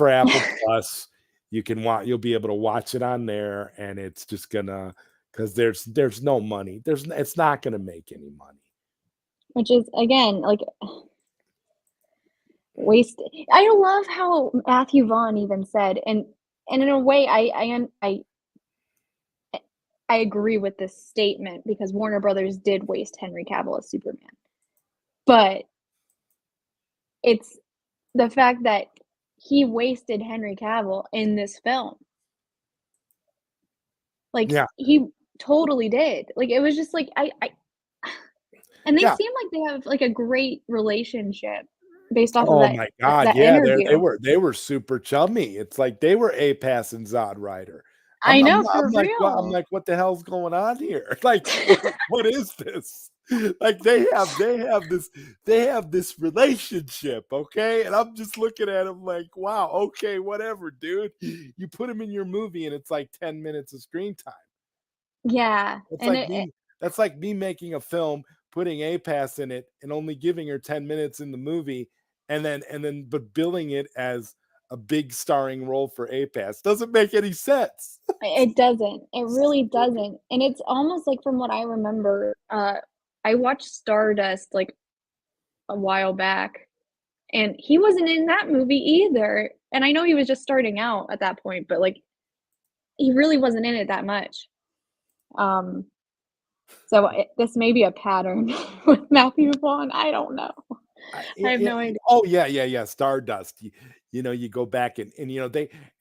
Apple Plus. You'll be able to watch it on there, and it's just gonna, because there's no money. It's not gonna make any money. Which is again like wasted. I love how Matthew Vaughn even said, and in a way, I agree with this statement because Warner Brothers did waste Henry Cavill as Superman, but it's the fact that he wasted Henry Cavill in this film. Like Yeah, he totally did. Like it was just like I and they yeah. seem like they have like a great relationship based off of Oh my God, that yeah. interview. They were super chummy. It's like they were APass and ZodWriter. I know for I'm real. like, what the hell's going on here? Like, what is this? Like they have this relationship, okay? And I'm just looking at him like, wow, okay, whatever, dude. You put him in your movie and it's like 10 minutes of screen time. Yeah, That's and like me. That's like me making a film, putting APass in it, and only giving her 10 minutes in the movie, but billing it as a big starring role for APass. Doesn't make any sense. it doesn't. It really doesn't. And it's almost like from what I remember, I watched Stardust like a while back, and he wasn't in that movie either. And I know he was just starting out at that point, but like he really wasn't in it that much. Um, so this may be a pattern with Matthew Vaughn. I don't know. I have no idea. Oh yeah. Stardust. You go back and and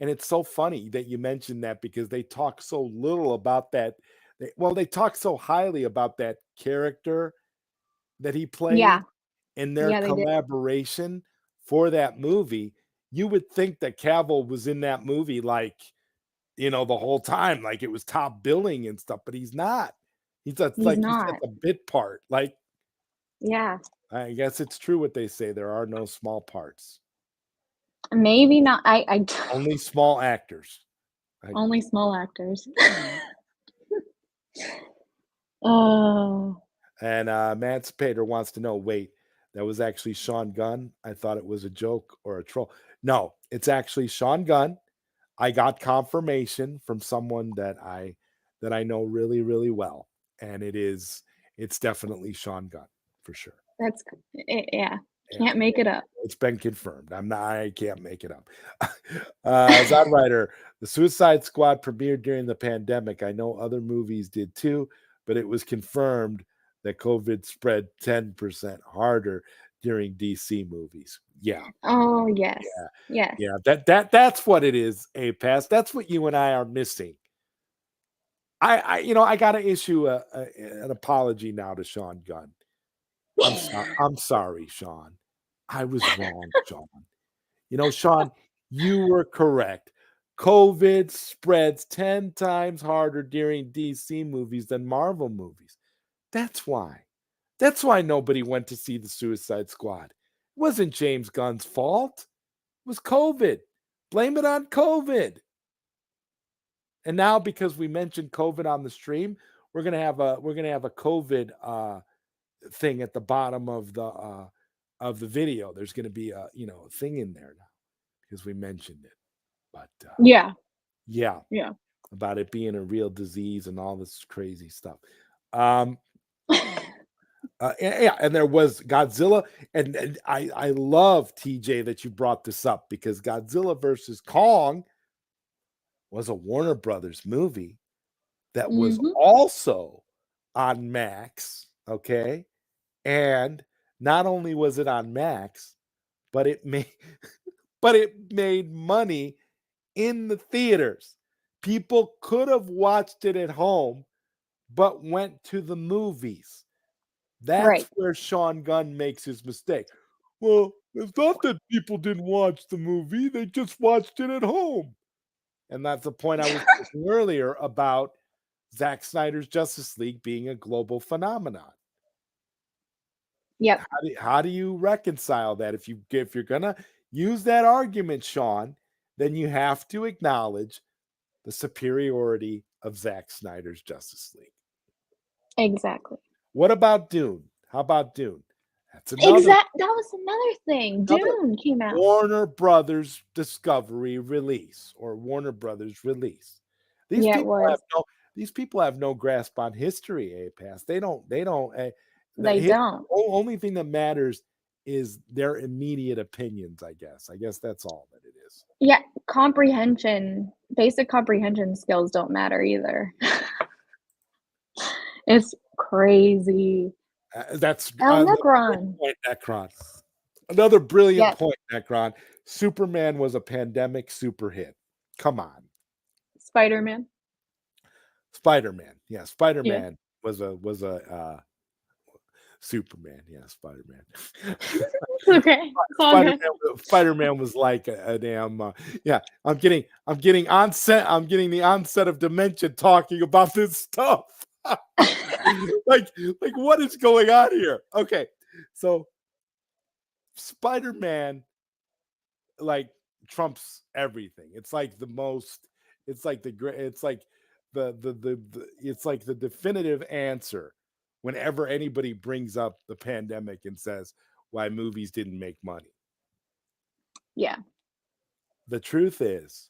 it's so funny that you mentioned that because they talk so little about that. They talk so highly about that character that he played Yeah, in their yeah, they did. collaboration for that movie. You would think that Cavill was in that movie like, the whole time, like it was top billing and stuff, but he's not. He's Like you said, not. a bit part. Like, Yeah, I guess it's true what they say. There are no small parts, maybe not. only small actors. Only small actors. Oh, And Emancipator wants to know, wait, that was actually Sean Gunn? I thought it was a joke or a troll. No, it's actually Sean Gunn. I got confirmation from someone that I know really, really well. And it's definitely Sean Gunn for sure. that's yeah. Yeah, Can't make it up. it's been confirmed. I can't make it up. ZodWriter, the Suicide Squad premiered during the pandemic. I know other movies did too, but it was confirmed that COVID spread 10% harder during DC movies. Yeah. Oh, yes. Yes. Yeah. That's what it is, APass. That's what you and I are missing. I got to issue an apology now to Sean Gunn. I'm sorry, Sean. I was wrong, Sean. Sean, you were correct. COVID spreads 10 times harder during DC movies than Marvel movies. That's why. That's why nobody went to see the Suicide Squad. It wasn't James Gunn's fault. It was COVID. Blame it on COVID. And now because we mentioned COVID on the stream, we're gonna have a COVID thing at the bottom of the video. There's gonna be a thing in there now because we mentioned it. But Yeah. yeah, Yeah. about it being a real disease and all this crazy stuff. And there was Godzilla, and I love TJ that you brought this up because Godzilla versus Kong was a Warner Brothers movie that was Mhm. also on Max, okay? And not only was it on Max, but it made money in the theaters. People could have watched it at home, but went to the movies. That's Right. where Sean Gunn makes his mistake. Well, it's not that people didn't watch the movie, they just watched it at home. And that's the point I was making earlier about Zack Snyder's Justice League being a global phenomenon. Yep. How do you reconcile that? If you're gonna use that argument, Sean, then you have to acknowledge the superiority of Zack Snyder's Justice League. Exactly. What about Dune? How about Dune? That's another That was another thing. Dune came out. Warner Brothers Discovery release or Warner Brothers release. These Yeah, it people was. these people have no grasp on history, APass. They don't They the don't. only thing that matters is their immediate opinions, I guess. I guess that's all that it is. Yeah, basic comprehension skills don't matter either. It's crazy. That's Necron. point, Necron. Another brilliant Yes. point, Necron. Superman was a pandemic super hit. Come on. Spider-Man. Spider-Man. Yeah, Spider-Man was a Superman. Yeah, Spider-Man. Okay. It's all good. Spider-Man was like a damn yeah. I'm getting the onset of dementia talking about this stuff. like what is going on here? Okay. So Spider-Man like trumps everything. It's like the most it's like the great it's like the it's like the definitive answer whenever anybody brings up the pandemic and says why movies didn't make money. Yeah. The truth is,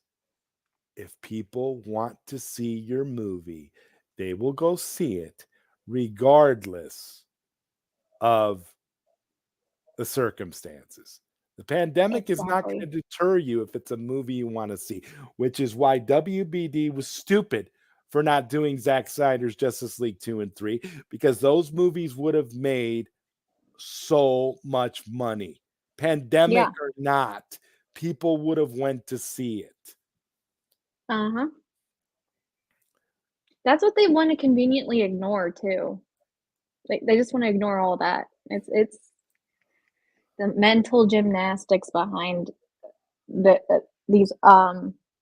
if people want to see your movie, they will go see it regardless of the circumstances. The pandemic is not going to Exactly. deter you if it's a movie you want to see, which is why WBD was stupid for not doing Zack Snyder's Justice League 2 and 3, because those movies would have made so much money. Pandemic Yeah. or not, people would have went to see it. Uh-huh. That's what they want to conveniently ignore too. They just want to ignore all that. It's the mental gymnastics behind these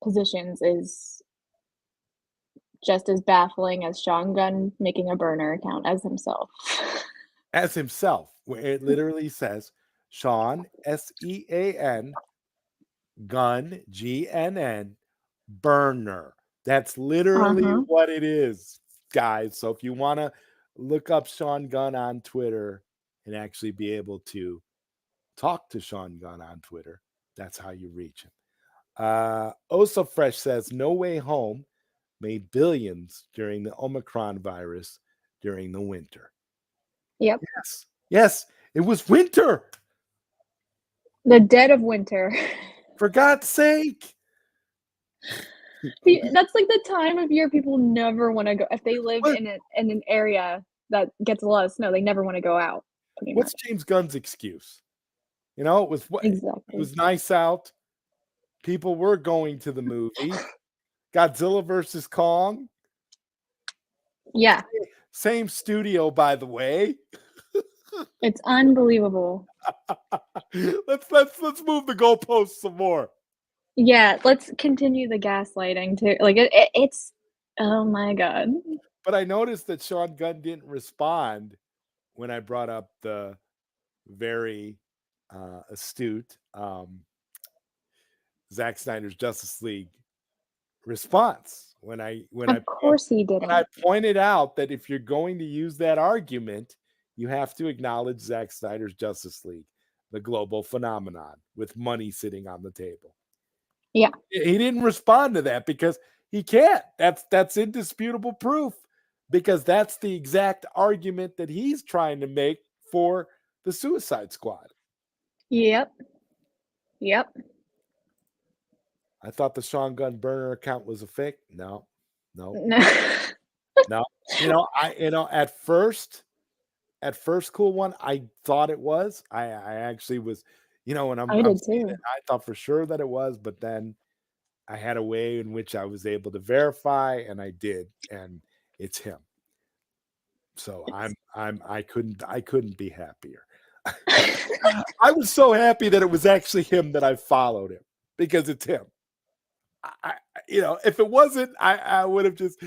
positions is just as baffling as Sean Gunn making a burner account as himself. As himself, where it literally says Sean, Sean, Gunn, Gnn, burner. That's literally Uh-huh. what it is, guys. So if you want to look up Sean Gunn on Twitter and actually be able to talk to Sean Gunn on Twitter, that's how you reach him. Osa Fresh says No Way Home made billions during the Omicron virus during the winter. Yep. Yes, it was winter. The dead of winter. For God's sake. That's like the time of year people never want to go. If they live What- in an area that gets a lot of snow, they never want to go out. Pretty What's much. James Gunn's excuse? You know, it Exactly. was nice out. People were going to the movie. Godzilla versus Kong. Yeah, Same studio, by the way. it's unbelievable. let's move the goalposts some more. Yeah, let's continue the gaslighting too. Like it's oh my god. But I noticed that Sean Gunn didn't respond when I brought up the very astute Zack Snyder's Justice League response. Of course he When I didn't. pointed out that if you're going to use that argument, you have to acknowledge Zack Snyder's Justice League, the global phenomenon with money sitting on the table. Yeah. He didn't respond to that because he can't. That's indisputable proof, because that's the exact argument that he's trying to make for the Suicide Squad. Yep. Yep. I thought the Sean Gunn burner account was a fake. No. No. No. At first, Cool One, I thought it was. I actually was, when I'm I did seeing too. it, I thought for sure that it was, but then I had a way in which I was able to verify, and I did, and it's him. So I couldn't be happier. I was so happy that it was actually him that I followed him, because it's him. If it wasn't, I would have just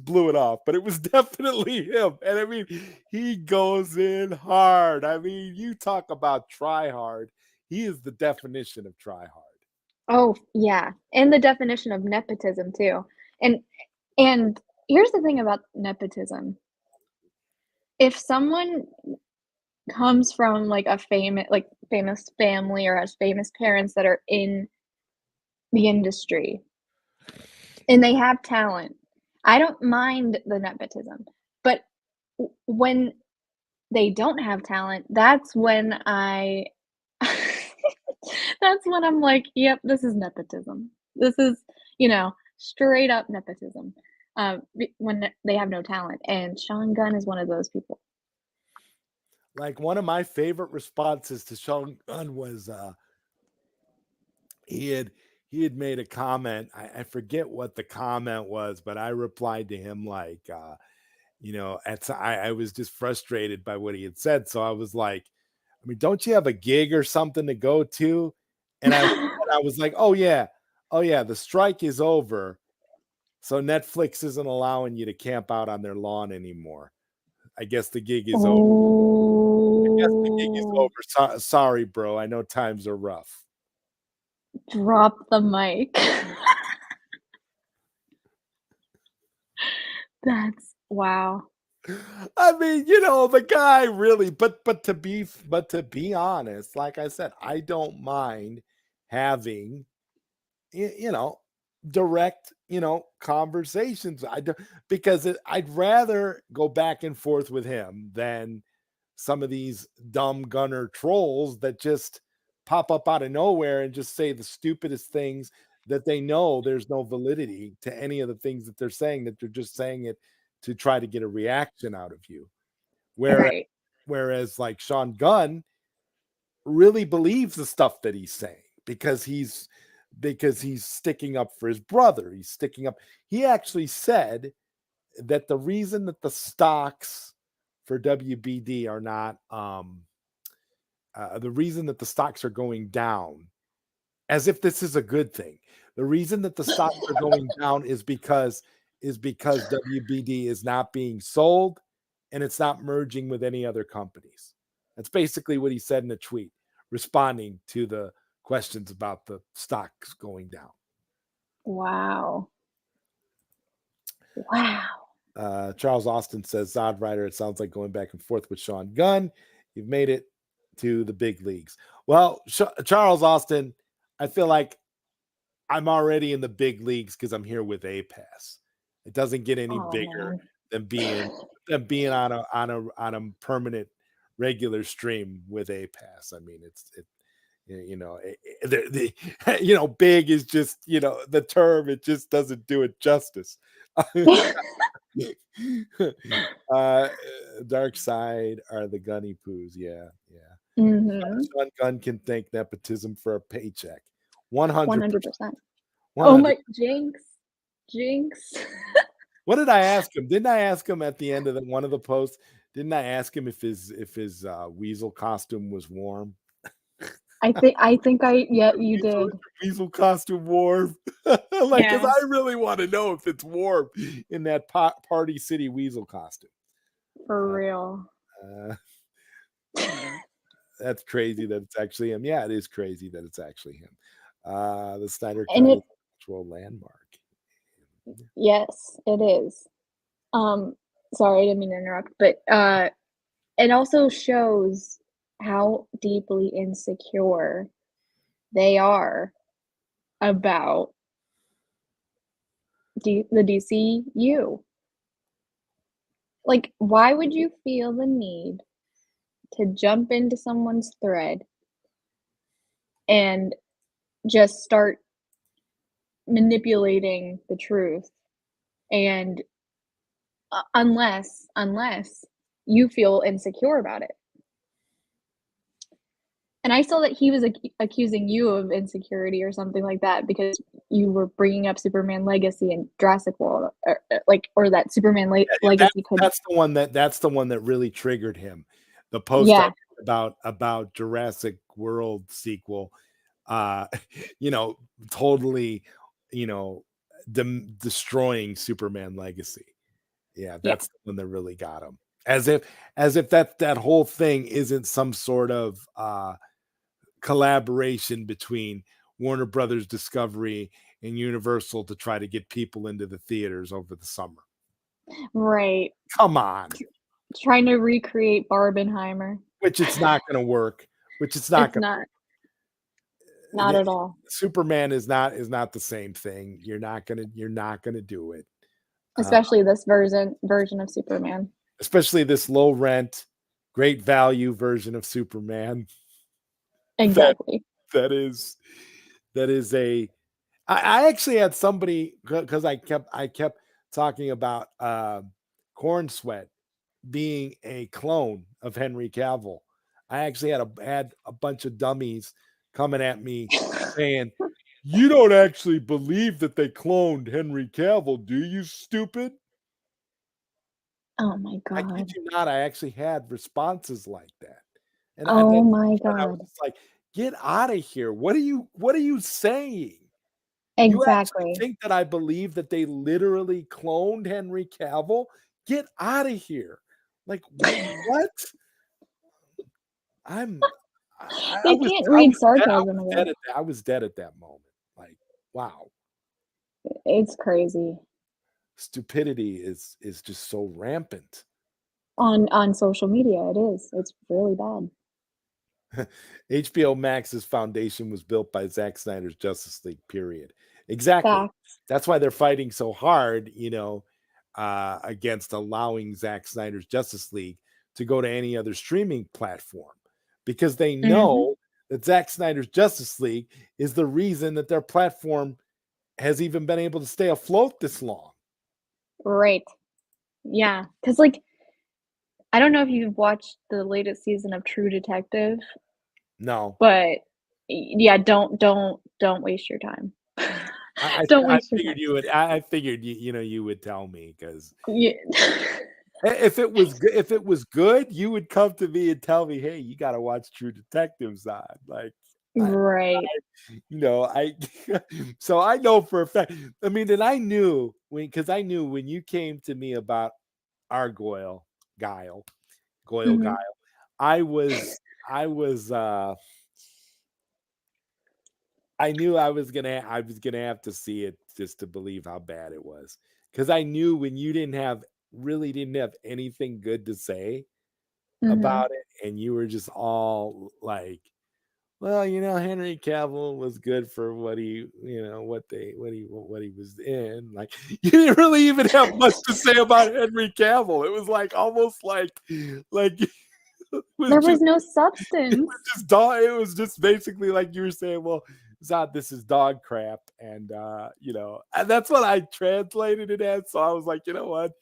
blew it off, but it was definitely him. And I mean, he goes in hard. I mean, you talk about try hard. He is the definition of try hard. Oh, yeah. And the definition of nepotism too. And here's the thing about nepotism. If someone comes from like a famous family or has famous parents that are in the industry and they have talent, I don't mind the nepotism. But when they don't have talent, that's when that's when I'm like, yep, this is nepotism. This is, straight up nepotism. When they have no talent, and Sean Gunn is one of those people. Like, one of my favorite responses to Sean Gunn was he had made a comment. I forget what the comment was, but I replied to him like, I was just frustrated by what he had said. So I was like, I mean, don't you have a gig or something to go to? And I was like, oh yeah, the strike is over, so Netflix isn't allowing you to camp out on their lawn anymore. I guess the gig is over. I guess the gig is Oh, over. Sorry, bro. I know times are rough. drop the mic. That's wow. I mean, the guy really, but to be honest, like I said, I don't mind having, direct, conversations. I do, because I'd rather go back and forth with him than some of these dumb gunner trolls that just pop up out of nowhere and just say the stupidest things that they know there's no validity to any of the things that they're saying, that they're just saying it to try to get a reaction out of you. Whereas, Right. whereas like Sean Gunn really believes the stuff that he's saying because he's sticking up for his brother. He's sticking up. He actually said that the reason that the stocks for WBD are not the reason that the stocks are going down, as if this is a good thing. The reason that the stocks are going down is because WBD is not being sold and it's not merging with any other companies. That's basically what he said in a tweet, responding to the questions about the stocks going down. Wow. Charles Austin says, ZodWriter, it sounds like going back and forth with Sean Gunn. You've made it to the big leagues. Well, Charles Austin, I feel like I'm already in the big leagues because I'm here with APass. It doesn't get any bigger than being on a permanent regular stream with APass. I mean, big is just, the term, it just doesn't do it justice. Dark side are the gunny poos. Yeah. Sean Gunn can thank nepotism for a paycheck. 100%. Oh my, Jinx. What did I ask him? Didn't I ask him at the end of one of the posts? Didn't I ask him if his weasel costume was warm? You did. Weasel costume warm. Because I really want to know if it's warm in that Party City weasel costume. For real. That's crazy that it's actually him. Yeah, it is crazy that it's actually him. The Snyder Cut is an actual landmark. Yes, it is. Sorry, I didn't mean to interrupt, but it also shows how deeply insecure they are about the DCU. Like, why would you feel the need to jump into someone's thread and just start manipulating the truth? And unless you feel insecure about it. And I saw that he was accusing you of insecurity or something like that because you were bringing up Superman Legacy and Jurassic World, or that Superman Legacy. That's the one that really triggered him. The post about Jurassic World sequel, totally, destroying Superman Legacy. Yeah, that's the one that really got him. As if that whole thing isn't some sort of collaboration between Warner Brothers Discovery and Universal to try to get people into the theaters over the summer. Right. Come on. Trying to recreate Barbenheimer. Which it's not going to work. Not at all. Superman is not the same thing. You're not going to do it. Especially this version of Superman. Especially this low rent, great value version of Superman. Exactly. That is a. I actually had somebody, because I kept talking about Corn Sweat being a clone of Henry Cavill. I actually had a bunch of dummies coming at me saying, "You don't actually believe that they cloned Henry Cavill, do you, stupid?" Oh my God. I kid you not, I actually had responses like that. And my God. I was like, get out of here. What are you saying? Exactly. You actually think that I believe that they literally cloned Henry Cavill? Get out of here. Like, what? I can't read sarcasm. I was dead at that moment. Like, wow. It's crazy. Stupidity is just so rampant. On social media, it is. It's really bad. HBO Max's foundation was built by Zack Snyder's Justice League, period. Exactly. Facts. That's why they're fighting so hard, against allowing Zack Snyder's Justice League to go to any other streaming platform, because they know that Zack Snyder's Justice League is the reason that their platform has even been able to stay afloat this long. Right. Yeah, because like I don't know if you've watched the latest season of True Detective, No, but yeah, don't waste your time. Don't I waste your figured time. you would. I figured you would tell me, because Yeah. if it was good, you would come to me and tell me, "Hey, you got to watch True Detectives on." Like, Right. I so I know for a fact. I mean, and I knew because I knew when you came to me about our Guile, Mhm. I was I was I knew I was gonna have to see it just to believe how bad it was. Because I knew when you didn't have anything good to say Mhm. about it, and you were just all like, well, Henry Cavill was good for what he, what he was in. Like, you didn't really even have much to say about Henry Cavill. It was like almost like it was There just was no substance. it was just basically like you were saying, well, Zod, this is dog crap. And and that's what I translated it as. So I was like, you know what?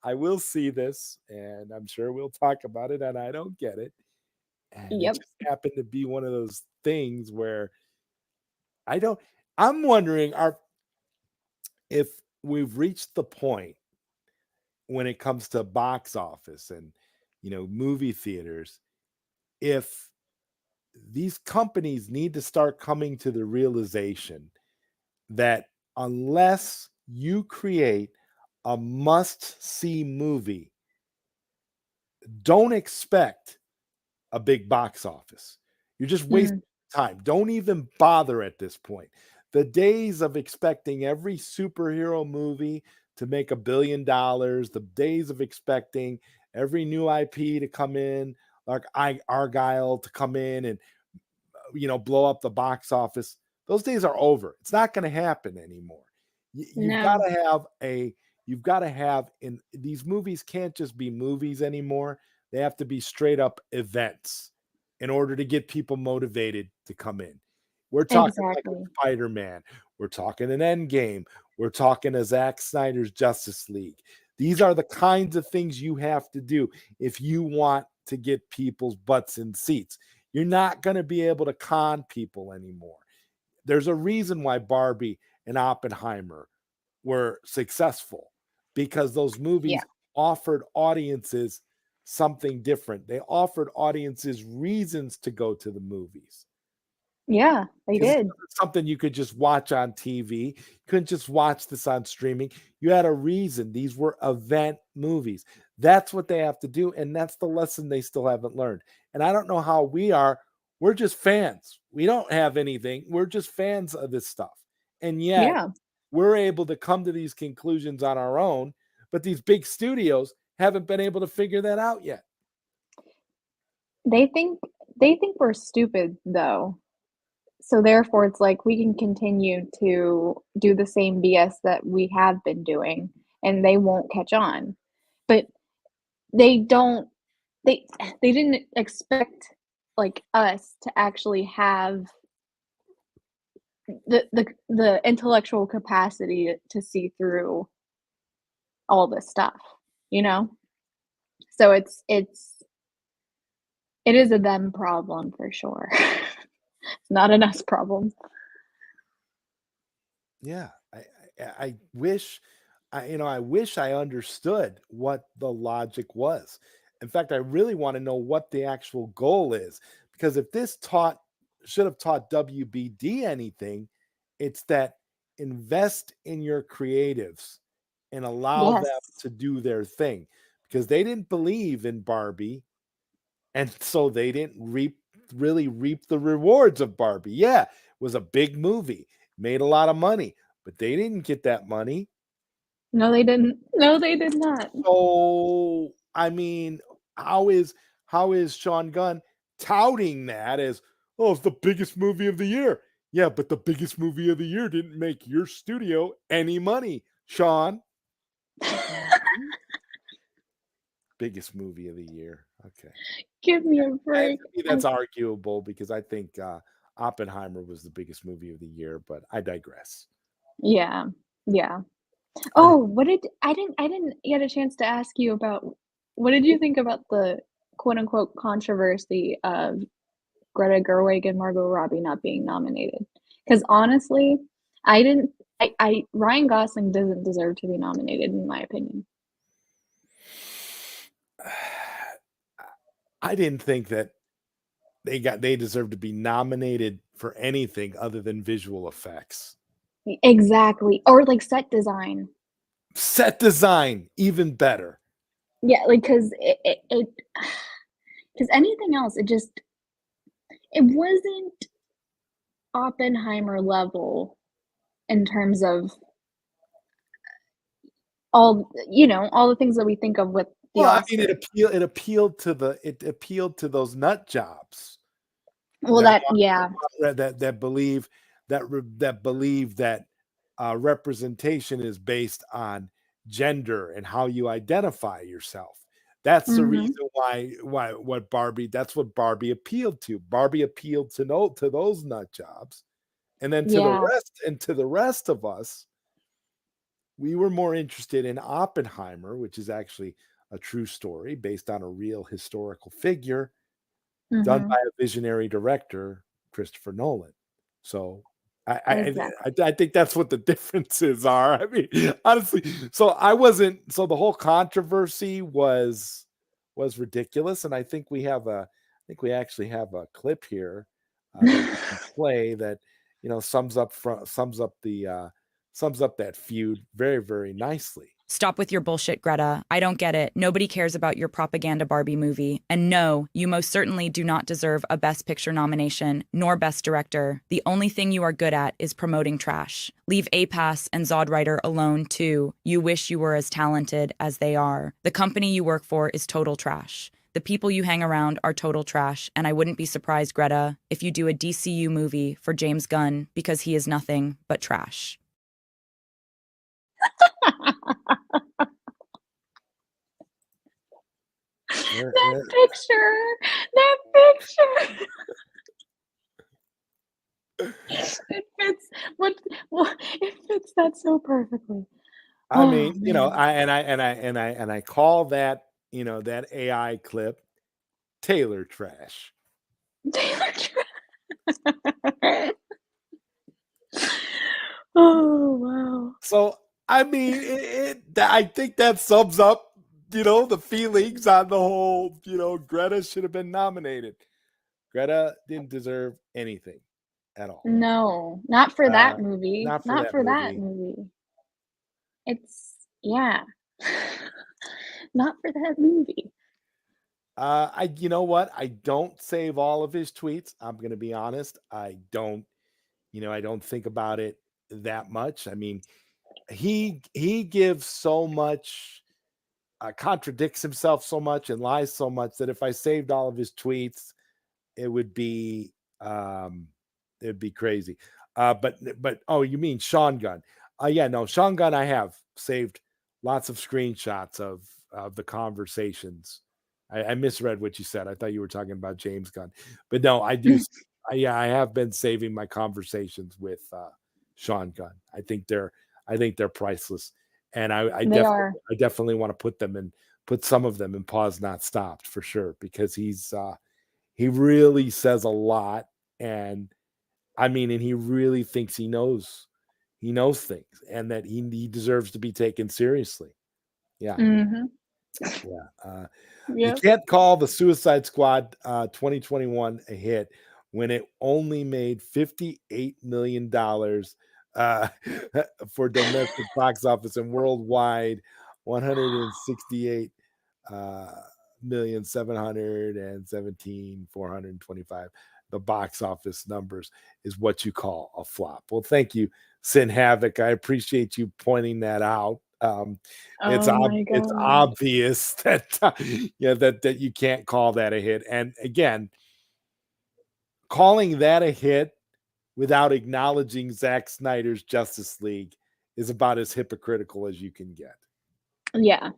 I will see this, and I'm sure we'll talk about it, and I don't get it. And it Yep. just happened to be one of those things where I don't I'm wondering if we've reached the point when it comes to box office and movie theaters, if these companies need to start coming to the realization that unless you create a must see movie, don't expect a big box office. You're just wasting Mm. time. Don't even bother at this point. The days of expecting every superhero movie to make $1 billion, the days of expecting every new IP to come in, like Argyle to come in and blow up the box office. Those days are over. It's not going to happen anymore. You've got No. to have in these movies can't just be movies anymore. They have to be straight up events in order to get people motivated to come in. We're talking like a Exactly. Spider-Man. We're talking an Endgame. We're talking a Zack Snyder's Justice League. These are the kinds of things you have to do if you want to get people's butts in seats. You're not going to be able to con people anymore. There's a reason why Barbie and Oppenheimer were successful, because those Yeah. movies offered audiences something different. They offered audiences reasons to go to the movies. Yeah, they Because did. it's something you could just watch on TV. You couldn't just watch this on streaming. You had a reason. These were event movies. That's what they have to do. And that's the lesson they still haven't learned. And I don't know how we are. We're just fans. We don't have anything. We're just fans of this stuff. And yet Yeah. we're able to come to these conclusions on our own. But these big studios haven't been able to figure that out yet. They think they think we're stupid though. So therefore it's like we can continue to do the same BS that we have been doing and they won't catch on. But they don't they they didn't expect like us to actually have the intellectual capacity to see through all this stuff, you know? So it is a them problem for sure. It's not an us problem. Yeah, I wish I wish I understood what the logic was. In fact, I really want to know what the actual goal is, because if this taught should have taught WBD anything, it's that invest in your creatives and allow Yes. them to do their thing, because they didn't believe in Barbie, and so they didn't really reap the rewards of Barbie. Yeah, it was a big movie, made a lot of money, but they didn't get that money. No, they didn't. No, they did not. So, I mean, how is Sean Gunn touting that as, oh, it's the biggest movie of the year? Yeah, but the biggest movie of the year didn't make your studio any money, Sean. Biggest movie of the year. Okay. Give me a And break. to me, that's arguable because I think Oppenheimer was the biggest movie of the year, but I digress. Yeah. Yeah. Oh, what did I didn't get a chance to ask you about what did you think about the quote unquote controversy of Greta Gerwig and Margot Robbie not being nominated? Because honestly, I didn't I Ryan Gosling doesn't deserve to be nominated in my opinion. I didn't think that they deserve to be nominated for anything other than visual effects. Exactly. Or like set design. Set design, even better. Yeah, like because because anything else, it wasn't Oppenheimer level in terms of all the things that we think of with the Well, I mean, Oscar. it appealed to those nut jobs Well, that yeah. that believe that representation is based on gender and how you identify yourself. That's the Mhm. reason that's what Barbie appealed to. Barbie appealed to those nut jobs, and then Yeah. to the rest of us, we were more interested in Oppenheimer, which is actually a true story based on a real historical figure done by Mhm. a visionary director, Christopher Nolan. So Exactly. I think that's what the differences are. I mean, honestly, so I wasn't. So the whole controversy was ridiculous, and I think we actually have a clip here that we can play that sums up that feud very, very nicely. Stop with your bullshit, Greta. I don't get it. Nobody cares about your propaganda Barbie movie. And no, you most certainly do not deserve a Best Picture nomination, nor Best Director. The only thing you are good at is promoting trash. Leave APass and ZodWriter alone, too. You wish you were as talented as they are. The company you work for is total trash. The people you hang around are total trash, and I wouldn't be surprised, Greta, if you do a DCU movie for James Gunn because he is nothing but trash. That picture. It fits that so perfectly. I Oh, mean, man. I call that, that AI clip Taylor trash. Taylor Oh, wow. So, I mean, I think that sums up, the feelings on the whole, Greta should have been nominated. Greta didn't deserve anything at all. No, not for that movie. Not for Not that for that movie. movie. Yeah. Not for that movie. You know what? I don't save all of his tweets. I'm going to be honest. I don't think about it that much. I mean, he gives so much, contradicts himself so much and lies so much that if I saved all of his tweets, it would be crazy. But oh, you mean Sean Gunn? Yeah, no, Sean Gunn. I have saved lots of screenshots of the conversations. I misread what you said. I thought you were talking about James Gunn, but no, I do. I have been saving my conversations with Sean Gunn. I think they're priceless, and They are. I definitely want to put some of them in pause not stopped for sure, because he really says a lot, and I mean, and he really thinks he knows things, and that he deserves to be taken seriously. Yeah. Mhm. Yeah. You Yep. can't call the Suicide Squad 2021 a hit when it only made $58 million for domestic box office and worldwide 168 million 717,425. The box office numbers is what you call a flop. Well, thank you, Sin Havoc. I appreciate you pointing that out. It's Oh my it's god. obvious that that you can't call that a hit. And again, calling that a hit without acknowledging Zack Snyder's Justice League is about as hypocritical as you can get. Yeah.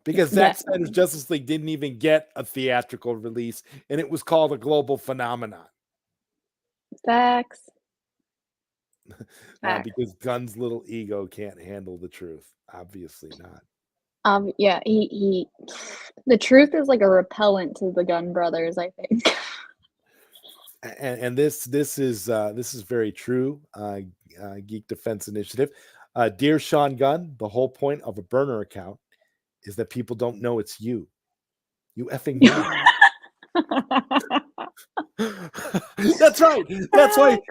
because Zack That Snyder's Justice League didn't even get a theatrical release, and it was called a global phenomenon facts. Facts. because Gunn's little ego can't handle the truth. Obviously not. Yeah, he the truth is like a repellent to the Gunn brothers, I think. And this is very true. Geek Defense Initiative. Dear Sean Gunn, the whole point of a burner account is that people don't know it's you. You effing know. That's right.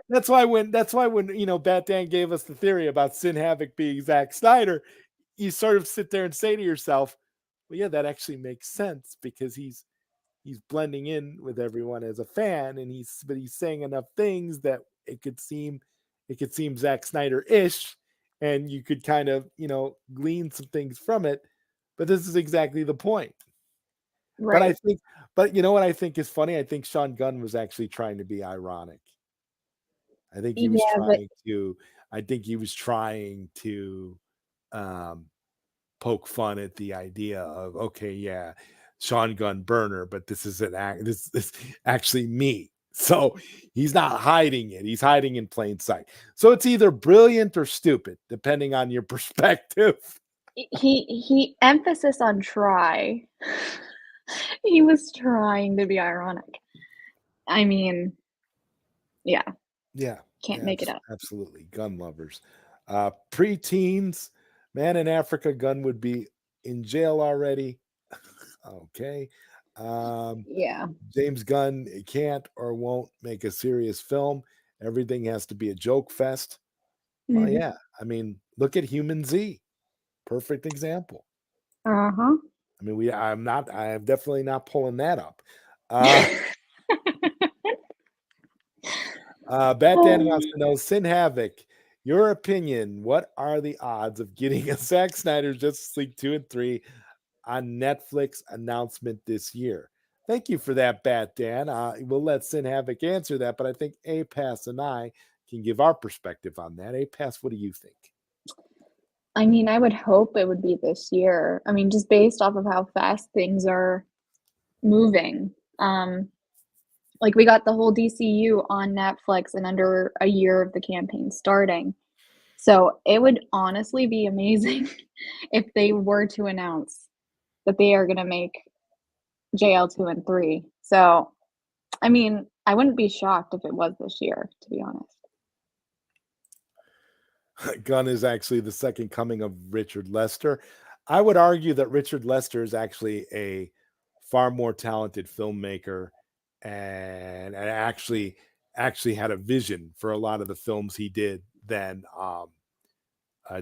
That's why when Bat Dan gave us the theory about Sin Havoc being Zack Snyder, you sort of sit there and say to yourself, well, yeah, that actually makes sense because he's blending in with everyone as a fan, and he's saying enough things that it could seem Zack Snyder-ish, and you could kind of, glean some things from it. But this is exactly the point. Right. But you know what I think is funny? I think Sean Gunn was actually trying to be ironic. I think he was trying to poke fun at the idea of, okay, yeah, Sean Gunn burner, but this is this actually me. So he's not hiding it. He's hiding in plain sight. So it's either brilliant or stupid, depending on your perspective. He emphasis on try. He was trying to be ironic. I mean, yeah. Yeah. Can't make it up. Absolutely. Gun lovers. Preteens, man in Africa, Gunn would be in jail already. Okay. Yeah. James Gunn can't or won't make a serious film. Everything has to be a joke fest. Well, Mhm. yeah. I mean, look at Human Z. Perfect example. Uh-huh. I mean, I'm definitely not pulling that up. Bat Dan wants to know, Sin Havoc, your opinion, what are the odds of getting a Zack Snyder Justice League 2 and 3 on Netflix announcement this year? Thank you for that, Bat Dan. We'll let Sin Havoc answer that, but I think APass and I can give our perspective on that. APass, what do you think? I mean, I would hope it would be this year. I mean, just based off of how fast things are moving. Like we got the whole DCU on Netflix in under a year of the campaign starting. So it would honestly be amazing if they were to announce that they are going to make JL2 and 3. So, I mean, I wouldn't be shocked if it was this year, to be honest. Gunn is actually the second coming of Richard Lester. I would argue that Richard Lester is actually a far more talented filmmaker and actually had a vision for a lot of the films he did than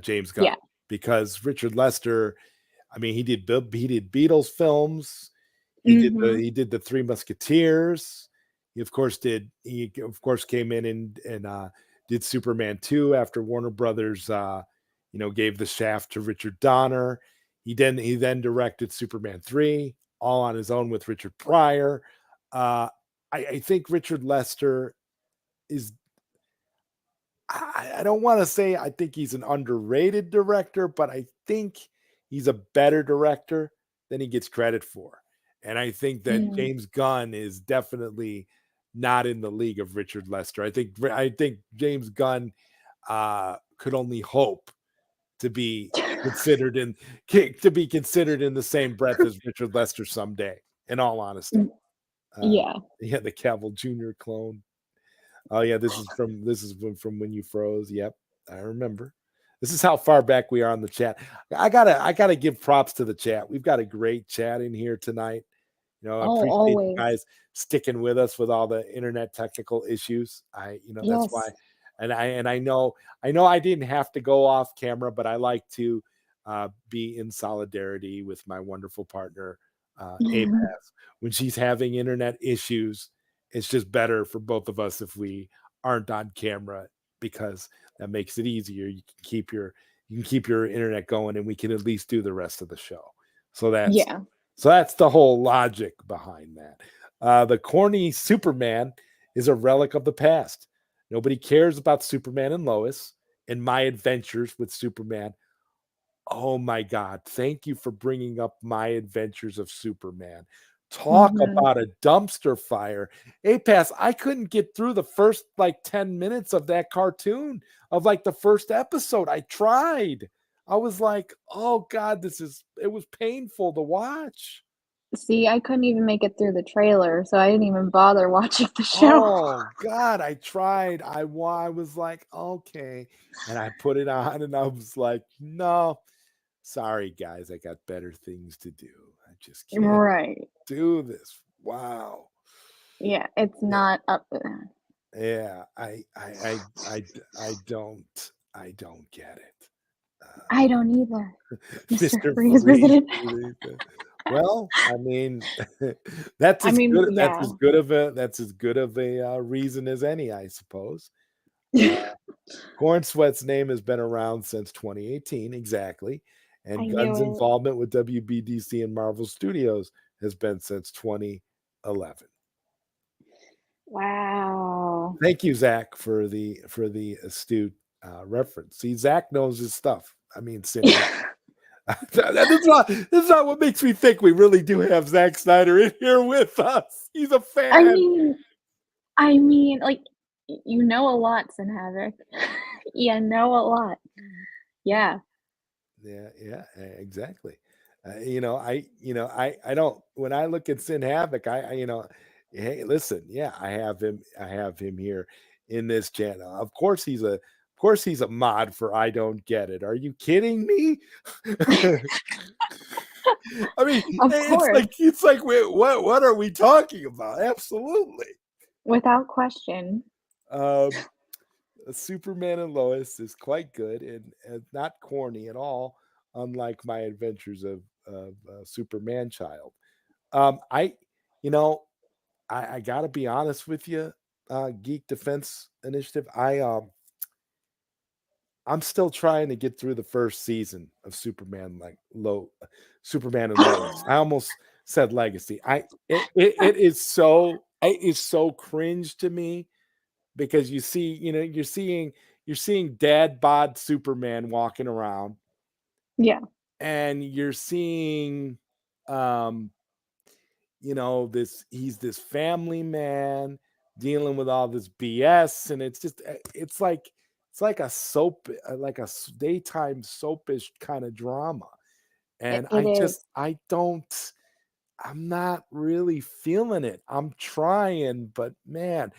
James Gunn. Yeah. Because Richard Lester, I mean, he did Beatles films. He did the Three Musketeers. He of course came in and did Superman 2 after Warner Brothers gave the shaft to Richard Donner. He then directed Superman 3 all on his own with Richard Pryor. I think Richard Lester is, I don't want to say I think he's an underrated director, but I think he's a better director than he gets credit for. And I think that James Gunn is definitely not in the league of Richard Lester. I think James Gunn could only hope to be considered in the same breath as Richard Lester someday, in all honesty. Yeah. The Cavill Jr. clone. Oh yeah, this is from when you froze. Yep, I remember. This is how far back we are on the chat. I gotta give props to the chat. We've got a great chat in here tonight. I appreciate you guys sticking with us with all the internet technical issues. That's why. And I know I didn't have to go off camera, but I like to be in solidarity with my wonderful partner, APass. When she's having internet issues, it's just better for both of us if we aren't on camera, because that makes it easier. You can keep your internet going, and we can at least do the rest of the show. So that's the whole logic behind that. The corny Superman is a relic of the past. Nobody cares about Superman and Lois and my adventures with Superman. Oh my God. Thank you for bringing up My Adventures of Superman. Talk about a dumpster fire. APass, I couldn't get through the first like 10 minutes of that cartoon of like the first episode. I tried. I was like, oh God, it was painful to watch. See, I couldn't even make it through the trailer, so I didn't even bother watching the show. Oh God, I tried. I was like, okay. And I put it on and I was like, no, sorry guys, I got better things to do. I just can't Right. do this. Wow. Yeah, it's not up there. Yeah, I don't get it. I don't either. Mr. Mr. Freeze Freeze. visited. Well, I mean, that's I as mean, good. That's yeah. as good of a reason as any, I suppose. Corn Sweat's name has been around since 2018, exactly, I and knew Gunn's it. involvement with WBDC and Marvel Studios has been since 2011. Wow. Thank you, Zack, for the astute reference. See, Zack knows his stuff. I mean, Cindy. This is not what makes me think we really do have Zack Snyder in here with us. He's a I fan. mean, like, you know a lot, Sin Havoc. You know a lot. Yeah. Yeah, exactly. I don't. When I look at Sin Havoc, hey, listen, yeah, I have him here in this channel. Of course he's a mod for I Don't Get It. Are you kidding me? I mean, Of course. it's like, wait, what are we talking about? Absolutely. Without question. Superman and Lois is quite good and not corny at all, unlike My Adventures of Superman Child. I, you know, I got to be honest with you, Geek Defense Initiative. I'm still trying to get through the first season of Superman and Lois. I almost said Legacy. It is so cringe to me because you're seeing dad bod Superman walking around Yeah. and you're seeing he's this family man dealing with all this BS, and it's like a soap, like a daytime soapish kind of drama. And It is. I'm not really feeling it. I'm trying, but man,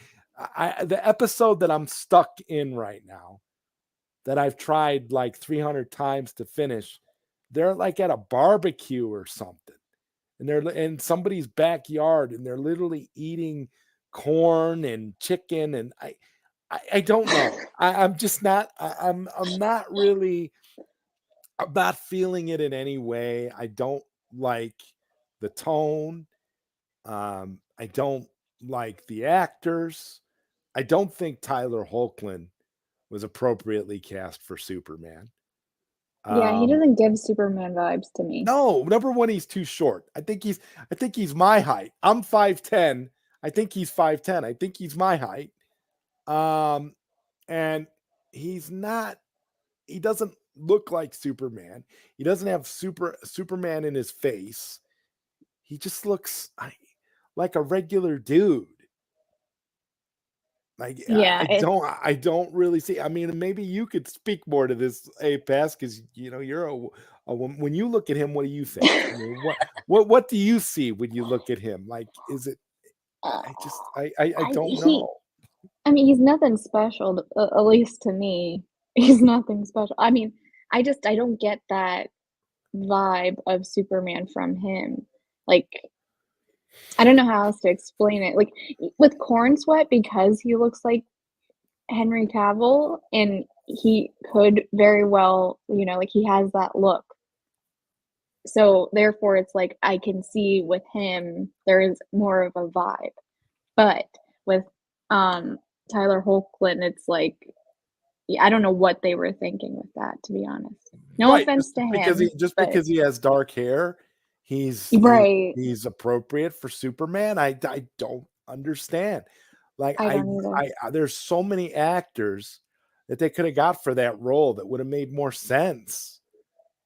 the episode that I'm stuck in right now, that I've tried like 300 times to finish, they're like at a barbecue or something, and they're in somebody's backyard, and they're literally eating corn and chicken, and I don't know. I'm just not. I'm not really. I'm not feeling it in any way. I don't like the tone. I don't like the actors. I don't think Tyler Hoechlin was appropriately cast for Superman. Yeah, he doesn't give Superman vibes to me. No, number one, he's too short. I think he's my height. I'm 5'10. I think he's 5'10. I think he's my height. And he doesn't look like Superman. He doesn't have Superman in his face. He just looks like a regular dude. Like, Yeah, I don't really see. I mean, maybe you could speak more to this, APass, because you're a woman. When you look at him, what do you think? I mean, what do you see when you look at him? Like, is it? I don't know. I mean, he's nothing special, at least to me. He's nothing special. I mean, I don't get that vibe of Superman from him. Like, I don't know how else to explain it. Like, with Corn Sweat, because he looks like Henry Cavill, and he could very well, like, he has that look. So therefore, it's like I can see with him there is more of a vibe. But with Tyler Hoechlin, it's like, I don't know what they were thinking with that, to be honest. No Right, offense to him, because he has dark hair, he's right. he's appropriate for Superman. I don't understand. Like, I don't either. there's so many actors that they could have got for that role that would have made more sense.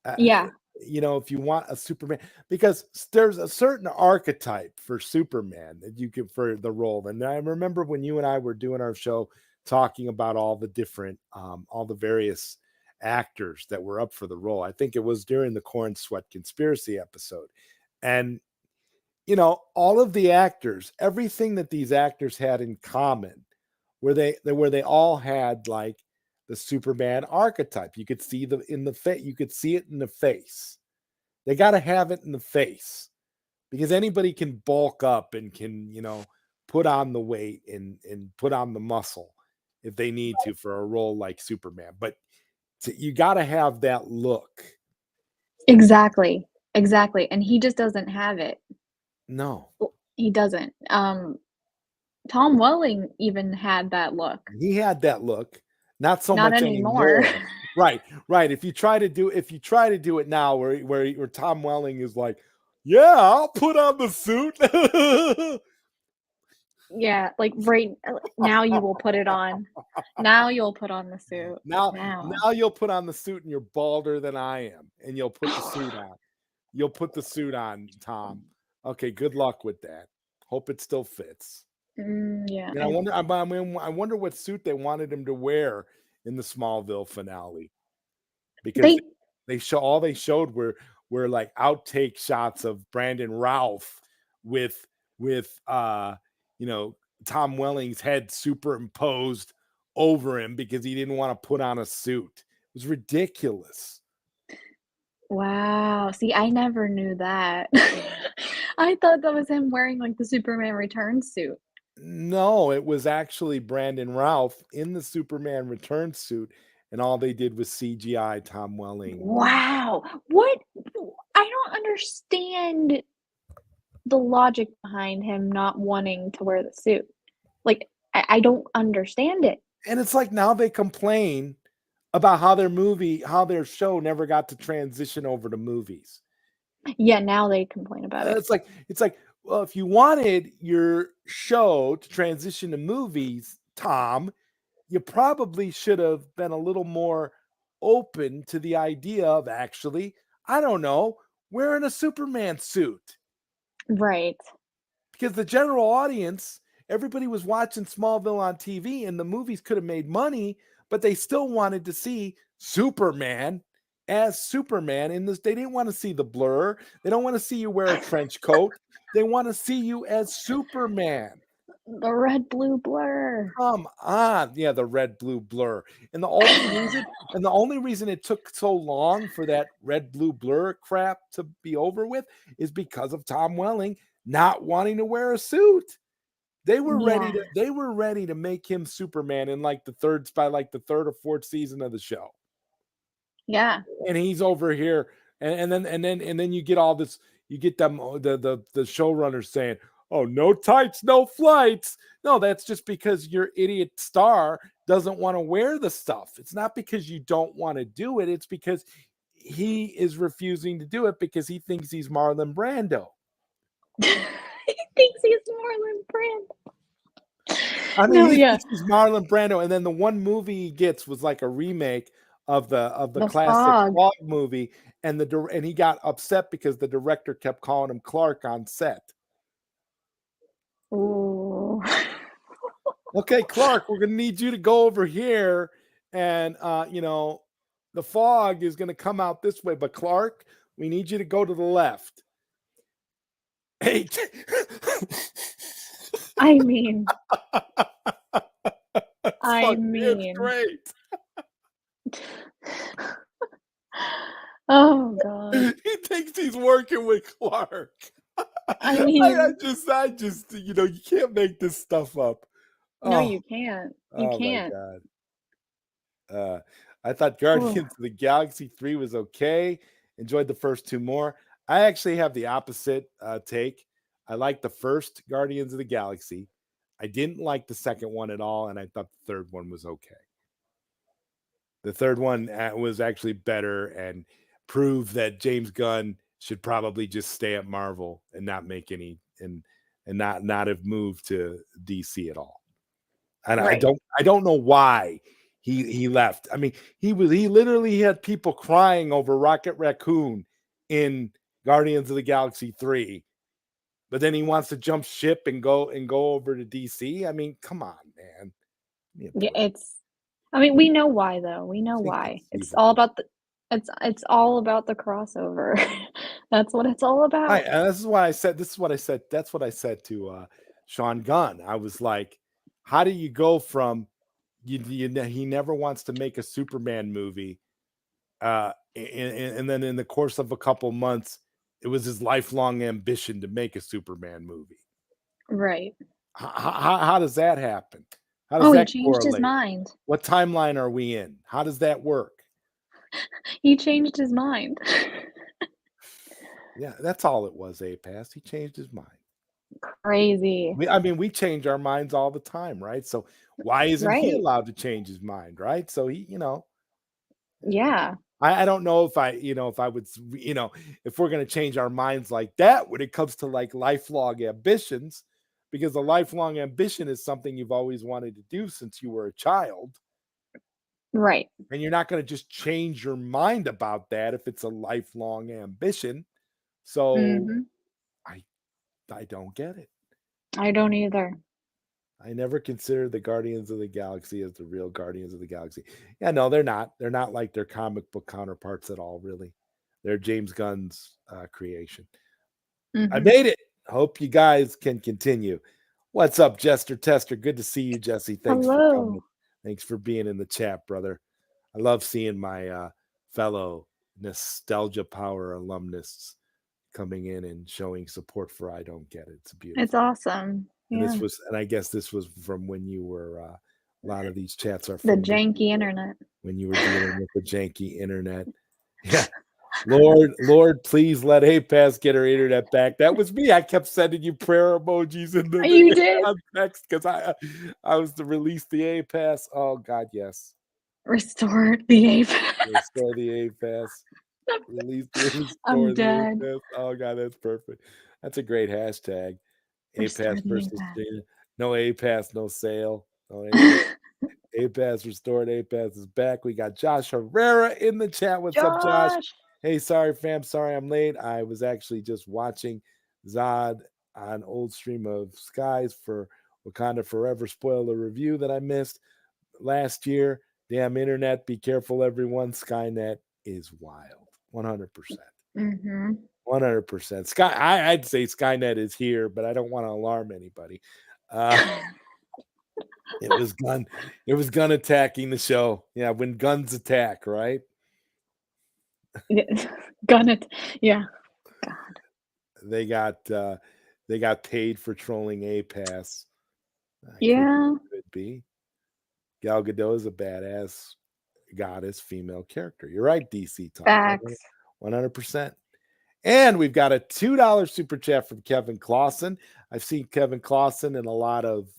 Uh, Yeah. you know, if you want a Superman, because there's a certain archetype for Superman that you can for the role. And I remember when you and I were doing our show talking about all the different, all the various actors that were up for the role. I think it was during the Corn Sweat Conspiracy episode. And, you know, all of the actors, everything that these actors had in common, where they all had like the Superman archetype. You could see you could see it in the face. They got to have it in the face because anybody can bulk up and can, you know, put on the weight and put on the muscle if they need to for a role like Superman. But you got to have that look. Exactly. Exactly. And he just doesn't have it. No, He doesn't. Tom Welling even had that look. he had that look. Not so Not much anymore. anymore. Right. If you try to do it now, where Tom Welling is like, yeah, I'll put on the suit. Yeah, like right now you will put it on. Now you'll put on the suit. Now Now. you'll put on the suit and you're balder than I am, and you'll put the suit on. You'll put the suit on, Tom. Okay, good luck with that. Hope it still fits. Yeah. And I wonder what suit they wanted him to wear in the Smallville finale, because they showed were like outtake shots of Brandon Routh with you know, Tom Welling's head superimposed over him because he didn't want to put on a suit. It was ridiculous. Wow. See, I never knew that. I thought that was him wearing like the Superman Returns suit. No, it was actually Brandon Routh in the Superman Return suit, and all they did was CGI Tom Welling. Wow. What? I don't understand the logic behind him not wanting to wear the suit. Like, I don't understand it. And it's like now they complain about how their show never got to transition over to movies. Yeah, now they complain about it. It's like, well, if you wanted your show to transition to movies, Tom, you probably should have been a little more open to the idea of actually, I don't know, wearing a Superman suit. Right. Because the general audience, everybody was watching Smallville on TV, and the movies could have made money, but they still wanted to see Superman as Superman in this. They didn't want to see the blur. They don't want to see you wear a trench coat. They want to see you as Superman. The red blue blur. Come on. Yeah, the red blue blur. And the only reason it took so long for that red blue blur crap to be over with is because of Tom Welling not wanting to wear a suit. They were ready to make him Superman in like the third or fourth season of the show. Yeah. And he's over here, and then you get all this, you get them the showrunners saying, oh, no tights, no flights. No, that's just because your idiot star doesn't want to wear the stuff. It's not because you don't want to do it. It's because he is refusing to do it because he thinks he's Marlon Brando. He thinks he's Marlon Brando. I mean, he thinks he's Marlon Brando, and then the one movie he gets was like a remake of the classic Fog movie, and he got upset because the director kept calling him Clark on set. Ooh. Okay, Clark, we're gonna need you to go over here, and you know, the fog is gonna come out this way, but Clark, we need you to go to the left. Hey, I mean, it's great. Oh God. He thinks he's working with Clark. I mean, I just, you know, you can't make this stuff up. No, you can't. You can't. My God. I thought Guardians of the Galaxy 3 was okay. Enjoyed the first two more. I actually have the opposite take. I like the first Guardians of the Galaxy. I didn't like the second one at all, and I thought the third one was okay. The third one was actually better and proved that James Gunn should probably just stay at Marvel and not make any and not have moved to DC at all. And right. I don't know why he left. I mean, he literally had people crying over Rocket Raccoon in Guardians of the Galaxy 3. But then he wants to jump ship and go over to DC. I mean, come on, man. Yeah, I mean, we know why though. We know why. It's all about it's all about the crossover. That's what it's all about. This is what I said. That's what I said to Sean Gunn. I was like, how do you go from he never wants to make a Superman movie, and then in the course of a couple months, it was his lifelong ambition to make a Superman movie. Right. How does that happen? How does that he changed his correlate? mind. What timeline are we in? How does that work? He changed his mind. Yeah, that's all it was, APass. He changed his mind. Crazy. We change our minds all the time, right? So why isn't he Right. allowed to change his mind, right? So he, Yeah. I don't know if I would, if we're going to change our minds like that when it comes to like lifelong ambitions, because a lifelong ambition is something you've always wanted to do since you were a child. Right. And you're not going to just change your mind about that if it's a lifelong ambition. So I don't get it. I don't either. I never considered the Guardians of the Galaxy as the real Guardians of the Galaxy. Yeah, no, they're not. They're not like their comic book counterparts at all, really. They're James Gunn's creation. I made it. Hope you guys can continue. What's up, Jester Tester? Good to see you, Jesse. Thanks for coming. Thanks for being in the chat, brother. I love seeing my fellow Nostalgia Power alumnists coming in and showing support for I Don't Get It. It's beautiful. It's awesome. And Yeah. I guess this was from when you were a lot of these chats are The from janky internet. when you were dealing with the janky internet. Yeah. Lord, please let APass get her internet back. That was me. I kept sending you prayer emojis in the text because I was to release the APass. Oh God, yes. Restore the APass. Restore the APass. I'm dead. APass. Oh God, that's perfect. That's a great hashtag. APass versus Dana. No APass, no sale. No APass restored. APass is back. We got Josh Herrera in the chat. What's up, Josh? Hey, sorry, fam. Sorry I'm late. I was actually just watching Zod on old stream of Skies for Wakanda Forever. Spoil the review that I missed last year. Damn internet. Be careful, everyone. Skynet is wild. 100%. 100%. I'd say Skynet is here, but I don't want to alarm anybody. It was Gunn attacking the show. Yeah, when guns attack, right? Gun it. Yeah. God. They got paid for trolling APass. Yeah. Could be. Gal Gadot is a badass goddess female character. You're right, DC Talk. Facts. 100%. And we've got a $2 super chat from Kevin Clausen. I've seen Kevin Clausen in a lot of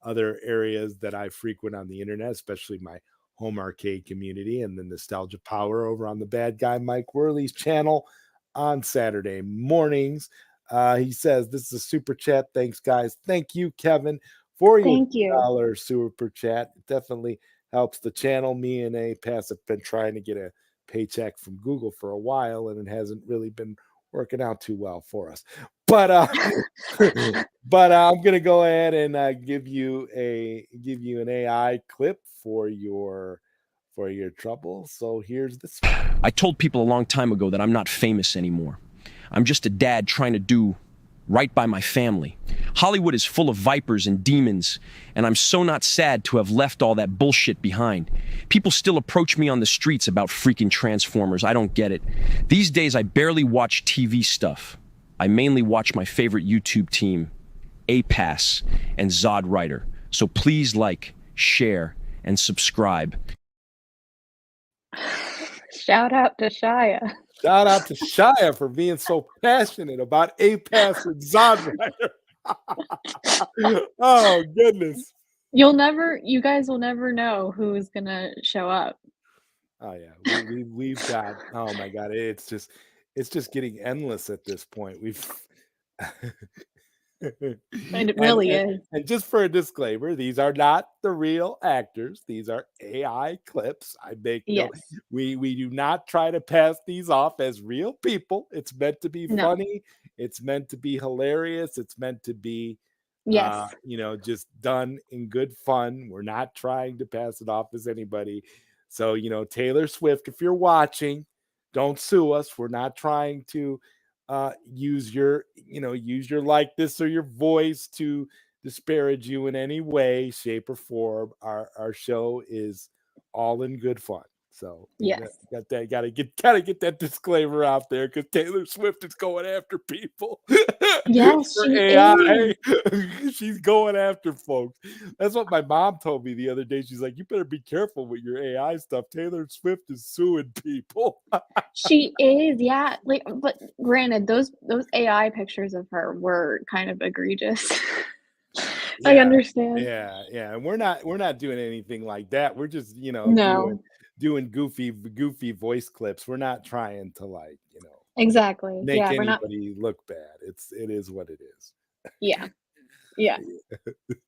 other areas that I frequent on the internet, especially my home arcade community and the Nostalgia Power over on the bad guy Mike Worley's channel on Saturday mornings. He says, this is a super chat. Thanks, guys. Thank you, Kevin, for your $2 super chat. It definitely helps the channel. Me and APass have been trying to get a paycheck from Google for a while, and it hasn't really been working out too well for us. But I'm gonna go ahead and give you an AI clip for your trouble. So here's this. I told people a long time ago that I'm not famous anymore. I'm just a dad trying to do right by my family. Hollywood is full of vipers and demons, and I'm so not sad to have left all that bullshit behind. People still approach me on the streets about freaking Transformers. I don't get it. These days, I barely watch TV stuff. I mainly watch my favorite YouTube team, APass and ZodWriter. So please like, share, and subscribe. Shout out to Shia. Shout out to Shia for being so passionate about APass and ZodWriter. Oh goodness. You guys will never know who's gonna show up. Oh yeah. We've got, oh my God, it's just getting endless at this point. And it really is. And just for a disclaimer, these are not the real actors. These are AI clips. I make no, Yes. we do not try to pass these off as real people. It's meant to be No. funny. It's meant to be hilarious. It's meant to be, Yes. just done in good fun. We're not trying to pass it off as anybody. So, Taylor Swift, if you're watching, don't sue us. We're not trying to use your likeness or your voice to disparage you in any way, shape, or form. Our show is all in good fun. So Yes. gotta get that disclaimer out there, because Taylor Swift is going after people. Yes, For she AI. is. She's going after folks. That's what my mom told me the other day. She's like, you better be careful with your AI stuff. Taylor Swift is suing people. She is, yeah. Like, but granted, those AI pictures of her were kind of egregious. I understand. Yeah. And we're not doing anything like that. We're just, No, doing goofy voice clips. We're not trying to exactly. make Yeah, we're not. anybody look bad. It is what it is. Yeah, yeah.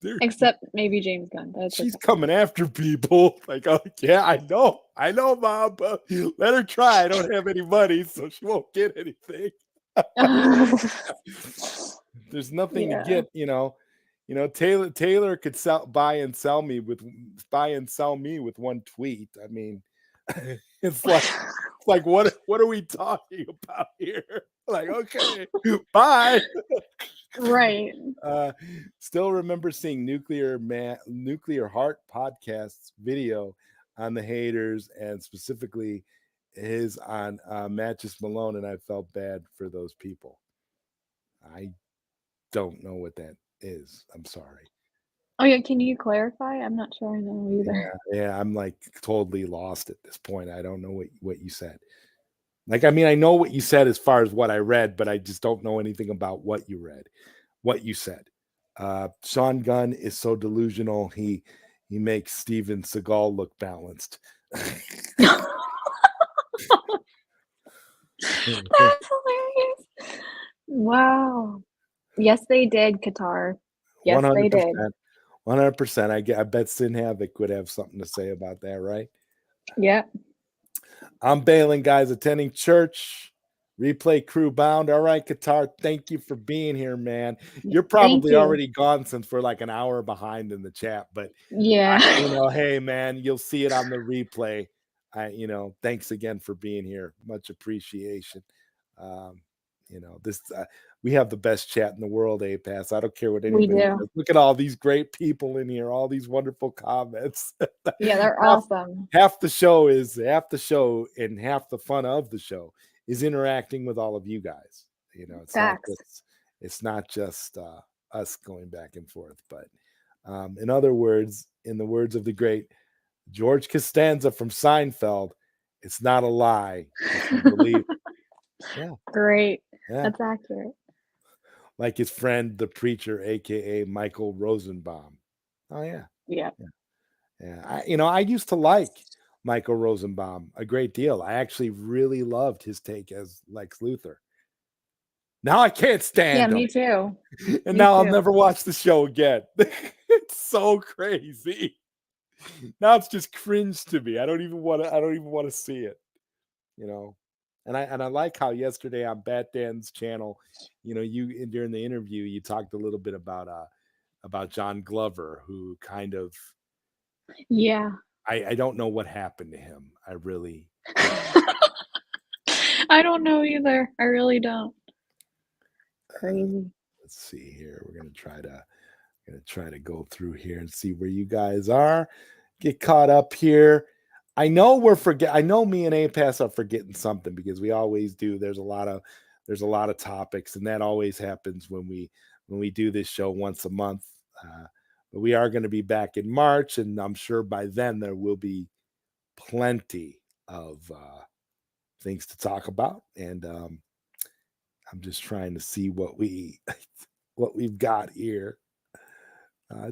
There- Except maybe James Gunn. That's She's okay. coming after people. Like, oh yeah, I know, Mom, but let her try. I don't have any money, so she won't get anything. There's nothing to Yeah. get, Taylor could buy and sell me with one tweet. I mean, it's like what are we talking about here? Like, okay, bye. Right. Still remember seeing Nuclear Heart podcast's video on the haters, and specifically his on Matches Malone, and I felt bad for those people. I don't know what that is. I'm sorry. Oh yeah, can you clarify? I'm not sure I know either. Yeah, I'm like totally lost at this point. I don't know what you said. Like, I mean, I know what you said as far as what I read, but I just don't know anything about what you said. Sean Gunn is so delusional. He makes Steven Seagal look balanced. That's hilarious. Wow. Yes, they did, Qatar. Yes, they did. 100%. I bet Sin Havoc would have something to say about that, right? Yep. I'm bailing, guys, attending church. Replay crew bound. All right, Qatar, thank you for being here, man. You're probably you. already gone since we're like an hour behind in the chat, but Yeah. hey, man, you'll see it on the replay. Thanks again for being here. Much appreciation. This we have the best chat in the world, APass. I don't care what We anybody do. says. Look at all these great people in here, all these wonderful comments. Yeah, they're awesome. Half the show and half the fun of the show is interacting with all of you guys. It's not just us going back and forth, but in the words of the great George Costanza from Seinfeld, it's not a lie if you believe. Yeah. Great. Yeah. That's accurate. Like his friend, the preacher, aka Michael Rosenbaum. Oh yeah. Yeah. Yeah. I used to like Michael Rosenbaum a great deal. I actually really loved his take as Lex Luthor. Now I can't stand him. Me too. And now I'll never watch the show again. It's so crazy. Now it's just cringe to me. I don't even want to see it. And I like how yesterday on Bat Dan's channel, you during the interview, you talked a little bit about John Glover, who kind of, yeah, I don't know what happened to him. I really I don't know either. I really don't. Crazy. Let's see here. We're gonna try to go through here and see where you guys are. Get caught up here. I know I know me and APass are forgetting something, because we always do. There's a lot of topics, and that always happens when we do this show once a month. But we are going to be back in March, and I'm sure by then there will be plenty of things to talk about. And I'm just trying to see what we've got here.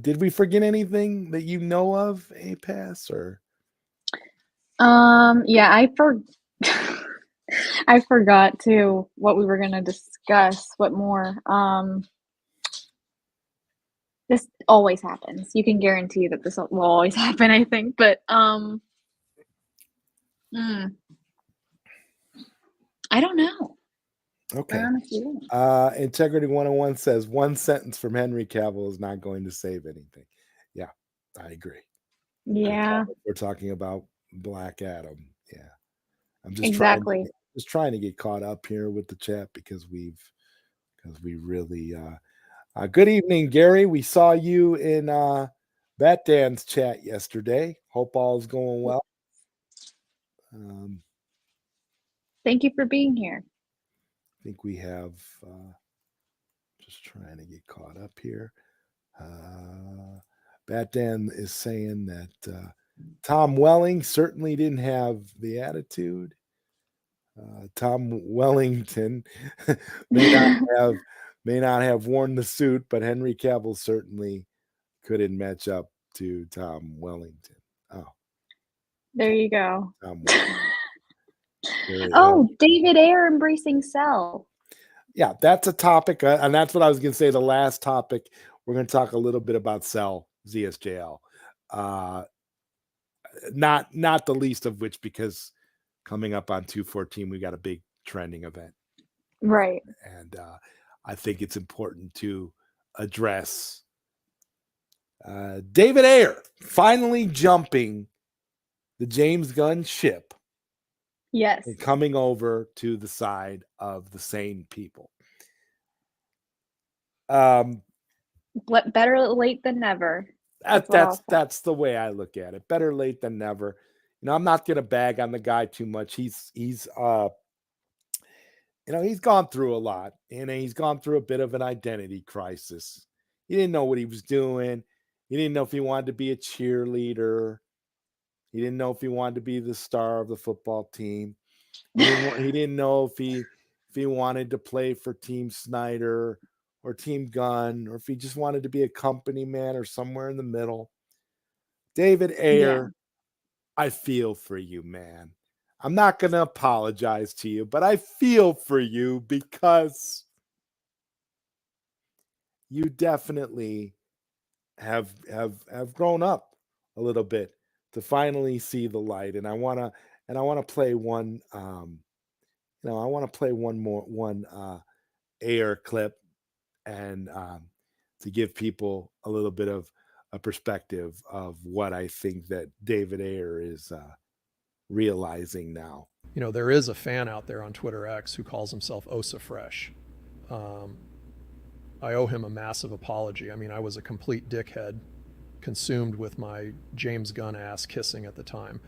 Did we forget anything that you know of, APass, or? Yeah, I forgot too what we were gonna discuss. What more? This always happens. You can guarantee that this will always happen, I think. But I don't know. Okay. I honestly don't. Integrity 101 says one sentence from Henry Cavill is not going to save anything. Yeah, I agree. Yeah, We're talking about Black Adam. Yeah. I'm just exactly. trying to get caught up here with the chat because we really good evening, Gary. We saw you in Bat Dan's chat yesterday. Hope all's going well. Thank you for being here. I think we have just trying to get caught up here. Bat Dan is saying that Tom Welling certainly didn't have the attitude. Tom Wellington may not have worn the suit, but Henry Cavill certainly couldn't match up to Tom Wellington. Oh, There you go. Tom Wellington. Oh, David Ayer embracing Cell. Yeah, that's a topic, and that's what I was going to say. The last topic, we're going to talk a little bit about Cell, ZSJL. Not the least of which, because coming up on 2/14, we got a big trending event. Right. And I think it's important to address David Ayer finally jumping the James Gunn ship. Yes. And coming over to the side of the sane people. Better late than never. That's the way I look at it. Better late than never. You know, I'm not going to bag on the guy too much. He's he's gone through a lot, and he's gone through a bit of an identity crisis. He didn't know what he was doing. He didn't know if he wanted to be a cheerleader. He didn't know if he wanted to be the star of the football team. He didn't know if he wanted to play for Team Snyder or Team Gunn, or if he just wanted to be a company man or somewhere in the middle. David Ayer, I feel for you, man. I'm not going to apologize to you, but I feel for you because you definitely have grown up a little bit to finally see the light. And I want to play one Ayer clip, and to give people a little bit of a perspective of what I think that David Ayer is realizing now. You know, there is a fan out there on Twitter X who calls himself Osa Fresh. I owe him a massive apology. I mean, I was a complete dickhead, consumed with my James Gunn ass kissing at the time.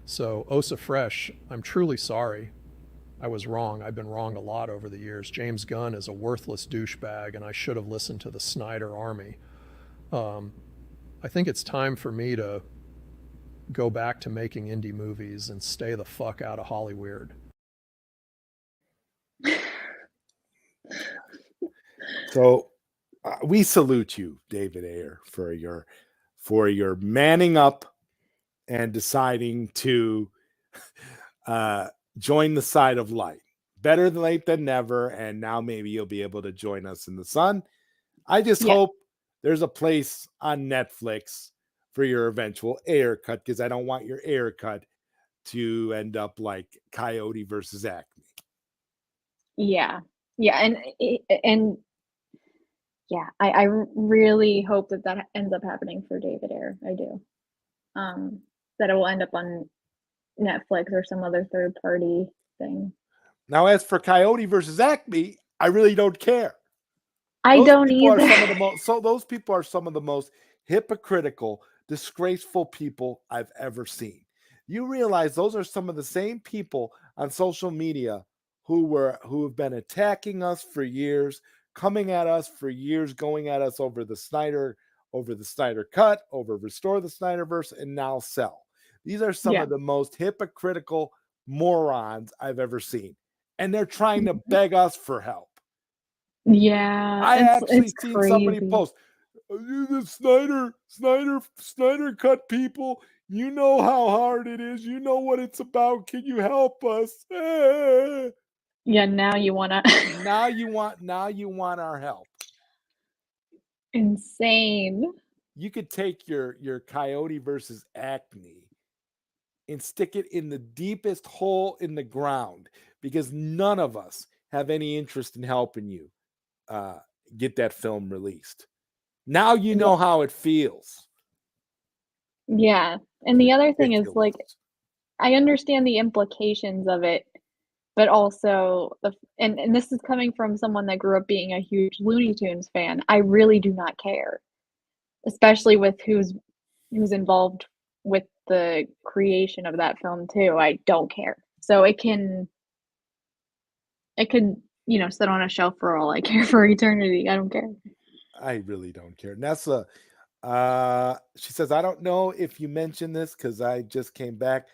So Osa Fresh, I'm truly sorry. I was wrong. I've been wrong a lot over the years. James Gunn is a worthless douchebag, and I should have listened to the Snyder army. I think it's time for me to go back to making indie movies and stay the fuck out of Hollywood. So we salute you, David Ayer, for your manning up and deciding to join the side of light. Better late than never, and now maybe you'll be able to join us in the sun. I just hope there's a place on Netflix for your eventual Ayer cut, because I don't want your Ayer cut to end up like Coyote versus Acme. Yeah, and yeah, I really hope that ends up happening for David Ayer. I do. That it will end up on Netflix or some other third party thing. Now, as for Coyote versus Acme, I really don't care. I don't either. Those people are some of the most hypocritical, disgraceful people I've ever seen. You realize those are some of the same people on social media who have been attacking us for years, coming at us for years, going at us over the Snyder cut, over Restore the Snyderverse, and now Cell. These are some of the most hypocritical morons I've ever seen. And they're trying to beg us for help. Yeah. I actually seen crazy. somebody post, the Snyder cut people, you know how hard it is. You know what it's about. Can you help us? Yeah, now you want now you want our help. Insane. You could take your Coyote versus Acme and stick it in the deepest hole in the ground, because none of us have any interest in helping you get that film released. Now you know how it feels. Yeah. And the other thing is, like, Ridiculous. I understand the implications of it, but also and this is coming from someone that grew up being a huge Looney Tunes fan. I really do not care, especially with who's involved with the creation of that film too. I don't care. So it could, sit on a shelf for all I care for eternity. I don't care. I really don't care. Nessa, she says, I don't know if you mentioned this because I just came back,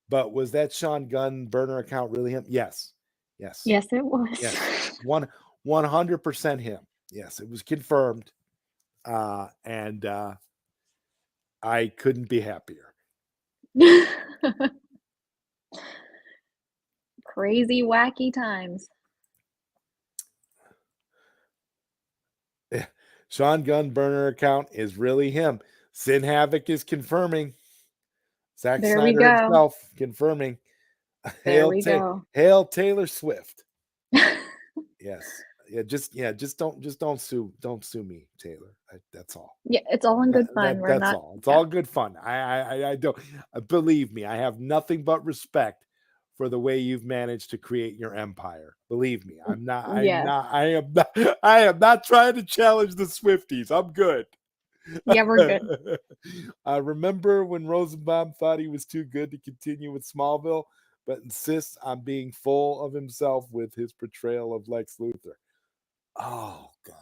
but was that Sean Gunn burner account really him? Yes. Yes. Yes, it was. Yes. 100% him. Yes, it was confirmed. And I couldn't be happier. Crazy, wacky times. Sean Gunn burner account is really him. Sin Havoc is confirming. Zack There we Snyder go. himself confirming. There we go. Hail Taylor Swift. Yes. Just don't sue me, Taylor. That's all. Yeah, it's all in good fun. We're That's not. all. It's all good fun. I don't believe me. I have nothing but respect for the way you've managed to create your empire. Believe me, I am not. I am not trying to challenge the Swifties. I'm good. Yeah, we're good. Remember when Rosenbaum thought he was too good to continue with Smallville, but insists on being full of himself with his portrayal of Lex Luthor? Oh God.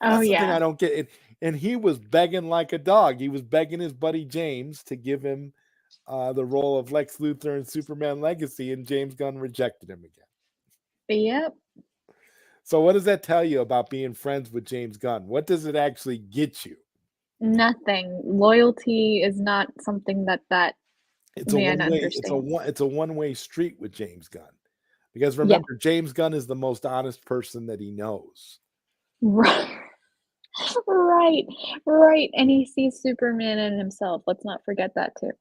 Oh That's the thing yeah. I don't get. And he was begging like a dog. He was begging his buddy James to give him the role of Lex Luthor in Superman Legacy, and James Gunn rejected him again. Yep. So what does that tell you about being friends with James Gunn? What does it actually get you? Nothing. Loyalty is not something that It's man a one-way. understands. It's a one-way street with James Gunn, because remember, James Gunn is the most honest person that he knows. Right. Right. And he sees Superman in himself. Let's not forget that too.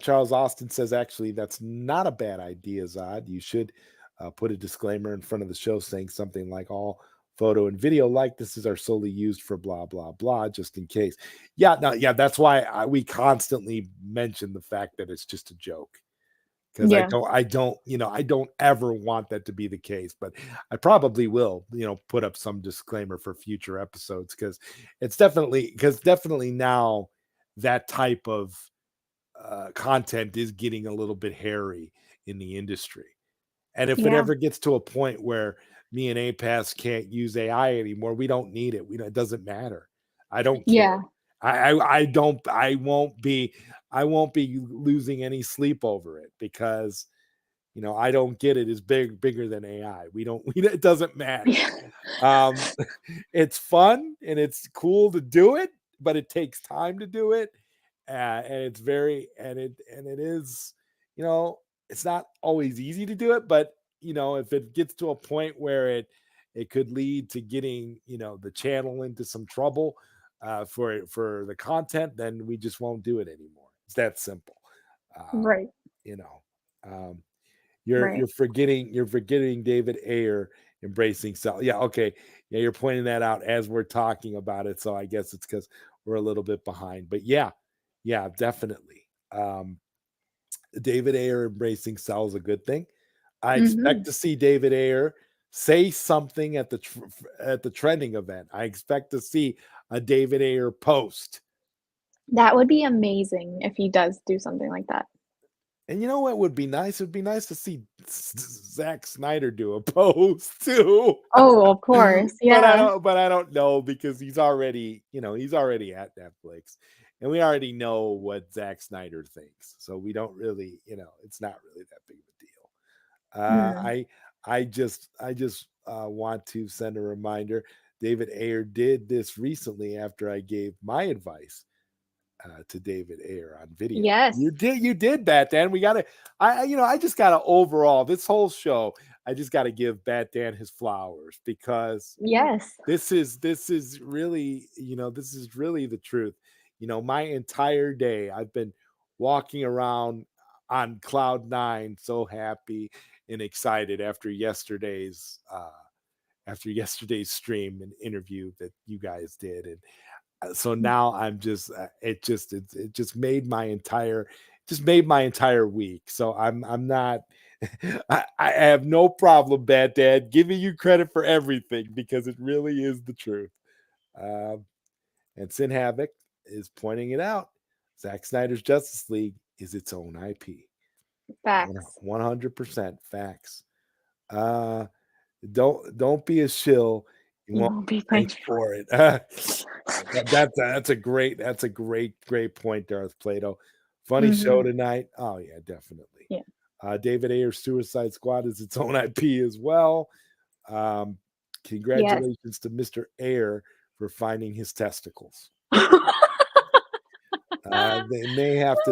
Charles Austin says, actually, that's not a bad idea, Zod. You should put a disclaimer in front of the show saying something like all photo and video likenesses are solely used for blah, blah, blah, just in case. Yeah, that's why we constantly mention the fact that it's just a joke. Because I don't ever want that to be the case, but I probably will, put up some disclaimer for future episodes, because definitely now that type of content is getting a little bit hairy in the industry. And if it ever gets to a point where me and APass can't use AI anymore, we don't need it. It doesn't matter. I don't care. I won't be losing any sleep over it, because I don't get it is bigger than AI. It doesn't matter. It's fun and it's cool to do it, but it takes time to do it. And it's it is, it's not always easy to do it, but if it gets to a point where it could lead to getting, the channel into some trouble for the content, then we just won't do it anymore. It's that simple. Right. You're forgetting David Ayer embracing self. Yeah, okay. Yeah, you're pointing that out as we're talking about it. So I guess it's because we're a little bit behind. But yeah, definitely. David Ayer embracing Sal is a good thing. I expect to see David Ayer say something at the trending event. I expect to see a David Ayer post. That would be amazing if he does do something like that. And you know what would be nice? It would be nice to see Zack Snyder do a post too. Oh, of course. Yeah. But I don't know, because he's already at Netflix, and we already know what Zack Snyder thinks. So we don't really, it's not really that big of a deal. I just want to send a reminder. David Ayer did this recently after I gave my advice to David Ayer on video. Yes. You did that, Dan. I just gotta overall this whole show. I just got to give Bat Dan his flowers because Yes. this is really, this is really the truth. My entire day I've been walking around on cloud nine, so happy and excited after yesterday's stream and interview that you guys did. And so now I'm just it just made my entire week. So I'm not I have no problem, Bad Dad, giving you credit for everything because it really is the truth. Um, and Sin Havoc is pointing it out. Zack Snyder's Justice League is its own IP. Facts. 100% facts. Don't be a shill. You won't be thanked for it. That's a great point, Darth Plato. Funny show tonight. Oh yeah, definitely. Yeah. David Ayer's Suicide Squad is its own IP as well. Congratulations to Mr. Ayer for finding his testicles. They may have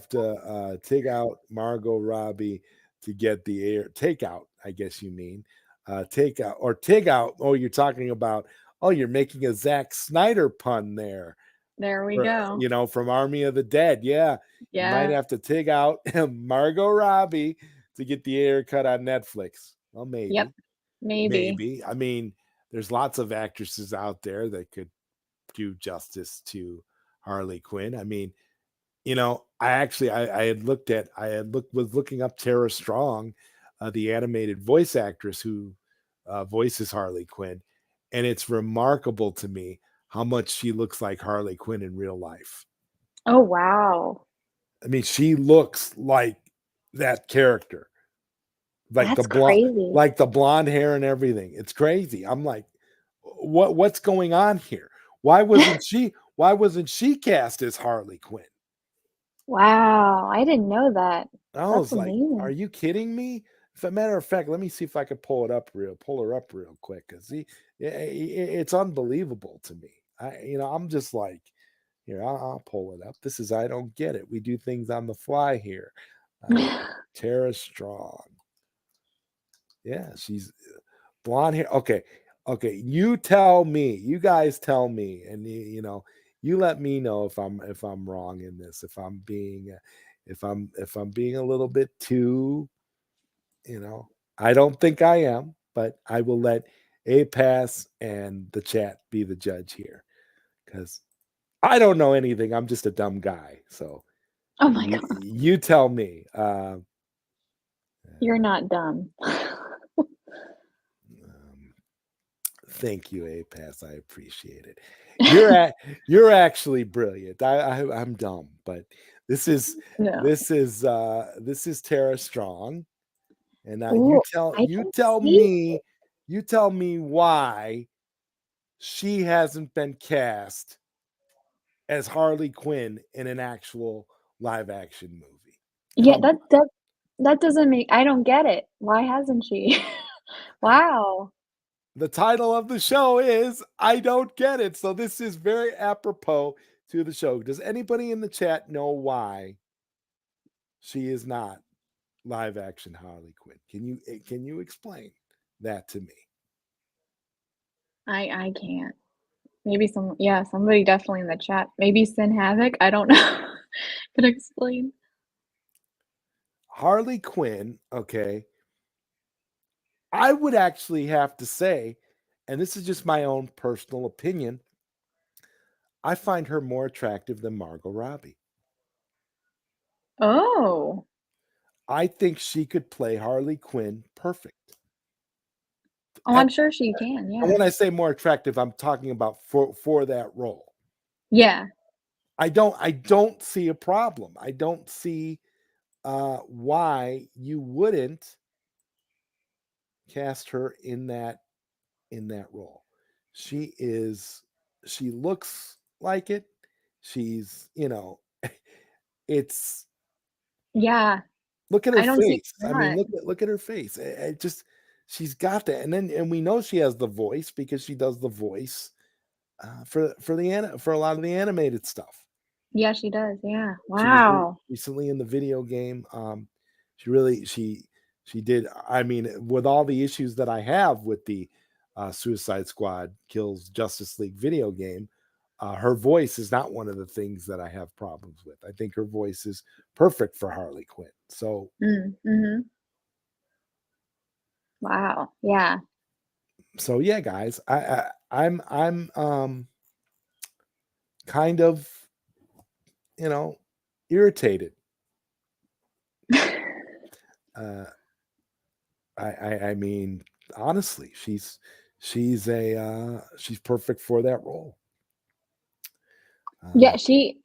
to take out Margot Robbie to get the Ayer takeout. I guess you mean takeout or take out. Oh, you're talking about. Oh, you're making a Zack Snyder pun there. There we go. From Army of the Dead. Yeah. You might have to take out Margot Robbie to get the Ayer cut on Netflix. Well, maybe. Yep. Maybe. I mean, there's lots of actresses out there that could do justice to Harley Quinn. I mean, I was looking up Tara Strong, the animated voice actress who voices Harley Quinn, and it's remarkable to me how much she looks like Harley Quinn in real life. Oh wow. I mean, she looks like that character. Like That's the blonde hair and everything. It's crazy. I'm like, what's going on here? Why wasn't she cast as Harley Quinn? Wow, I didn't know that. I was like, are you kidding me? As a matter of fact, let me see if I could pull her up real quick. Cause it's unbelievable to me. I'm just like, here, I'll pull it up. This is, I don't get it. We do things on the fly here. Tara Strong. Yeah, she's blonde hair. Okay. You guys tell me, and you let me know if I'm wrong in this, if I'm being a little bit too, I don't think I am, but I will let APass and the chat be the judge here because I don't know anything. I'm just a dumb guy. So oh my God. You tell me. You're not dumb. Thank you, APass. I appreciate it. You're actually brilliant. I'm dumb, but this is Tara Strong, and now you tell me why she hasn't been cast as Harley Quinn in an actual live action movie. Yeah, that doesn't make. I don't get it. Why hasn't she? Wow. The title of the show is I Don't Get It. So this is very apropos to the show. Does anybody in the chat know why she is not live action Harley Quinn? Can you explain that to me? I can't. Maybe somebody definitely in the chat. Maybe Sin Havoc. I don't know. Could explain. Harley Quinn, okay. I would actually have to say, and this is just my own personal opinion, I find her more attractive than Margot Robbie. Oh. I think she could play Harley Quinn perfect. Oh, I'm sure she can, yeah. And when I say more attractive, I'm talking about for that role. Yeah. I don't see a problem. I don't see why you wouldn't cast her in that role. She looks like it. She's, it's yeah. Look at her face. I mean, look at her face. It just she's got that. And we know she has the voice because she does the voice for a lot of the animated stuff. Yeah, she does. Yeah. Wow. Recently in the video game, She did. I mean, with all the issues that I have with the Suicide Squad Kills Justice League video game, her voice is not one of the things that I have problems with. I think her voice is perfect for Harley Quinn. So, Mm-hmm. Wow. Yeah. so yeah, guys, I'm kind of, irritated. Uh, I mean, honestly, she's she's perfect for that role. Yeah,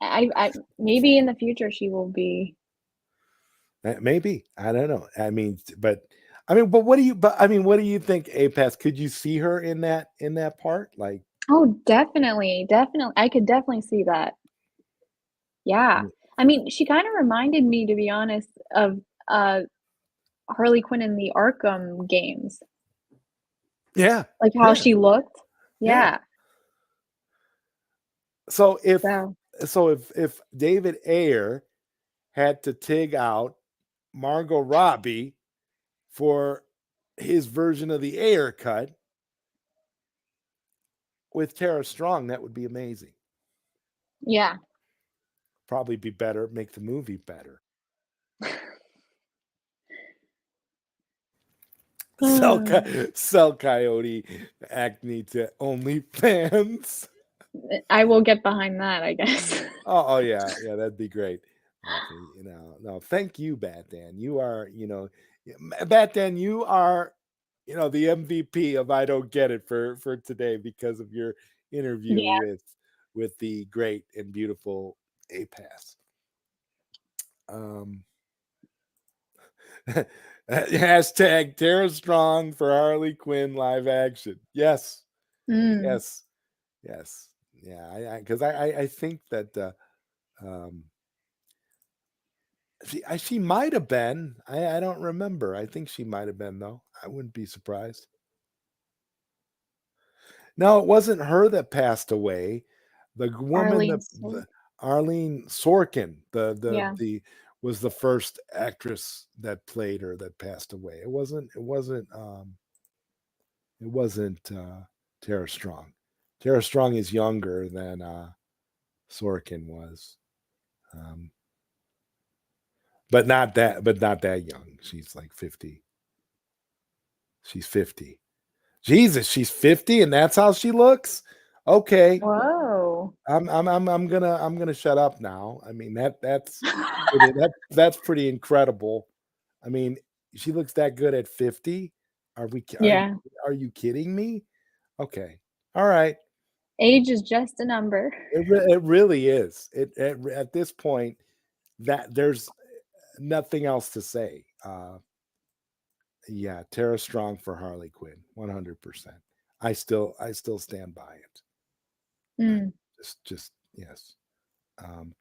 I maybe in the future she will be. Maybe, I don't know. But what do you? But I mean, what do you think, APass? Could you see her in that part? Like, Oh, definitely, definitely. I could definitely see that. Yeah. mm, I mean, she kind of reminded me, to be honest, of Harley Quinn in the Arkham games, yeah, like how yeah, she looked. yeah. Yeah. So So, if David Ayer had to dig out Margot Robbie for his version of the Ayer cut with Tara Strong, that would be amazing. yeah. Probably be better, make the movie better. Sell, Hmm. sell Coyote Acne to OnlyFans. I will get behind that, I guess. Oh yeah, that'd be great. Okay, no, thank you, Bat Dan. You are, Bat Dan, you are, the MVP of I Don't Get It for today because of your interview Yeah. with the great and beautiful APass. Um, hashtag Tara Strong for Harley Quinn live action. Yes, Mm. yes, yes. Yeah, because I think that um, she might have been. I don't remember. I think she might have been though. I wouldn't be surprised. No, it wasn't her that passed away. The woman Arlene that Sorkin. Arlene Sorkin, Yeah. the was the first actress that played her that passed away. It wasn't Tara Strong. Tara Strong is younger than Sorkin was. Um, but not that young. She's like 50. She's 50. Jesus, she's 50 and that's how she looks? Okay. Whoa. I'm gonna shut up now. I mean that's pretty incredible. I mean, she looks that good at 50. Yeah. Are you kidding me? Okay. All right. Age is just a number. It really is. At this point that there's nothing else to say. Yeah, Tara Strong for Harley Quinn, 100%. I still stand by it. Mm. Just yes. Um,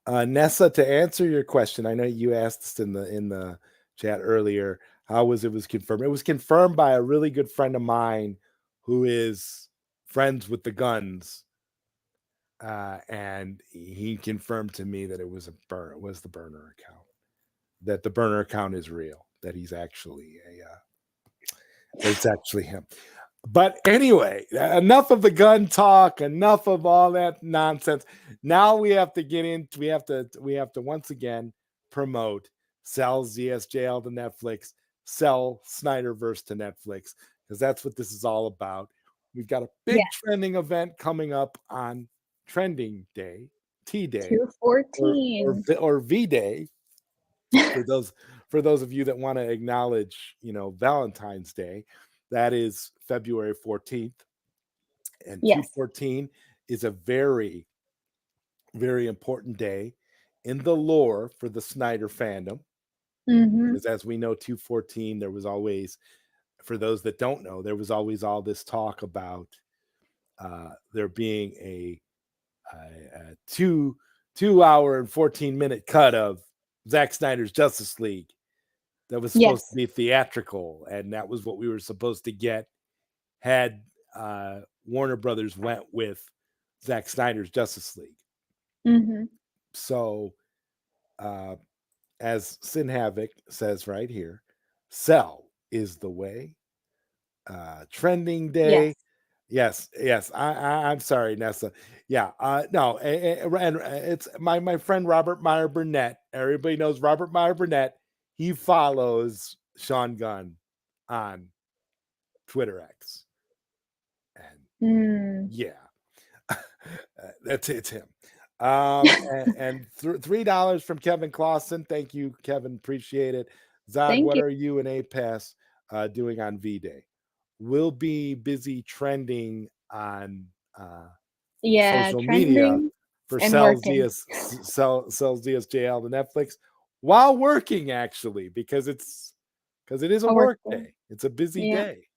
Nessa, to answer your question, I know you asked us in the chat earlier. How was it was confirmed? It was confirmed by a really good friend of mine who is friends with the Guns, and he confirmed to me that it was the burner account. That the burner account is real. That he's actually that it's actually him. But anyway, enough of the gun talk, enough of all that nonsense. Now we have to get into we have to once again promote sell ZSJL to Netflix, sell Snyderverse to Netflix, because that's what this is all about. We've got a big Yeah. trending event coming up on Trending Day, T Day, 214. or V Day for those of you that want to acknowledge, Valentine's Day. That is February 14th. And Yes. 214 is a very, very important day in the lore for the Snyder fandom. Mm-hmm. Because as we know, 214, there was always, for those that don't know, there was always all this talk about there being a 2 hour and 14-minute cut of Zack Snyder's Justice League that was supposed to Yes. be theatrical, and that was what we were supposed to get had Warner Brothers went with Zack Snyder's Justice League. Mm-hmm. So as Sin Havoc says right here, sell is the way. Trending day. Yes. I'm sorry, Nessa. Yeah. No. And it's my friend Robert Meyer Burnett. Everybody knows Robert Meyer Burnett. He follows Sean Gunn on Twitter X, and yeah, it's him. And $3 from Kevin Clausen. Thank you, Kevin. Appreciate it. Zod, Thank what you. are you and APass doing on V-Day? We'll be busy trending on social media Trending for and Cells working. DSJL to Netflix while working, actually, because it is a A work work day. day. It's a busy Yeah. day.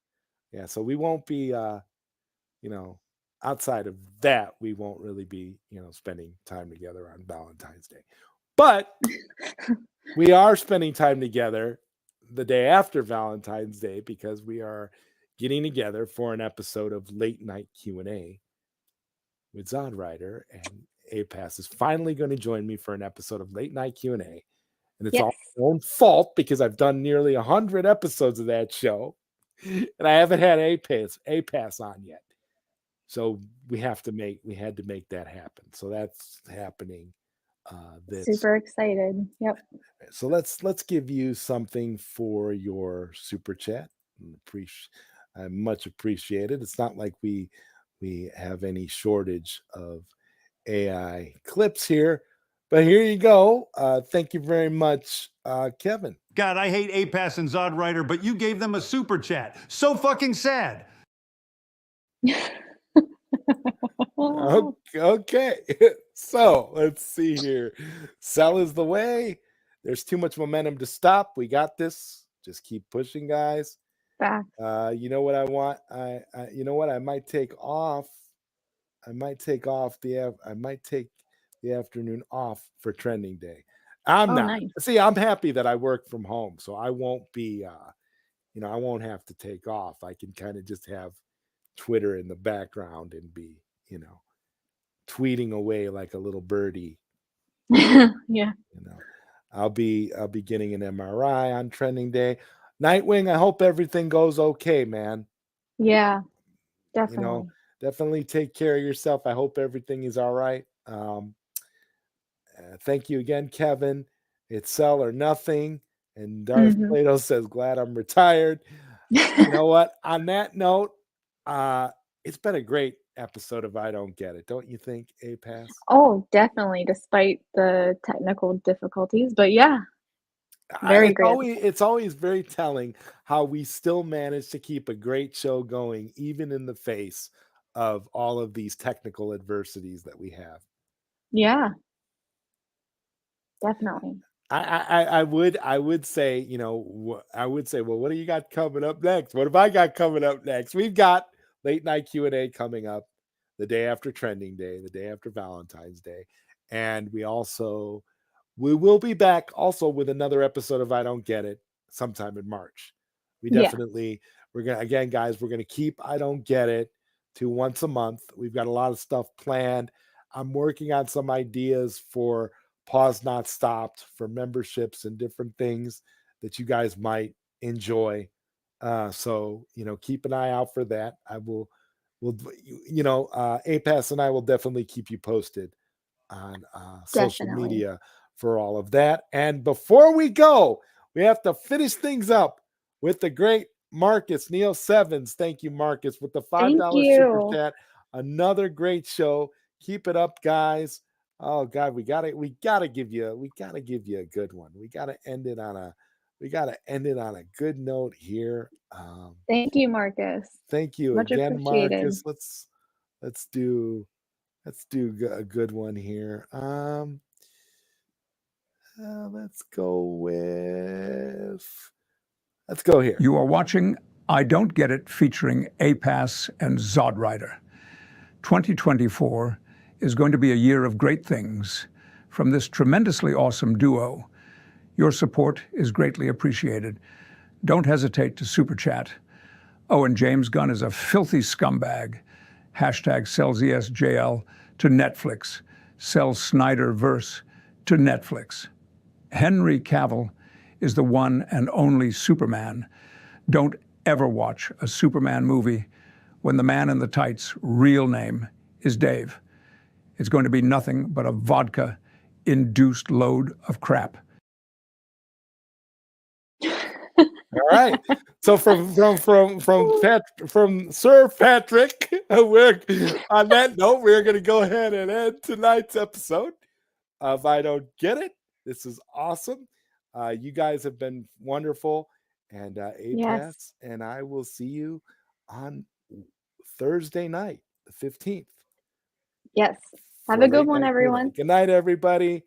Yeah, so we won't be outside of that, we won't really be, spending time together on Valentine's Day. But we are spending time together the day after Valentine's Day because we are getting together for an episode of Late Night Q&A with ZodWriter, and APass is finally going to join me for an episode of Late Night Q&A. And it's all my own fault because I've done nearly 100 episodes of that show, and I haven't had APass on yet. So we had to make that happen. So that's happening. Super excited. Yep. So let's give you something for your super chat. I much appreciate it. It's not like we have any shortage of AI clips here, but here you go. Thank you very much, Kevin. God, I hate APass and ZodWriter, but you gave them a super chat. So fucking sad. Okay. So let's see here. Sell is the way. There's too much momentum to stop. We got this. Just keep pushing, guys. Back. You know what I want? You know what? I might take off. I might take the afternoon off for trending day. I'm not. Nice. See, I'm happy that I work from home, so I won't be I won't have to take off. I can kind of just have Twitter in the background and be, tweeting away like a little birdie. Yeah. I'll be getting an MRI on trending day. Nightwing, I hope everything goes okay, man. Yeah. Definitely. Definitely take care of yourself. I hope everything is all right. Thank you again, Kevin. It's sell or nothing. And Darth Plato says, glad I'm retired. You know what? On that note, it's been a great episode of I Don't Get It. Don't you think, APass? Oh, definitely, despite the technical difficulties. But yeah, very great. It's always very telling how we still manage to keep a great show going, even in the face of all of these technical adversities that we have. Yeah, definitely. I would say, well, what do you got coming up next? What have I got coming up next? We've got Late Night Q&A coming up the day after Trending Day, the day after Valentine's Day. And we will be back also with another episode of I Don't Get It sometime in March. We're going to, again, guys, we're going to keep I Don't Get It to once a month. We've got a lot of stuff planned. I'm working on some ideas for Pause Not Stopped, for memberships and different things that you guys might enjoy. So, keep an eye out for that. APass and I will definitely keep you posted on social media for all of that. And before we go, we have to finish things up with the great Marcus Neo Sevens. Thank you, Marcus, with the $5 super chat. Another great show. Keep it up, guys. Oh God, we gotta give you a good one. We gotta end it on a good note here. Thank you, Marcus. Thank you Much again, appreciated. Marcus. Let's do a good one here. Let's go here. You are watching I Don't Get It featuring APass and ZodWriter. 2024 is going to be a year of great things from this tremendously awesome duo. Your support is greatly appreciated. Don't hesitate to super chat. Oh, and James Gunn is a filthy scumbag. #SellsESJL to Netflix. Sell Snyder verse to Netflix. Henry Cavill is the one and only Superman. Don't ever watch a Superman movie when the man in the tights' real name is Dave. It's going to be nothing but a vodka-induced load of crap. All right. So from Sir Patrick, we're on that note, we're going to go ahead and end tonight's episode of I Don't Get It. This is awesome. You guys have been wonderful, and APass, Yes. and I will see you on Thursday night, the 15th. Yes. Have for a good Late one, Night everyone. Q&A. Good night, everybody.